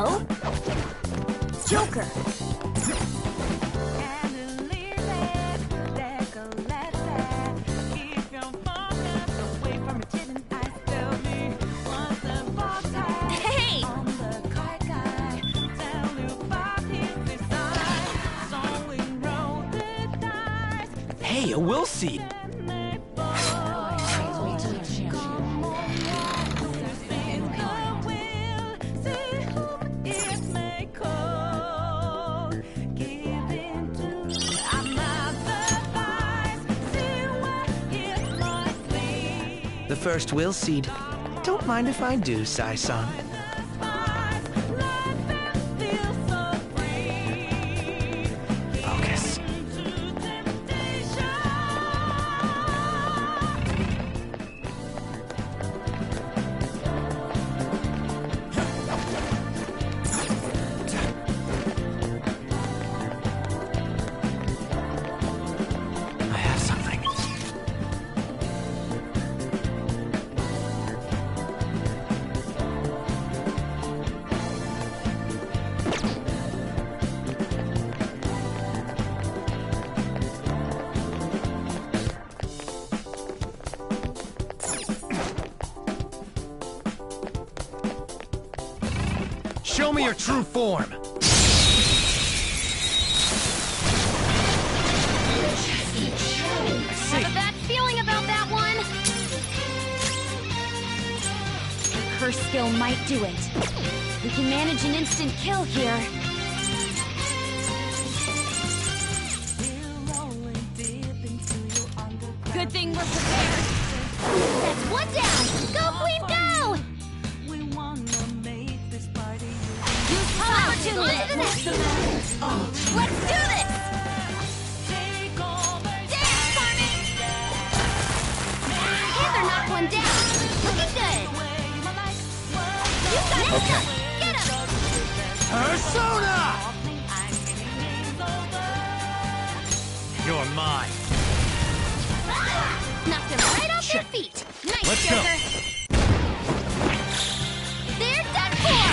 Oh? Joker! Hey! Hey, a will seed! The first will seed. Don't mind if I do, Sai-san. Focus. I have something. Show me your true form! Have a bad feeling about that one. Her skill might do it. We can manage an instant kill here. Good thing we're prepared. That's one down! Go, Queen, go! Use opportunity! Let's do this! Dance, Carmen! Panther knocked one down. Looking good. You got it. Okay. Get him! Persona! You're mine. Knocked him right off your feet. Nice, Let's go. Joker. They're done for!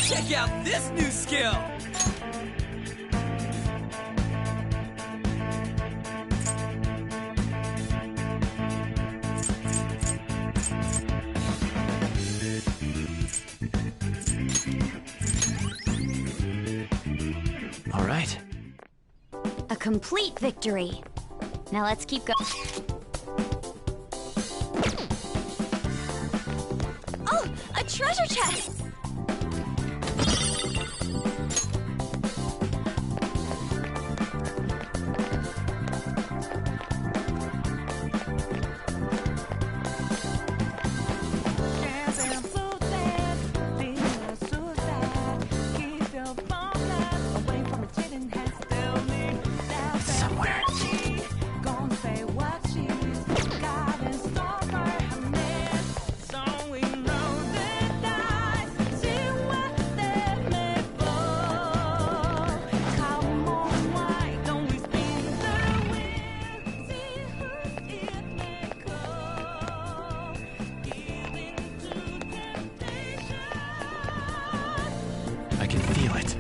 Check out this new skill! All right. A complete victory. Now let's keep going. Oh, a treasure chest! Somewhere. I can feel it.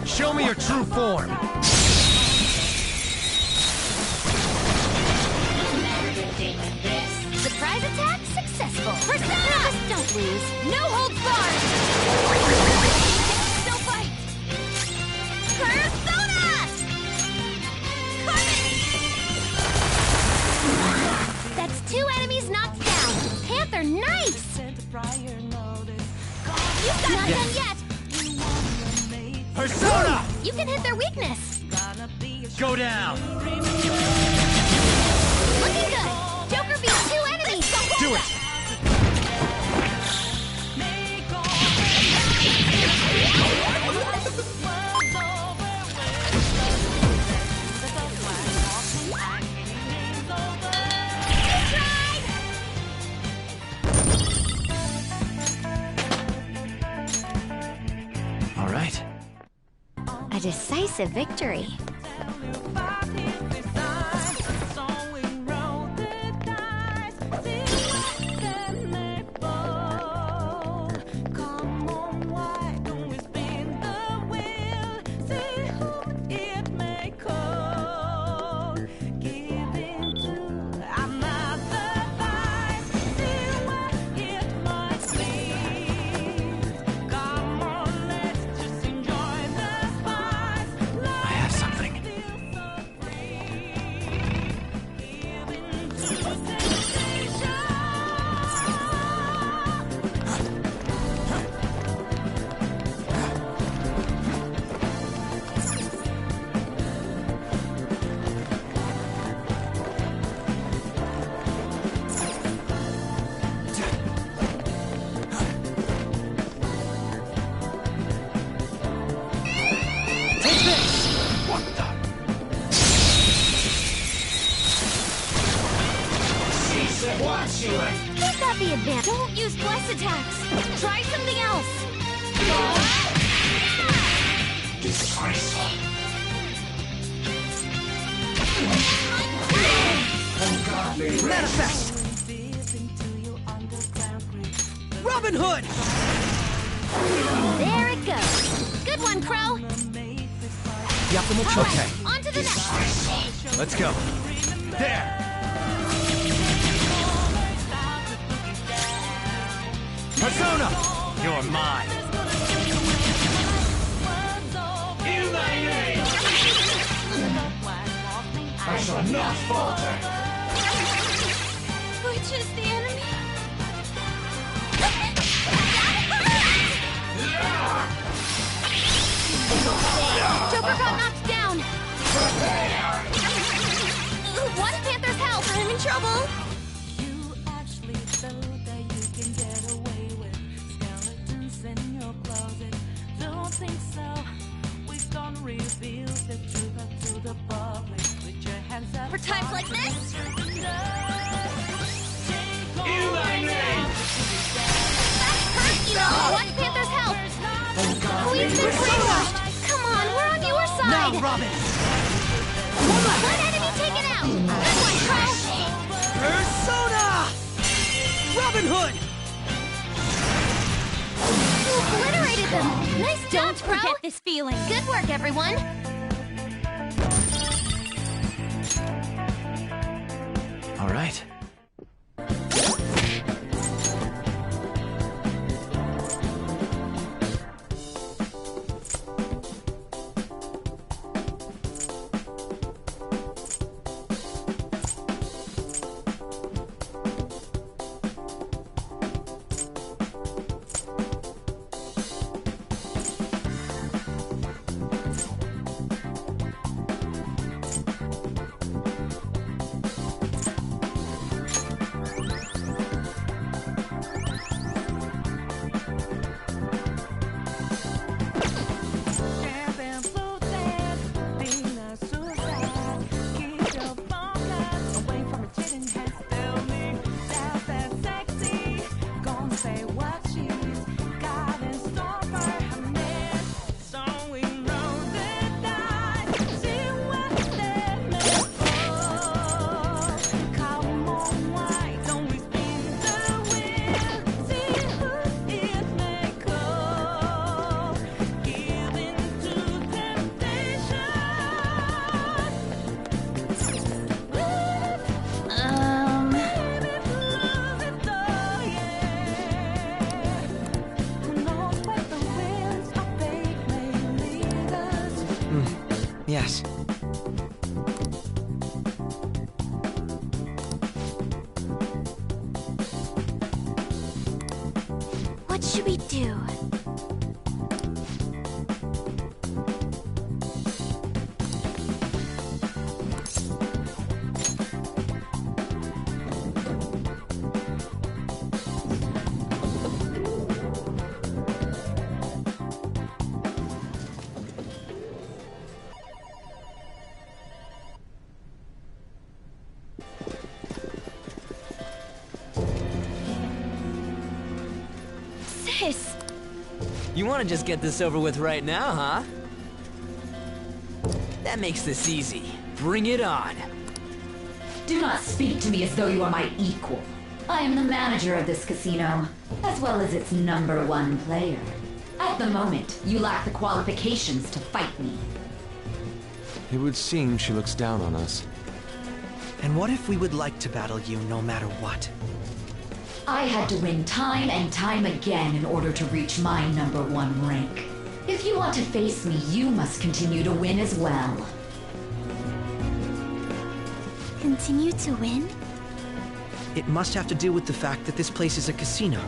Show me your true form! Surprise attack successful. Persona! Don't lose. No holds barred! Still fight! Persona! That's 2 enemies knocked down. Panther, nice! You've got them yet! Persona! You can hit their weakness. Go down! Looking good! Joker beat 2 enemies! Do it! All right. A decisive victory. I have something. Take this! What the? Who's got the advantage? Don't use bless attacks. Try something else. Disgraceful. Manifest! Robin Hood! There it goes. Good one, Crow. The optimal All choice. right, on to the next. Let's go. There! Persona! You're mine! In thy name! I shall not falter. Which is the enemy? Joker got knocked down. One Panther's help. I'm in trouble. You actually thought that you can get away with skeletons in your closet. Don't think so. We've gone reveal the truth to the public. Put your hands up. For times like this? In thy name! One Panther's help. We've been brainwashed. Come on, we're on your side. Now, Robin! One enemy taken out. Good one, Crow. Persona! Robin Hood! You obliterated them. Nice job, Don't Crow. forget this feeling. Good work, everyone. All right. Yes. What should we do? Sis! You want to just get this over with right now, huh? That makes this easy. Bring it on. Do not speak to me as though you are my equal. I am the manager of this casino, as well as its #1 player. At the moment, you lack the qualifications to fight me. It would seem she looks down on us. And what if we would like to battle you no matter what? I had to win time and time again in order to reach my #1 rank. If you want to face me, you must continue to win as well. Continue to win? It must have to do with the fact that this place is a casino.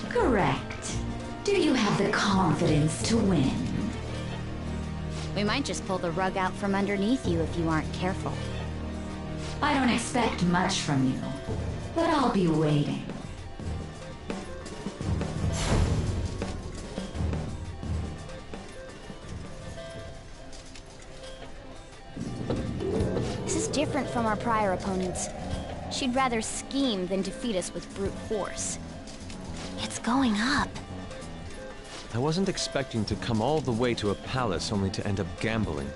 Correct. Do you have the confidence to win? We might just pull the rug out from underneath you if you aren't careful. I don't expect much from you, but I'll be waiting. This is different from our prior opponents. She'd rather scheme than defeat us with brute force. It's going up. I wasn't expecting to come all the way to a palace only to end up gambling.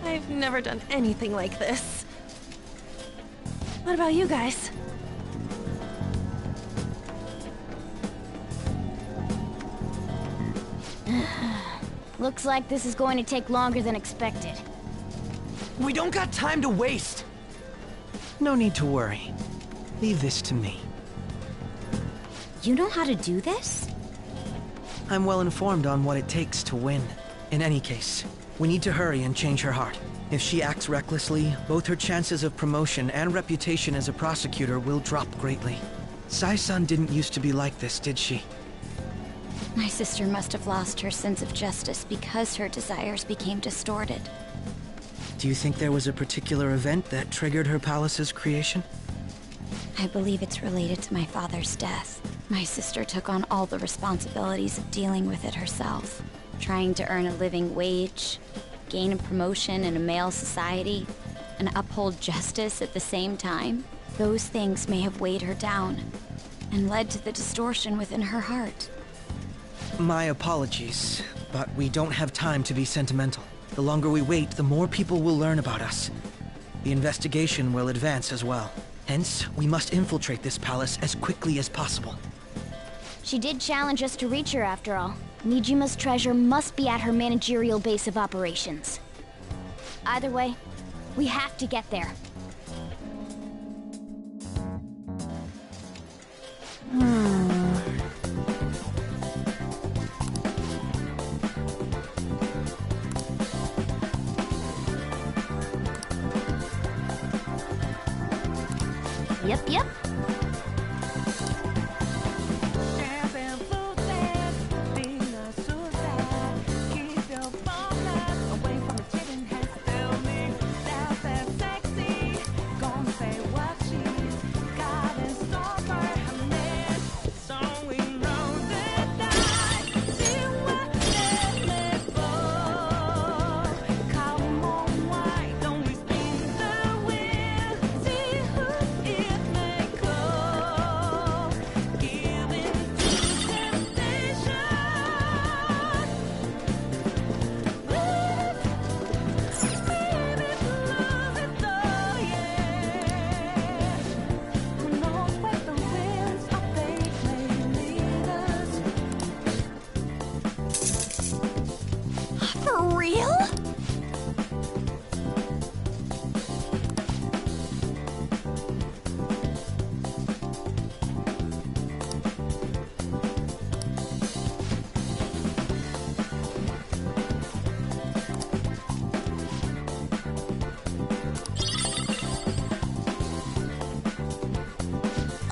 I've never done anything like this. What about you guys? Looks like this is going to take longer than expected. We don't got time to waste. No need to worry. Leave this to me. You know how to do this? I'm well informed on what it takes to win. In any case, we need to hurry and change her heart. If she acts recklessly, both her chances of promotion and reputation as a prosecutor will drop greatly. Sai-san didn't used to be like this, did she? My sister must have lost her sense of justice because her desires became distorted. Do you think there was a particular event that triggered her palace's creation? I believe it's related to my father's death. My sister took on all the responsibilities of dealing with it herself. Trying to earn a living wage, gain a promotion in a male society, and uphold justice at the same time. Those things may have weighed her down, and led to the distortion within her heart. My apologies, but we don't have time to be sentimental. The longer we wait, the more people will learn about us. The investigation will advance as well. Hence, we must infiltrate this palace as quickly as possible. She did challenge us to reach her after all. Nijima's treasure must be at her managerial base of operations. Either way, we have to get there. Yep.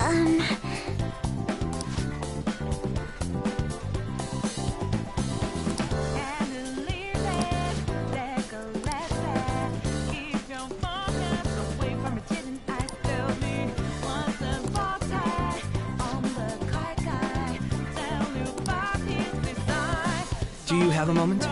Do you have a moment?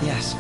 Yes.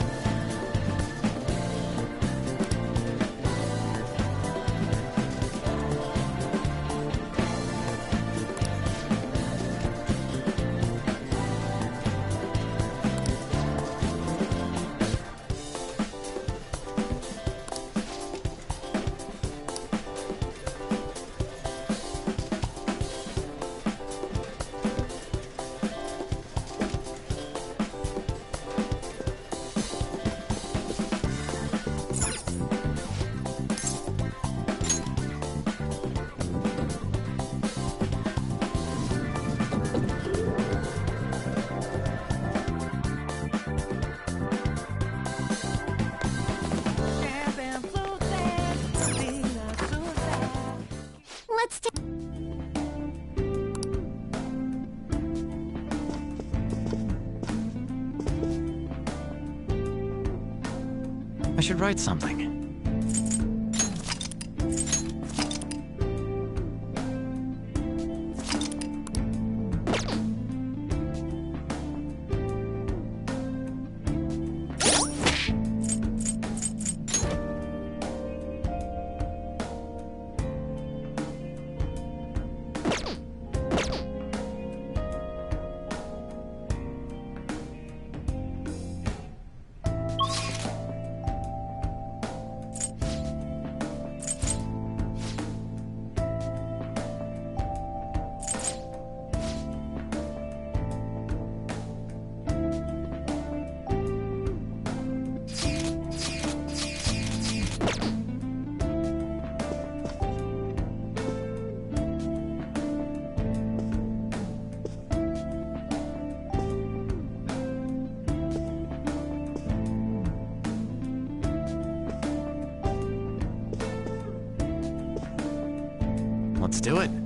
Let's take... I should write something. Let's do it.